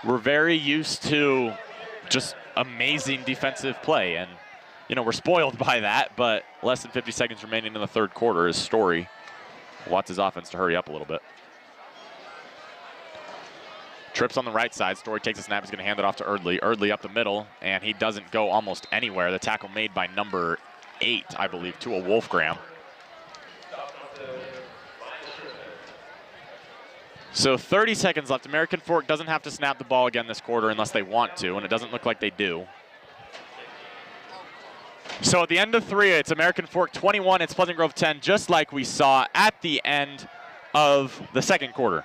We're very used to just amazing defensive play, and you know, we're spoiled by that, but less than 50 seconds remaining in the third quarter is Story wants his offense to hurry up a little bit. Trips on the right side. Story takes a snap. He's going to hand it off to Erdley. Erdley up the middle, and he doesn't go almost anywhere. The tackle made by number 8, I believe, to a Wolfgram. So 30 seconds left. American Fork doesn't have to snap the ball again this quarter unless they want to, and it doesn't look like they do. So at the end of 3, it's American Fork 21, it's Pleasant Grove 10, just like we saw at the end of the second quarter.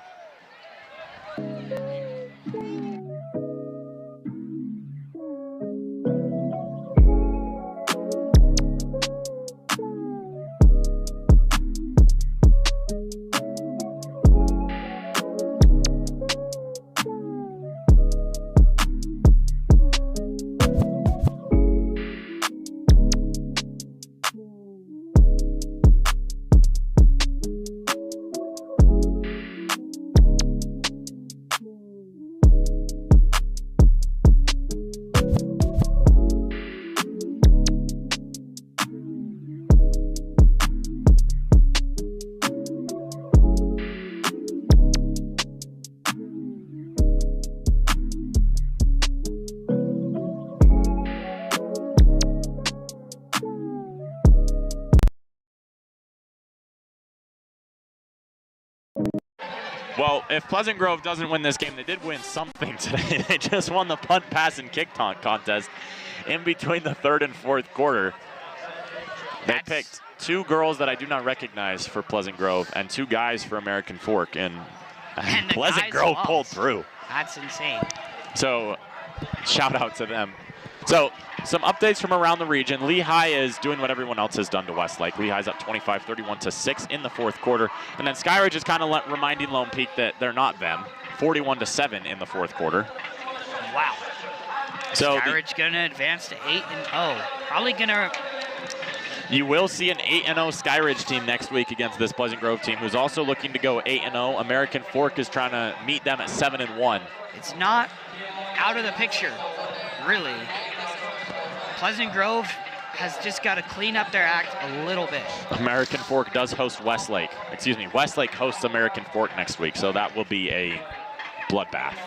Well, if Pleasant Grove doesn't win this game, they did win something today. They just won the punt, pass, and kick contest in between the 3rd and 4th quarter. They picked 2 girls that I do not recognize for Pleasant Grove and 2 guys for American Fork, and Pleasant Grove pulled through. That's insane. So, shout out to them. So, some updates from around the region. Lehigh is doing what everyone else has done to Westlake. Lehigh's up 25-31-6 in the 4th quarter. And then Skyridge is kind of reminding Lone Peak that they're not them. 41-7 in the 4th quarter. Wow. So Skyridge going to advance to 8-0. Probably going to... You will see an 8-0 Skyridge team next week against this Pleasant Grove team, who's also looking to go 8-0. American Fork is trying to meet them at 7-1. It's not out of the picture, really. Pleasant Grove has just got to clean up their act a little bit. American Fork does host Westlake. Excuse me, Westlake hosts American Fork next week, so that will be a bloodbath.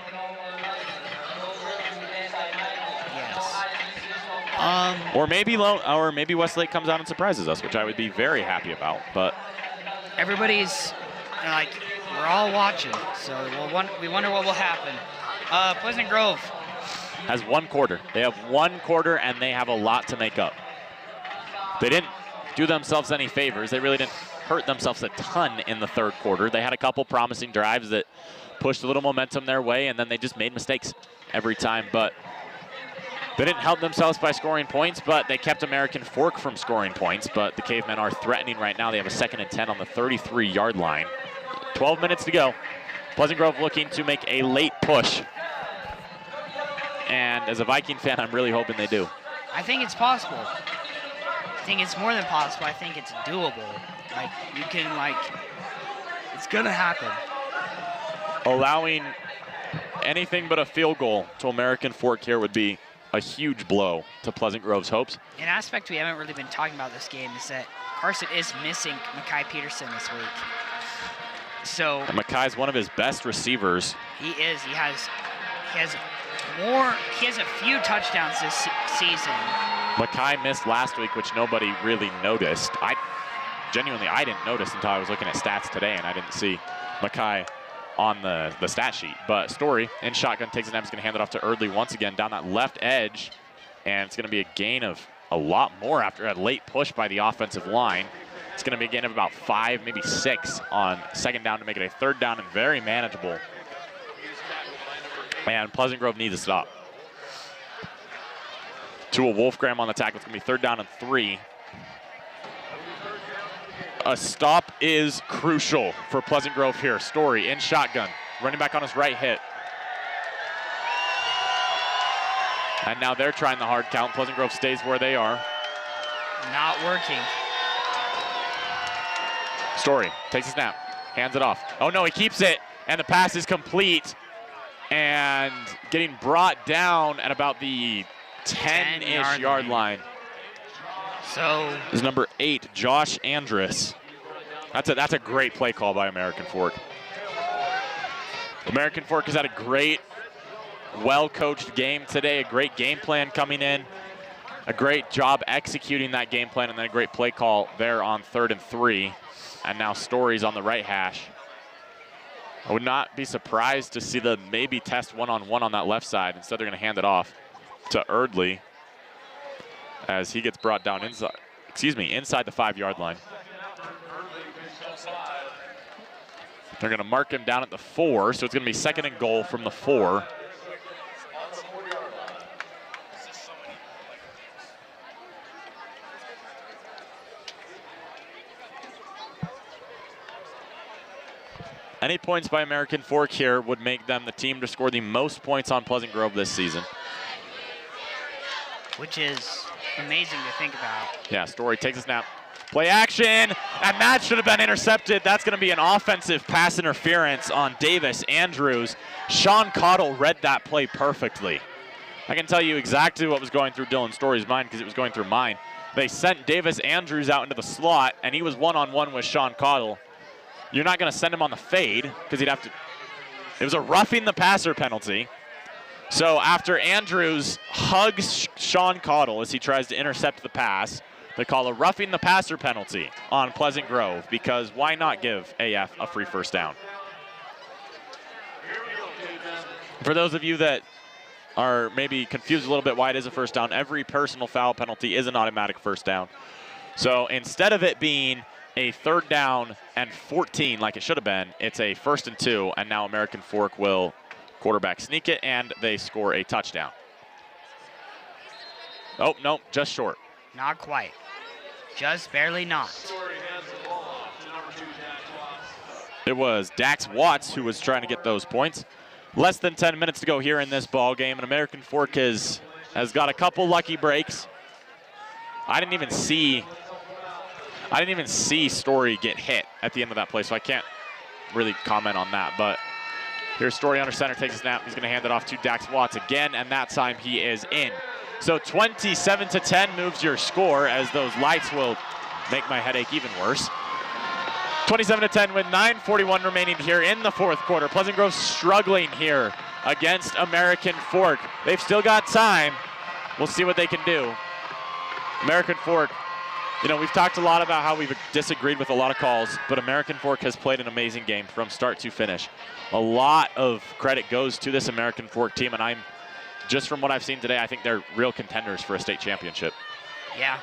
Yes. Or maybe Westlake comes out and surprises us, which I would be very happy about. But everybody's like, we're all watching, so we wonder what will happen. Pleasant Grove has 1 quarter. They have 1 quarter, and they have a lot to make up. They didn't do themselves any favors. They really didn't hurt themselves a ton in the 3rd quarter. They had a couple promising drives that pushed a little momentum their way, and then they just made mistakes every time. But they didn't help themselves by scoring points, but they kept American Fork from scoring points. But the Cavemen are threatening right now. They have a 2nd and 10 on the 33-yard line. 12 minutes to go. Pleasant Grove looking to make a late push. And as a Viking fan, I'm really hoping they do. I think it's possible. I think it's more than possible. I think it's doable. Like, you can, like, it's going to happen. Allowing anything but a field goal to American Fork here would be a huge blow to Pleasant Grove's hopes. An aspect we haven't really been talking about this game is that Carson is missing Makai Peterson this week. So and Makai's one of his best receivers. He is. He has a few touchdowns this season. Makai missed last week, which nobody really noticed. I didn't notice until I was looking at stats today, and I didn't see Makai on the stat sheet. But Story in shotgun takes it down. He's going to hand it off to Erdley once again down that left edge, and it's going to be a gain of a lot more after a late push by the offensive line. It's going to be a gain of about 5, maybe 6 on 2nd down to make it a 3rd down and very manageable. And Pleasant Grove needs a stop. To a Wolfgram on the tackle. It's going to be 3rd down and 3. A stop is crucial for Pleasant Grove here. Story in shotgun. Running back on his right hit. And now they're trying the hard count. Pleasant Grove stays where they are. Not working. Story takes a snap. Hands it off. Oh no, he keeps it. And the pass is complete. And getting brought down at about the 10-ish yard line. So is number 8, Josh Andrus. That's a great play call by American Fork. American Fork has had a great, well-coached game today, a great game plan coming in, a great job executing that game plan, and then a great play call there on 3rd and 3. And now Story's on the right hash. I would not be surprised to see them maybe test one-on-one on that left side. Instead, they're going to hand it off to Erdley as he gets brought down inside the 5-yard line. They're going to mark him down at the 4, so it's going to be 2nd and goal from the 4. Any points by American Fork here would make them the team to score the most points on Pleasant Grove this season. Which is amazing to think about. Yeah, Story takes a snap. Play action, and that should have been intercepted. That's going to be an offensive pass interference on Davis Andrews. Sean Cottle read that play perfectly. I can tell you exactly what was going through Dylan Story's mind because it was going through mine. They sent Davis Andrews out into the slot, and he was one-on-one with Sean Cottle. You're not going to send him on the fade because he'd have to. It was a roughing the passer penalty. So after Andrews hugs Sean Cottle as he tries to intercept the pass, they call a roughing the passer penalty on Pleasant Grove because why not give AF a free first down? For those of you that are maybe confused a little bit why it is a first down, every personal foul penalty is an automatic first down. So instead of it being a 3rd down and 14 like it should have been, it's a 1st and 2, and now American Fork will quarterback sneak it, and they score a touchdown. Oh, no, just short. Not quite. Just barely not. It was Dax Watts who was trying to get those points. Less than 10 minutes to go here in this ball game, and American Fork has got a couple lucky breaks. I didn't even see Story get hit at the end of that play, so I can't really comment on that. But here's Story under center, takes a snap. He's going to hand it off to Dax Watts again, and that time he is in. So 27-10 moves your score, as those lights will make my headache even worse. 27-10 with 9:41 remaining here in the 4th quarter. Pleasant Grove struggling here against American Fork. They've still got time. We'll see what they can do. American Fork, you know, we've talked a lot about how we've disagreed with a lot of calls, but American Fork has played an amazing game from start to finish. A lot of credit goes to this American Fork team, and just from what I've seen today, I think they're real contenders for a state championship. Yeah.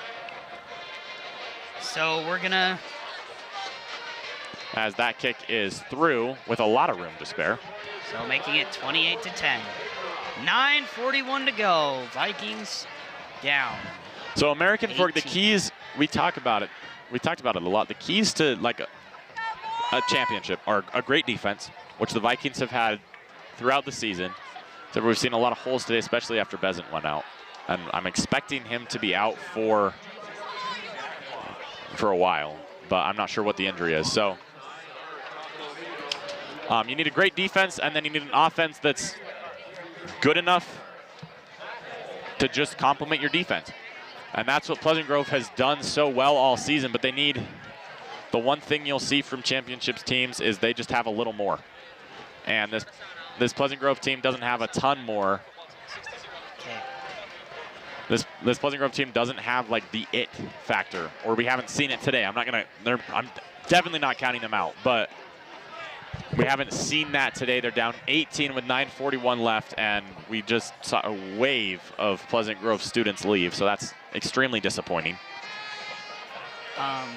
So we're gonna. As that kick is through with a lot of room to spare. So making it 28-10. 9:41 to go. Vikings down. So American 18. Fork, the keys, we talked about it a lot. The keys to like a championship are a great defense, which the Vikings have had throughout the season. So we've seen a lot of holes today, especially after Bezant went out. And I'm expecting him to be out for a while, but I'm not sure what the injury is. So you need a great defense, and then you need an offense that's good enough to just complement your defense. And that's what Pleasant Grove has done so well all season, but they need, the one thing you'll see from championships teams is they just have a little more. And this Pleasant Grove team doesn't have a ton more. This Pleasant Grove team doesn't have like the it factor, or we haven't seen it today. I'm definitely not counting them out, but we haven't seen that today. They're down 18 with 9:41 left, and we just saw a wave of Pleasant Grove students leave, so that's extremely disappointing. I'm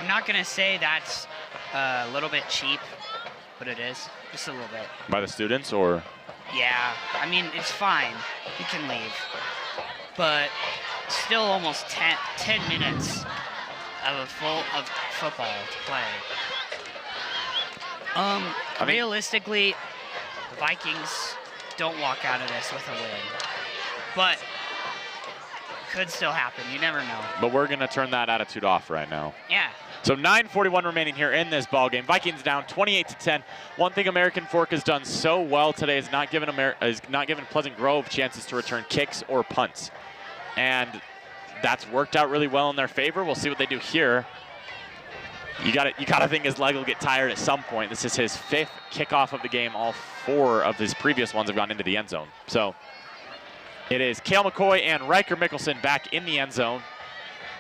not gonna say that's a little bit cheap, but it is, just a little bit. By the students, or? Yeah, I mean, it's fine. You can leave. But still almost 10 minutes of football to play. Realistically, the Vikings don't walk out of this with a win. But could still happen. You never know. But we're going to turn that attitude off right now. Yeah. So 9:41 remaining here in this ball game. Vikings down 28-10. One thing American Fork has done so well today is not giving Pleasant Grove chances to return kicks or punts, and that's worked out really well in their favor. We'll see what they do here. You gotta think his leg will get tired at some point. This is his 5th kickoff of the game. All 4 of his previous ones have gone into the end zone. So it is Cale McCoy and Riker Mickelson back in the end zone.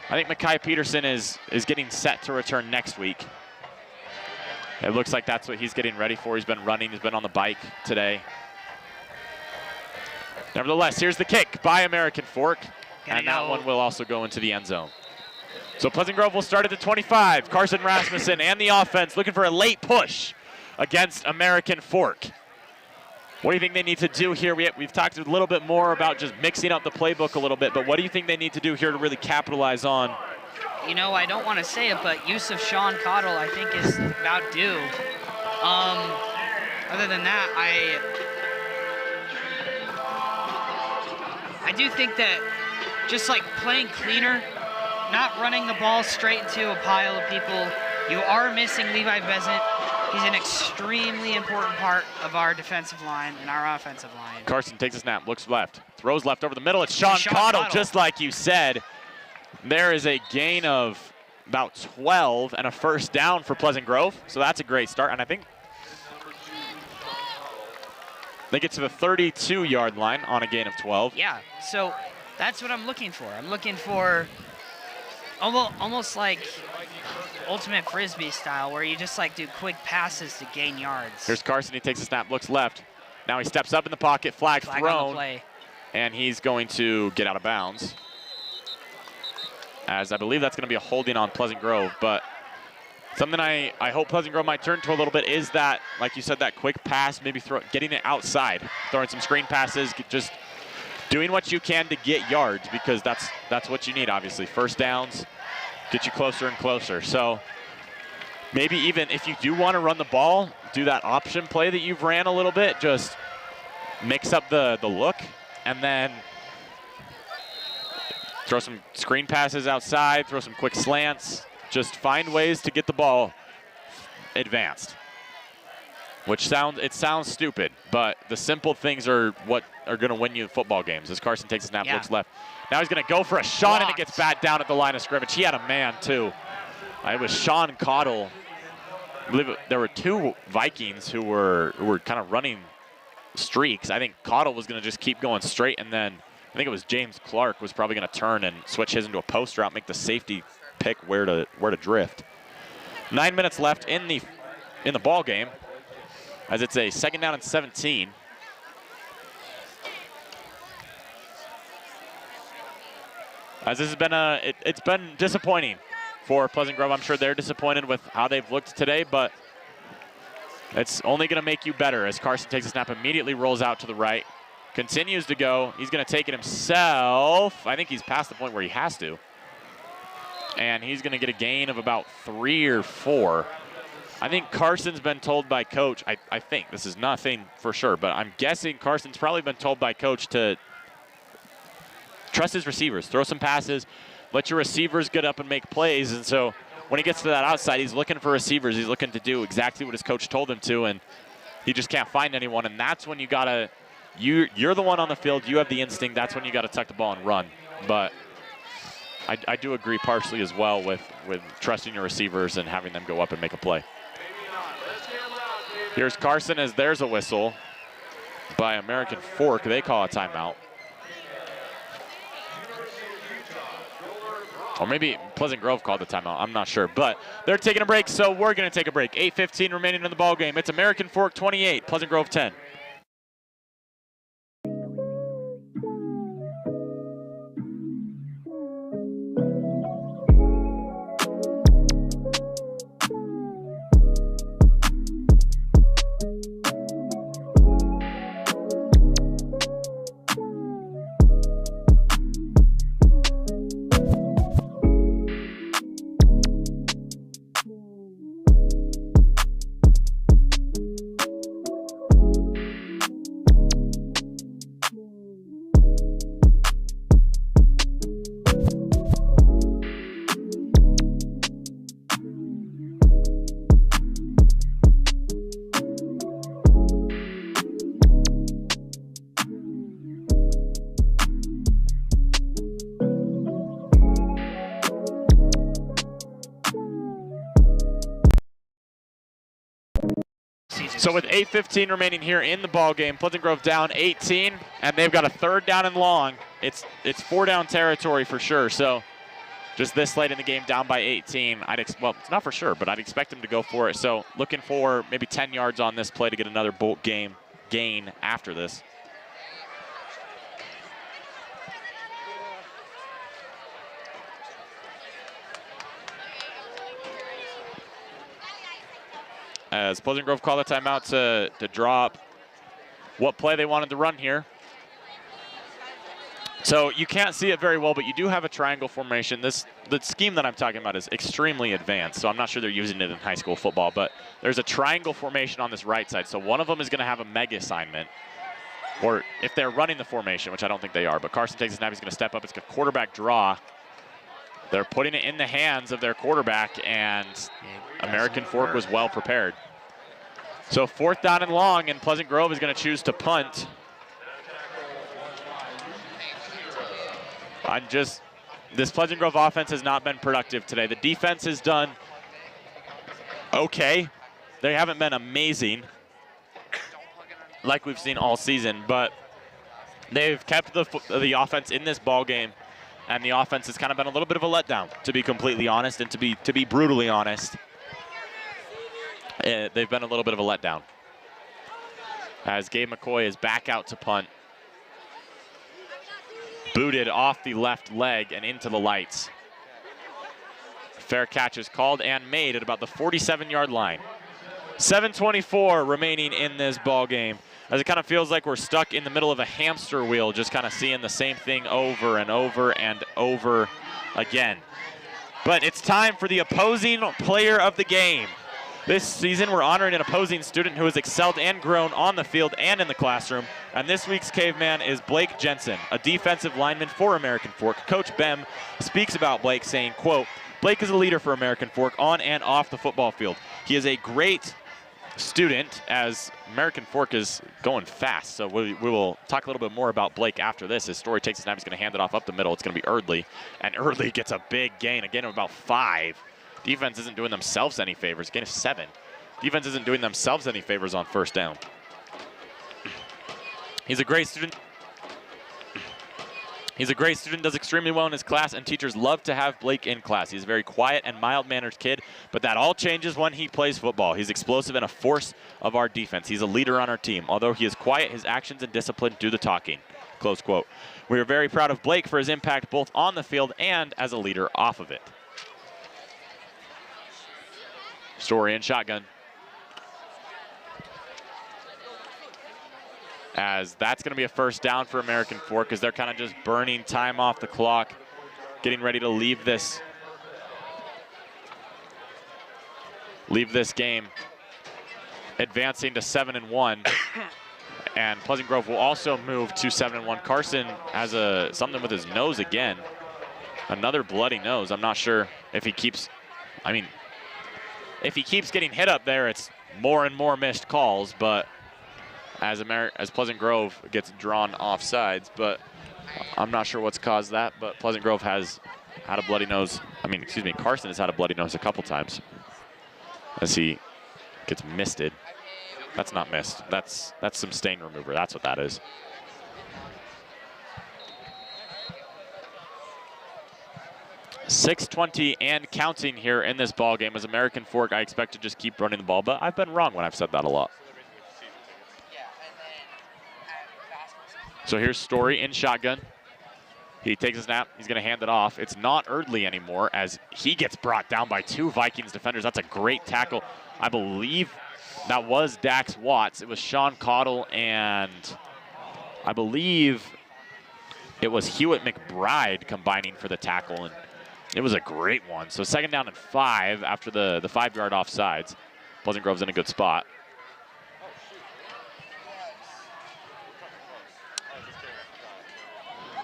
I think Mekhi Peterson is getting set to return next week. It looks like that's what he's getting ready for. He's been running, he's been on the bike today. Nevertheless, here's the kick by American Fork, and that one will also go into the end zone. So Pleasant Grove will start at the 25. Carson Rasmussen and the offense looking for a late push against American Fork. What do you think they need to do here? We've talked a little bit more about just mixing up the playbook a little bit, but what do you think they need to do here to really capitalize on? You know, I don't want to say it, but use of Sean Cottle, I think, is about due. Other than that, I do think that just like playing cleaner, not running the ball straight into a pile of people. You are missing Levi Bezant. He's an extremely important part of our defensive line and our offensive line. Carson takes a snap, looks left, throws left over the middle. It's Sean Cottle, just like you said. There is a gain of about 12 and a first down for Pleasant Grove. So that's a great start. And I think they get to the 32-yard line on a gain of 12. Yeah, so that's what I'm looking for. I'm looking for almost like ultimate Frisbee style, where you just like do quick passes to gain yards. Here's Carson, he takes a snap, looks left. Now he steps up in the pocket, flag thrown, and he's going to get out of bounds. As I believe that's going to be a holding on Pleasant Grove, but something I hope Pleasant Grove might turn to a little bit is that, like you said, that quick pass, maybe getting it outside, throwing some screen passes, just doing what you can to get yards, because that's what you need, obviously. First downs get you closer and closer. So maybe even if you do want to run the ball, do that option play that you've ran a little bit, just mix up the look, and then throw some screen passes outside, throw some quick slants, just find ways to get the ball advanced. Which sounds stupid, but the simple things are what are going to win you football games. As Carson takes a snap, looks left. Now he's going to go for a shot, and it gets bat down at the line of scrimmage. He had a man, too. It was Sean Cottle. I believe there were 2 Vikings who were kind of running streaks. I think Cottle was going to just keep going straight, and then I think it was James Clark was probably going to turn and switch his into a post route, make the safety pick where to drift. 9 minutes left in the ball game, as it's a 2nd down and 17. As this has been it's been disappointing for Pleasant Grove. I'm sure they're disappointed with how they've looked today, but it's only going to make you better. As Carson takes a snap, immediately rolls out to the right, continues to go. He's going to take it himself. I think he's past the point where he has to. And he's going to get a gain of about 3 or 4. I think Carson's been told by coach, I think, this is nothing for sure, but I'm guessing Carson's probably been told by coach to trust his receivers, throw some passes, let your receivers get up and make plays. And so when he gets to that outside, he's looking for receivers. He's looking to do exactly what his coach told him to, and he just can't find anyone. And that's when you gotta, you're the one on the field, you have the instinct, that's when you gotta tuck the ball and run. But I do agree partially as well with trusting your receivers and having them go up and make a play. Here's Carson as there's a whistle by American Fork. They call a timeout. Or maybe Pleasant Grove called the timeout. I'm not sure. But they're taking a break, so we're going to take a break. 8:15 remaining in the ball game. It's American Fork 28, Pleasant Grove 10. So with 8:15 remaining here in the ball game, Pleasant Grove down 18, and they've got a 3rd down and long. It's 4-down territory for sure. So just this late in the game, down by 18. Well, it's not for sure, but I'd expect them to go for it. So looking for maybe 10 yards on this play to get another bolt game gain after this. As Pleasant Grove called a timeout to draw up what play they wanted to run here. So you can't see it very well, but you do have a triangle formation. The scheme that I'm talking about is extremely advanced, so I'm not sure they're using it in high school football, but there's a triangle formation on this right side. So one of them is going to have a mega assignment, or if they're running the formation, which I don't think they are, but Carson takes a snap, he's going to step up. It's a quarterback draw. They're putting it in the hands of their quarterback, and American Fork was well prepared. So 4th down and long, and Pleasant Grove is going to choose to punt. This Pleasant Grove offense has not been productive today. The defense has done okay. They haven't been amazing like we've seen all season, but they've kept the offense in this ball game. And the offense has kind of been a little bit of a letdown, to be completely honest, and to be brutally honest. They've been a little bit of a letdown. As Gabe McCoy is back out to punt. Booted off the left leg and into the lights. Fair catch is called and made at about the 47-yard line. 7:24 remaining in this ball game. As it kind of feels like we're stuck in the middle of a hamster wheel, just kind of seeing the same thing over and over and over again. But it's time for the opposing player of the game. This season, we're honoring an opposing student who has excelled and grown on the field and in the classroom. And this week's Caveman is Blake Jensen, a defensive lineman for American Fork. Coach Bem speaks about Blake saying, quote, "Blake is a leader for American Fork on and off the football field. He is a great student as American Fork is going fast." So we will talk a little bit more about Blake after this. His story takes his time. He's going to hand it off up the middle. It's going to be Erdley. And Erdley gets a big gain, a gain of about 5. Defense isn't doing themselves any favors. Gain of 7. Defense isn't doing themselves any favors on 1st down. He's a great student. He's a great student, does extremely well in his class, and teachers love to have Blake in class. He's a very quiet and mild-mannered kid, but that all changes when he plays football. He's explosive and a force of our defense. He's a leader on our team. Although he is quiet, his actions and discipline do the talking. Close quote. We are very proud of Blake for his impact both on the field and as a leader off of it. Story in shotgun. As that's going to be a 1st down for American Fork, because they're kind of just burning time off the clock, getting ready to leave this game, advancing to 7-1. And Pleasant Grove will also move to 7-1. Carson has something with his nose again. Another bloody nose. I'm not sure if he keeps, if he keeps getting hit up there, it's more and more missed calls, but as Pleasant Grove gets drawn off sides, but I'm not sure what's caused that, but Pleasant Grove has had a bloody nose. Carson has had a bloody nose a couple times as he gets misted. That's not missed. That's some stain remover. That's what that is. .620 and counting here in this ball game. As American Fork, I expect to just keep running the ball, but I've been wrong when I've said that a lot. So here's Story in shotgun. He takes a snap. He's going to hand it off. It's not Erdley anymore as he gets brought down by 2 Vikings defenders. That's a great tackle. I believe that was Dax Watts. It was Sean Cottle and I believe it was Hewitt McBride combining for the tackle, and it was a great one. So 2nd down and 5 after the 5-yard offsides. Pleasant Grove's in a good spot.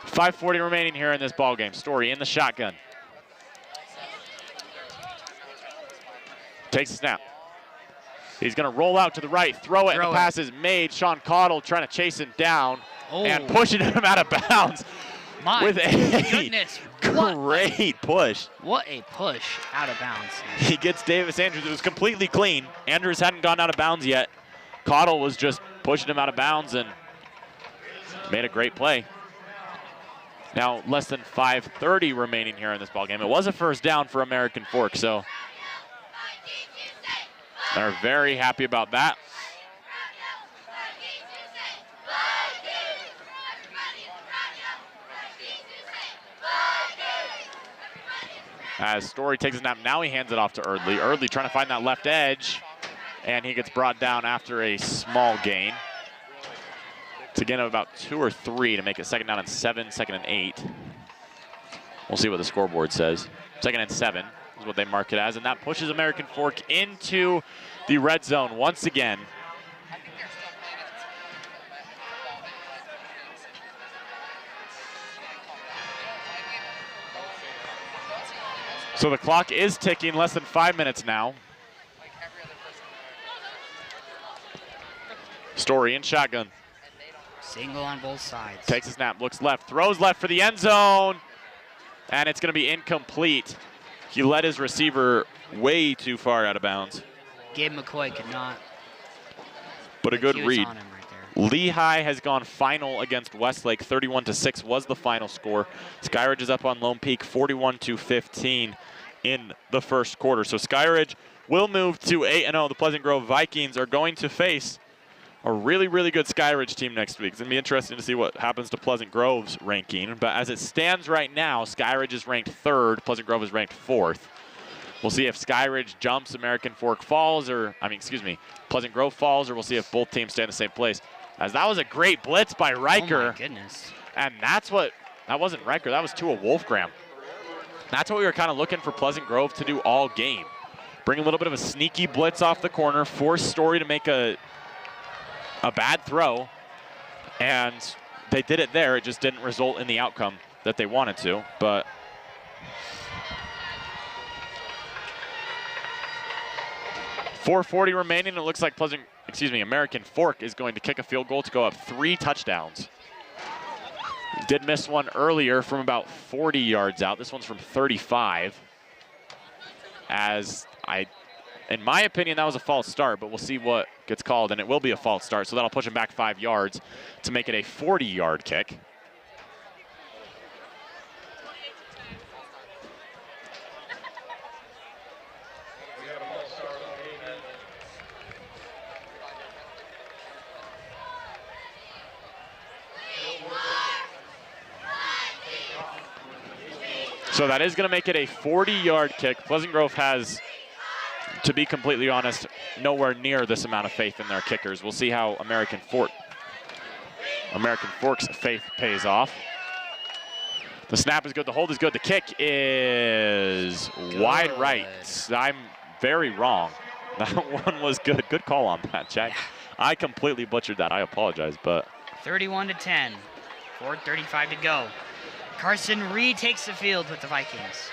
.540 remaining here in this ball game. Story in the shotgun. Takes a snap. He's going to roll out to the right, throw it, and the pass is made. Sean Cottle trying to chase him down and pushing him out of bounds. With a great push. What a push out of bounds. He gets Davis Andrews. It was completely clean. Andrews hadn't gone out of bounds yet. Cottle was just pushing him out of bounds and made a great play. Now, less than 5:30 remaining here in this ballgame. It was a first down for American Fork, so they're very happy about that. As Story takes a snap, now he hands it off to Erdley. Erdley trying to find that left edge, and he gets brought down after a small gain. It's again about 2 or 3 to make it 2nd down and 7, 2nd and 8. We'll see what the scoreboard says. 2nd and 7 is what they mark it as, and that pushes American Fork into the red zone once again. So the clock is ticking, less than 5 minutes now. Story in shotgun. Single on both sides. Takes a snap, looks left, throws left for the end zone, and it's going to be incomplete. He led his receiver way too far out of bounds. Gabe McCoy could not. But a good read. On him right there. Lehigh has gone final against Westlake. 31-6 was the final score. Skyridge is up on Lone Peak, 41-15 in the first quarter. So Skyridge will move to 8-0. The Pleasant Grove Vikings are going to face a really, really good Skyridge team next week. It's going to be interesting to see what happens to Pleasant Grove's ranking. But as it stands right now, Skyridge is ranked 3rd. Pleasant Grove is ranked 4th. We'll see if Skyridge jumps, American Fork falls, Pleasant Grove falls, or we'll see if both teams stay in the same place. As that was a great blitz by Riker. Oh my goodness. And that wasn't Riker, that was Tua Wolfgram. That's what we were kind of looking for Pleasant Grove to do all game. Bring a little bit of a sneaky blitz off the corner, force Story to make a bad throw, and they did it there. It just didn't result in the outcome that they wanted to, but 4:40 remaining. It looks like American Fork is going to kick a field goal to go up 3 touchdowns. Did miss one earlier from about 40 yards out. This one's from 35. In my opinion, that was a false start, but we'll see what gets called, and it will be a false start, so that'll push him back 5 yards to make it a 40-yard kick. So that is going to make it a 40-yard kick. Pleasant Grove has, to be completely honest, nowhere near this amount of faith in their kickers. We'll see how American Fork's faith pays off. The snap is good, the hold is good, the kick is wide right. I'm very wrong. That one was good. Good call on that, Jack. I completely butchered that. I apologize, but 31-10, 4:35 to go. Carson retakes the field with the Vikings.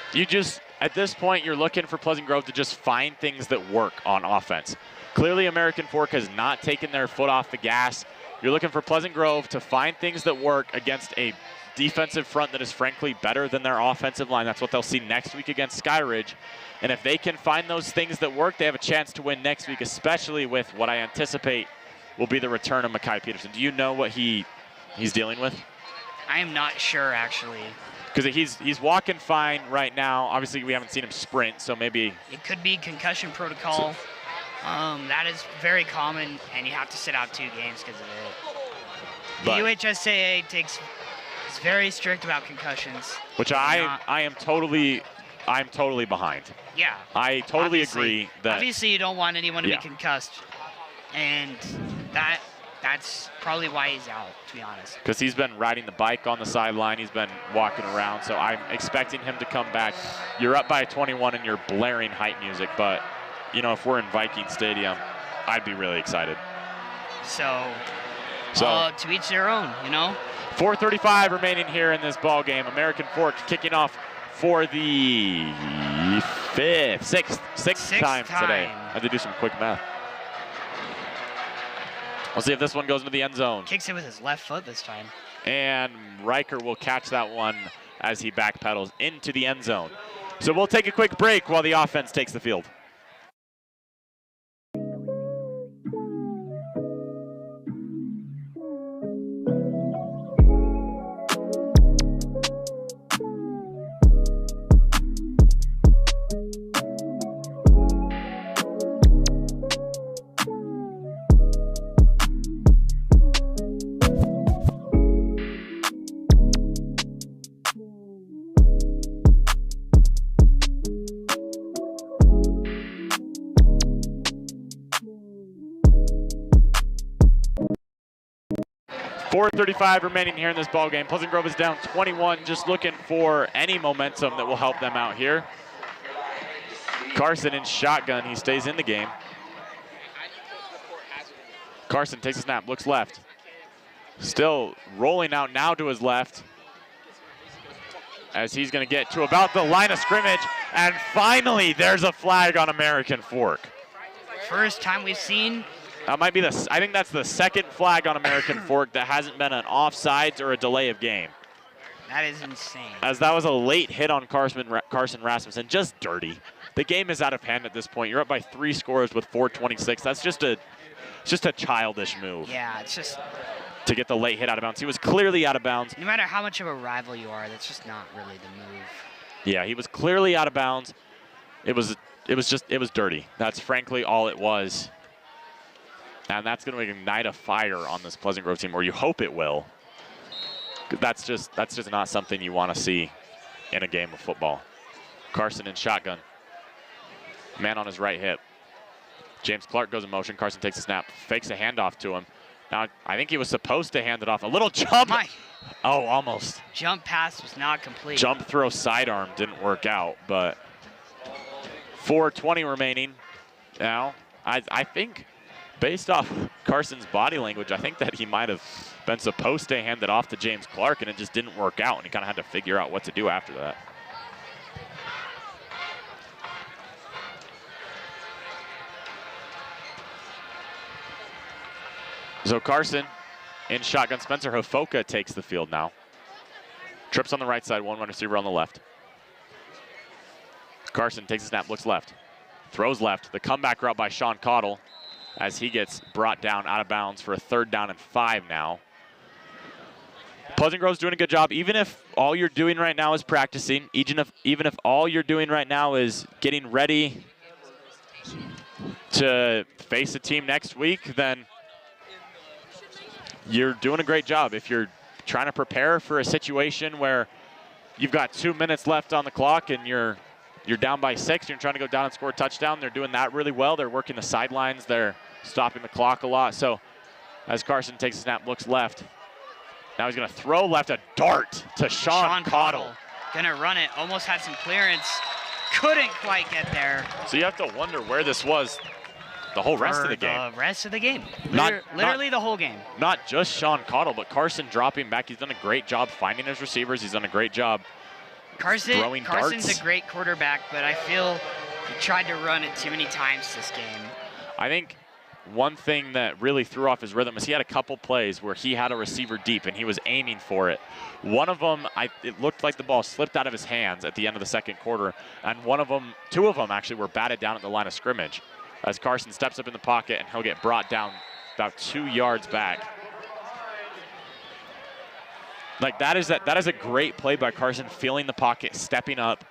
At this point, you're looking for Pleasant Grove to just find things that work on offense. Clearly, American Fork has not taken their foot off the gas. You're looking for Pleasant Grove to find things that work against a defensive front that is frankly better than their offensive line. That's what they'll see next week against Skyridge. And if they can find those things that work, they have a chance to win next week, especially with what I anticipate will be the return of Mekhi Peterson. Do you know what he's dealing with? I am not sure, actually. Because he's walking fine right now. Obviously, we haven't seen him sprint, so maybe it could be concussion protocol. That is very common, and you have to sit out 2 games because of it. The UHSAA is very strict about concussions. Which I'm totally behind. Yeah. I totally agree that obviously you don't want anyone to be concussed, and that's probably why he's out, to be honest. Because he's been riding the bike on the sideline. He's been walking around. So I'm expecting him to come back. You're up by 21 and you're blaring hype music. But, if we're in Viking Stadium, I'd be really excited. So to each their own, 4:35 remaining here in this ball game. American Fork kicking off for the sixth time today. I had to do some quick math. We'll see if this one goes into the end zone. Kicks it with his left foot this time. And Riker will catch that one as he backpedals into the end zone. So we'll take a quick break while the offense takes the field. 4:35 remaining here in this ball game. Pleasant Grove is down 21, just looking for any momentum that will help them out here. Carson in shotgun, he stays in the game. Carson takes a snap, looks left. Still rolling out now to his left, as he's going to get to about the line of scrimmage, and finally there's a flag on American Fork. First time we've seen. That might be I think that's the second flag on American Fork that hasn't been an offsides or a delay of game. That is insane. As that was a late hit on Carson Rasmussen, just dirty. The game is out of hand at this point. You're up by 3 scores with 4:26. That's just a childish move. Yeah, it's just to get the late hit out of bounds. He was clearly out of bounds. No matter how much of a rival you are, that's just not really the move. Yeah, he was clearly out of bounds. It was dirty. That's frankly all it was. And that's going to ignite a fire on this Pleasant Grove team, or you hope it will. That's just not something you want to see in a game of football. Carson in shotgun. Man on his right hip. James Clark goes in motion. Carson takes a snap, fakes a handoff to him. Now, I think he was supposed to hand it off. A little jump. Oh, almost. Jump pass was not complete. Jump throw sidearm didn't work out, but 4:20 remaining. Now, I think, based off Carson's body language, I think that he might have been supposed to hand it off to James Clark, and it just didn't work out, and he kind of had to figure out what to do after that. So Carson in shotgun. Spencer Hofoka takes the field now. Trips on the right side, one receiver on the left. Carson takes a snap, looks left. Throws left. The comeback route by Sean Cottle as he gets brought down out of bounds for a 3rd down and 5 now. Pleasant Grove's doing a good job. Even if all you're doing right now is practicing, even if all you're doing right now is getting ready to face a team next week, then you're doing a great job. If you're trying to prepare for a situation where you've got 2 minutes left on the clock and you're down by 6, you're trying to go down and score a touchdown, they're doing that really well. They're working the sidelines. They're stopping the clock a lot. So as Carson takes a snap, looks left. Now he's going to throw left, a dart to Sean Cottle. Going to run it. Almost had some clearance. Couldn't quite get there. So you have to wonder where this was the whole rest of the game. The rest of the game. Literally the whole game. Not just Sean Cottle, but Carson dropping back. He's done a great job finding his receivers. He's done a great job throwing darts. Carson's a great quarterback, but I feel he tried to run it too many times this game. I think one thing that really threw off his rhythm is he had a couple plays where he had a receiver deep and he was aiming for it. One of them, it looked like the ball slipped out of his hands at the end of the 2nd quarter, and two of them actually were batted down at the line of scrimmage as Carson steps up in the pocket and he'll get brought down about 2 yards back. Like that is a great play by Carson, feeling the pocket, stepping up,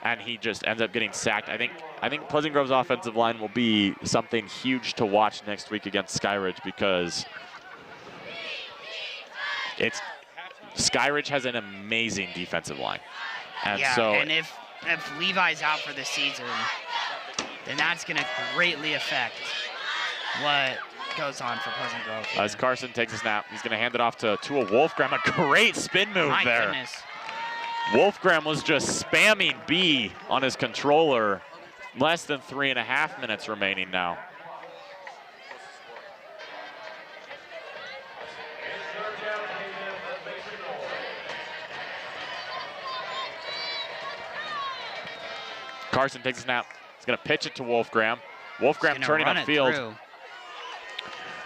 and he just ends up getting sacked. I think Pleasant Grove's offensive line will be something huge to watch next week against Skyridge, because Skyridge has an amazing defensive line. And and if Levi's out for the season, then that's going to greatly affect what goes on for Pleasant Grove. As Carson takes a snap, he's going to hand it off to Tua Wolfgram. A great spin move My there. Goodness. Wolfgram was just spamming B on his controller. Less than 3.5 minutes remaining now. Carson takes a snap. He's going to pitch it to Wolfgram. Wolfgram turning upfield.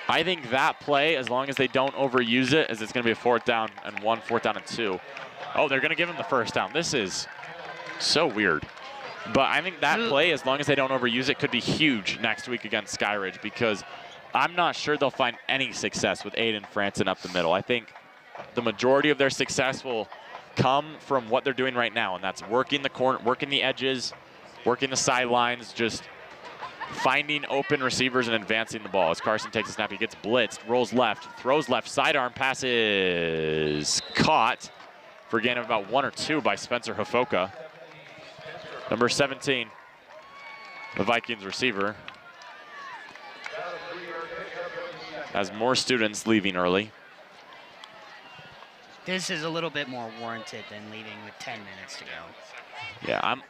I think that play, as long as they don't overuse it, is it's going to be a 4th down and 1, 4th down and 2. Oh, they're going to give him the 1st down. This is so weird. But I think that play, as long as they don't overuse it, could be huge next week against Skyridge, because I'm not sure they'll find any success with Aiden Franson up the middle. I think the majority of their success will come from what they're doing right now, and that's working the corner, working the edges, working the sidelines, just finding open receivers and advancing the ball. As Carson takes a snap, he gets blitzed, rolls left, throws left, sidearm passes caught for a gain of about 1 or 2 by Spencer Hofoka. Number 17, the Vikings receiver, has more students leaving early. This is a little bit more warranted than leaving with 10 minutes to go. Yeah, I'm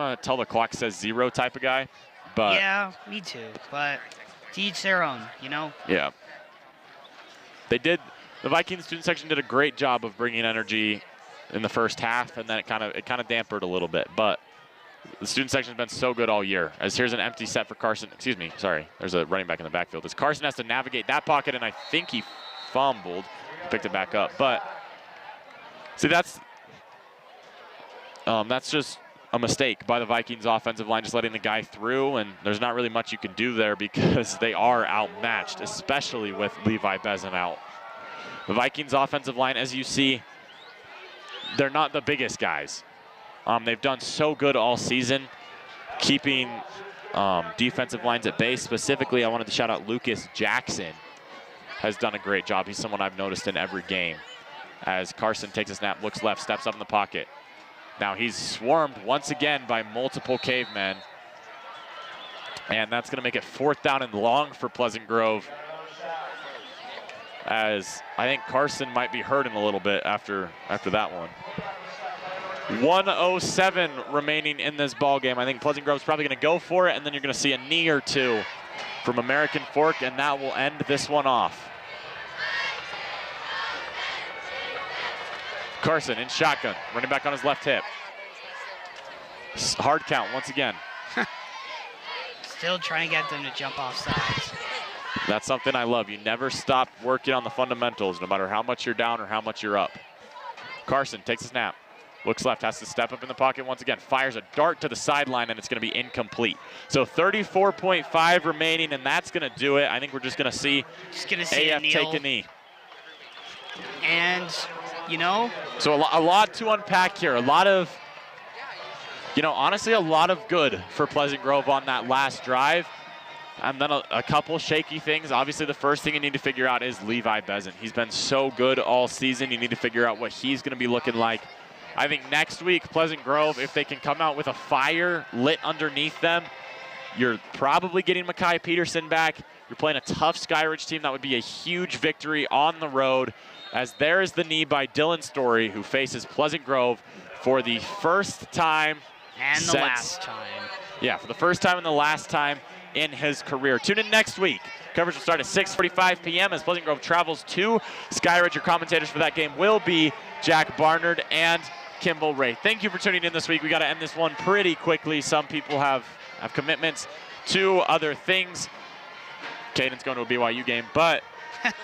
a till the clock says 0 type of guy, but Yeah, me too. But to each their own, you know? yeah. The Vikings student section did a great job of bringing energy in the first half, and then it kind of dampened a little bit. But the student section has been so good all year. As here's an empty set for Carson. Excuse me, sorry. There's a running back in the backfield. As Carson has to navigate that pocket, and I think he fumbled, picked it back up. But see, that's just a mistake by the Vikings offensive line, just letting the guy through, and there's not really much you can do there because they are outmatched, especially with Levi Bezin out. The Vikings offensive line, as you see, they're not the biggest guys. They've done so good all season, keeping defensive lines at bay. Specifically, I wanted to shout out Lucas Jackson has done a great job. He's someone I've noticed in every game. As Carson takes a snap, looks left, steps up in the pocket. Now he's swarmed once again by multiple Cavemen. And that's going to make it 4th down and long for Pleasant Grove, as I think Carson might be hurting a little bit after that one. 1:07 remaining in this ball game. I think Pleasant Grove's probably going to go for it, and then you're going to see a knee or two from American Fork, and that will end this one off. Carson in shotgun, running back on his left hip. Hard count once again. Still trying to get them to jump off sides. That's something I love. You never stop working on the fundamentals, no matter how much you're down or how much you're up. Carson takes a snap, looks left, has to step up in the pocket once again, fires a dart to the sideline, and it's going to be incomplete. So 34.5 remaining, and that's going to do it. I think we're just going to see AF take a knee. And, you know. So a lot to unpack here. A lot of, honestly, a lot of good for Pleasant Grove on that last drive. And then a couple shaky things. Obviously, the first thing you need to figure out is Levi Bezin. He's been so good all season. You need to figure out what he's going to be looking like. I think next week, Pleasant Grove, if they can come out with a fire lit underneath them, you're probably getting Makai Peterson back. You're playing a tough Skyridge team. That would be a huge victory on the road, as there is the knee by Dylan Story, who faces Pleasant Grove for the first time. And the last time. Yeah, for the first time and the last time in his career. Tune in next week. Coverage will start at 6:45 p.m. as Pleasant Grove travels to Skyridge. Your commentators for that game will be Jack Barnard and Kimball Ray. Thank you for tuning in this week. We got to end this one pretty quickly. Some people have commitments to other things. Caden's going to a BYU game, but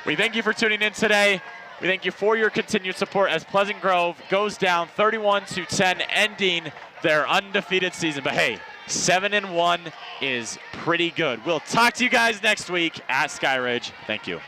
we thank you for tuning in today. We thank you for your continued support as Pleasant Grove goes down 31-10, ending their undefeated season. But hey, 7-1 is pretty good. We'll talk to you guys next week at Skyridge. Thank you.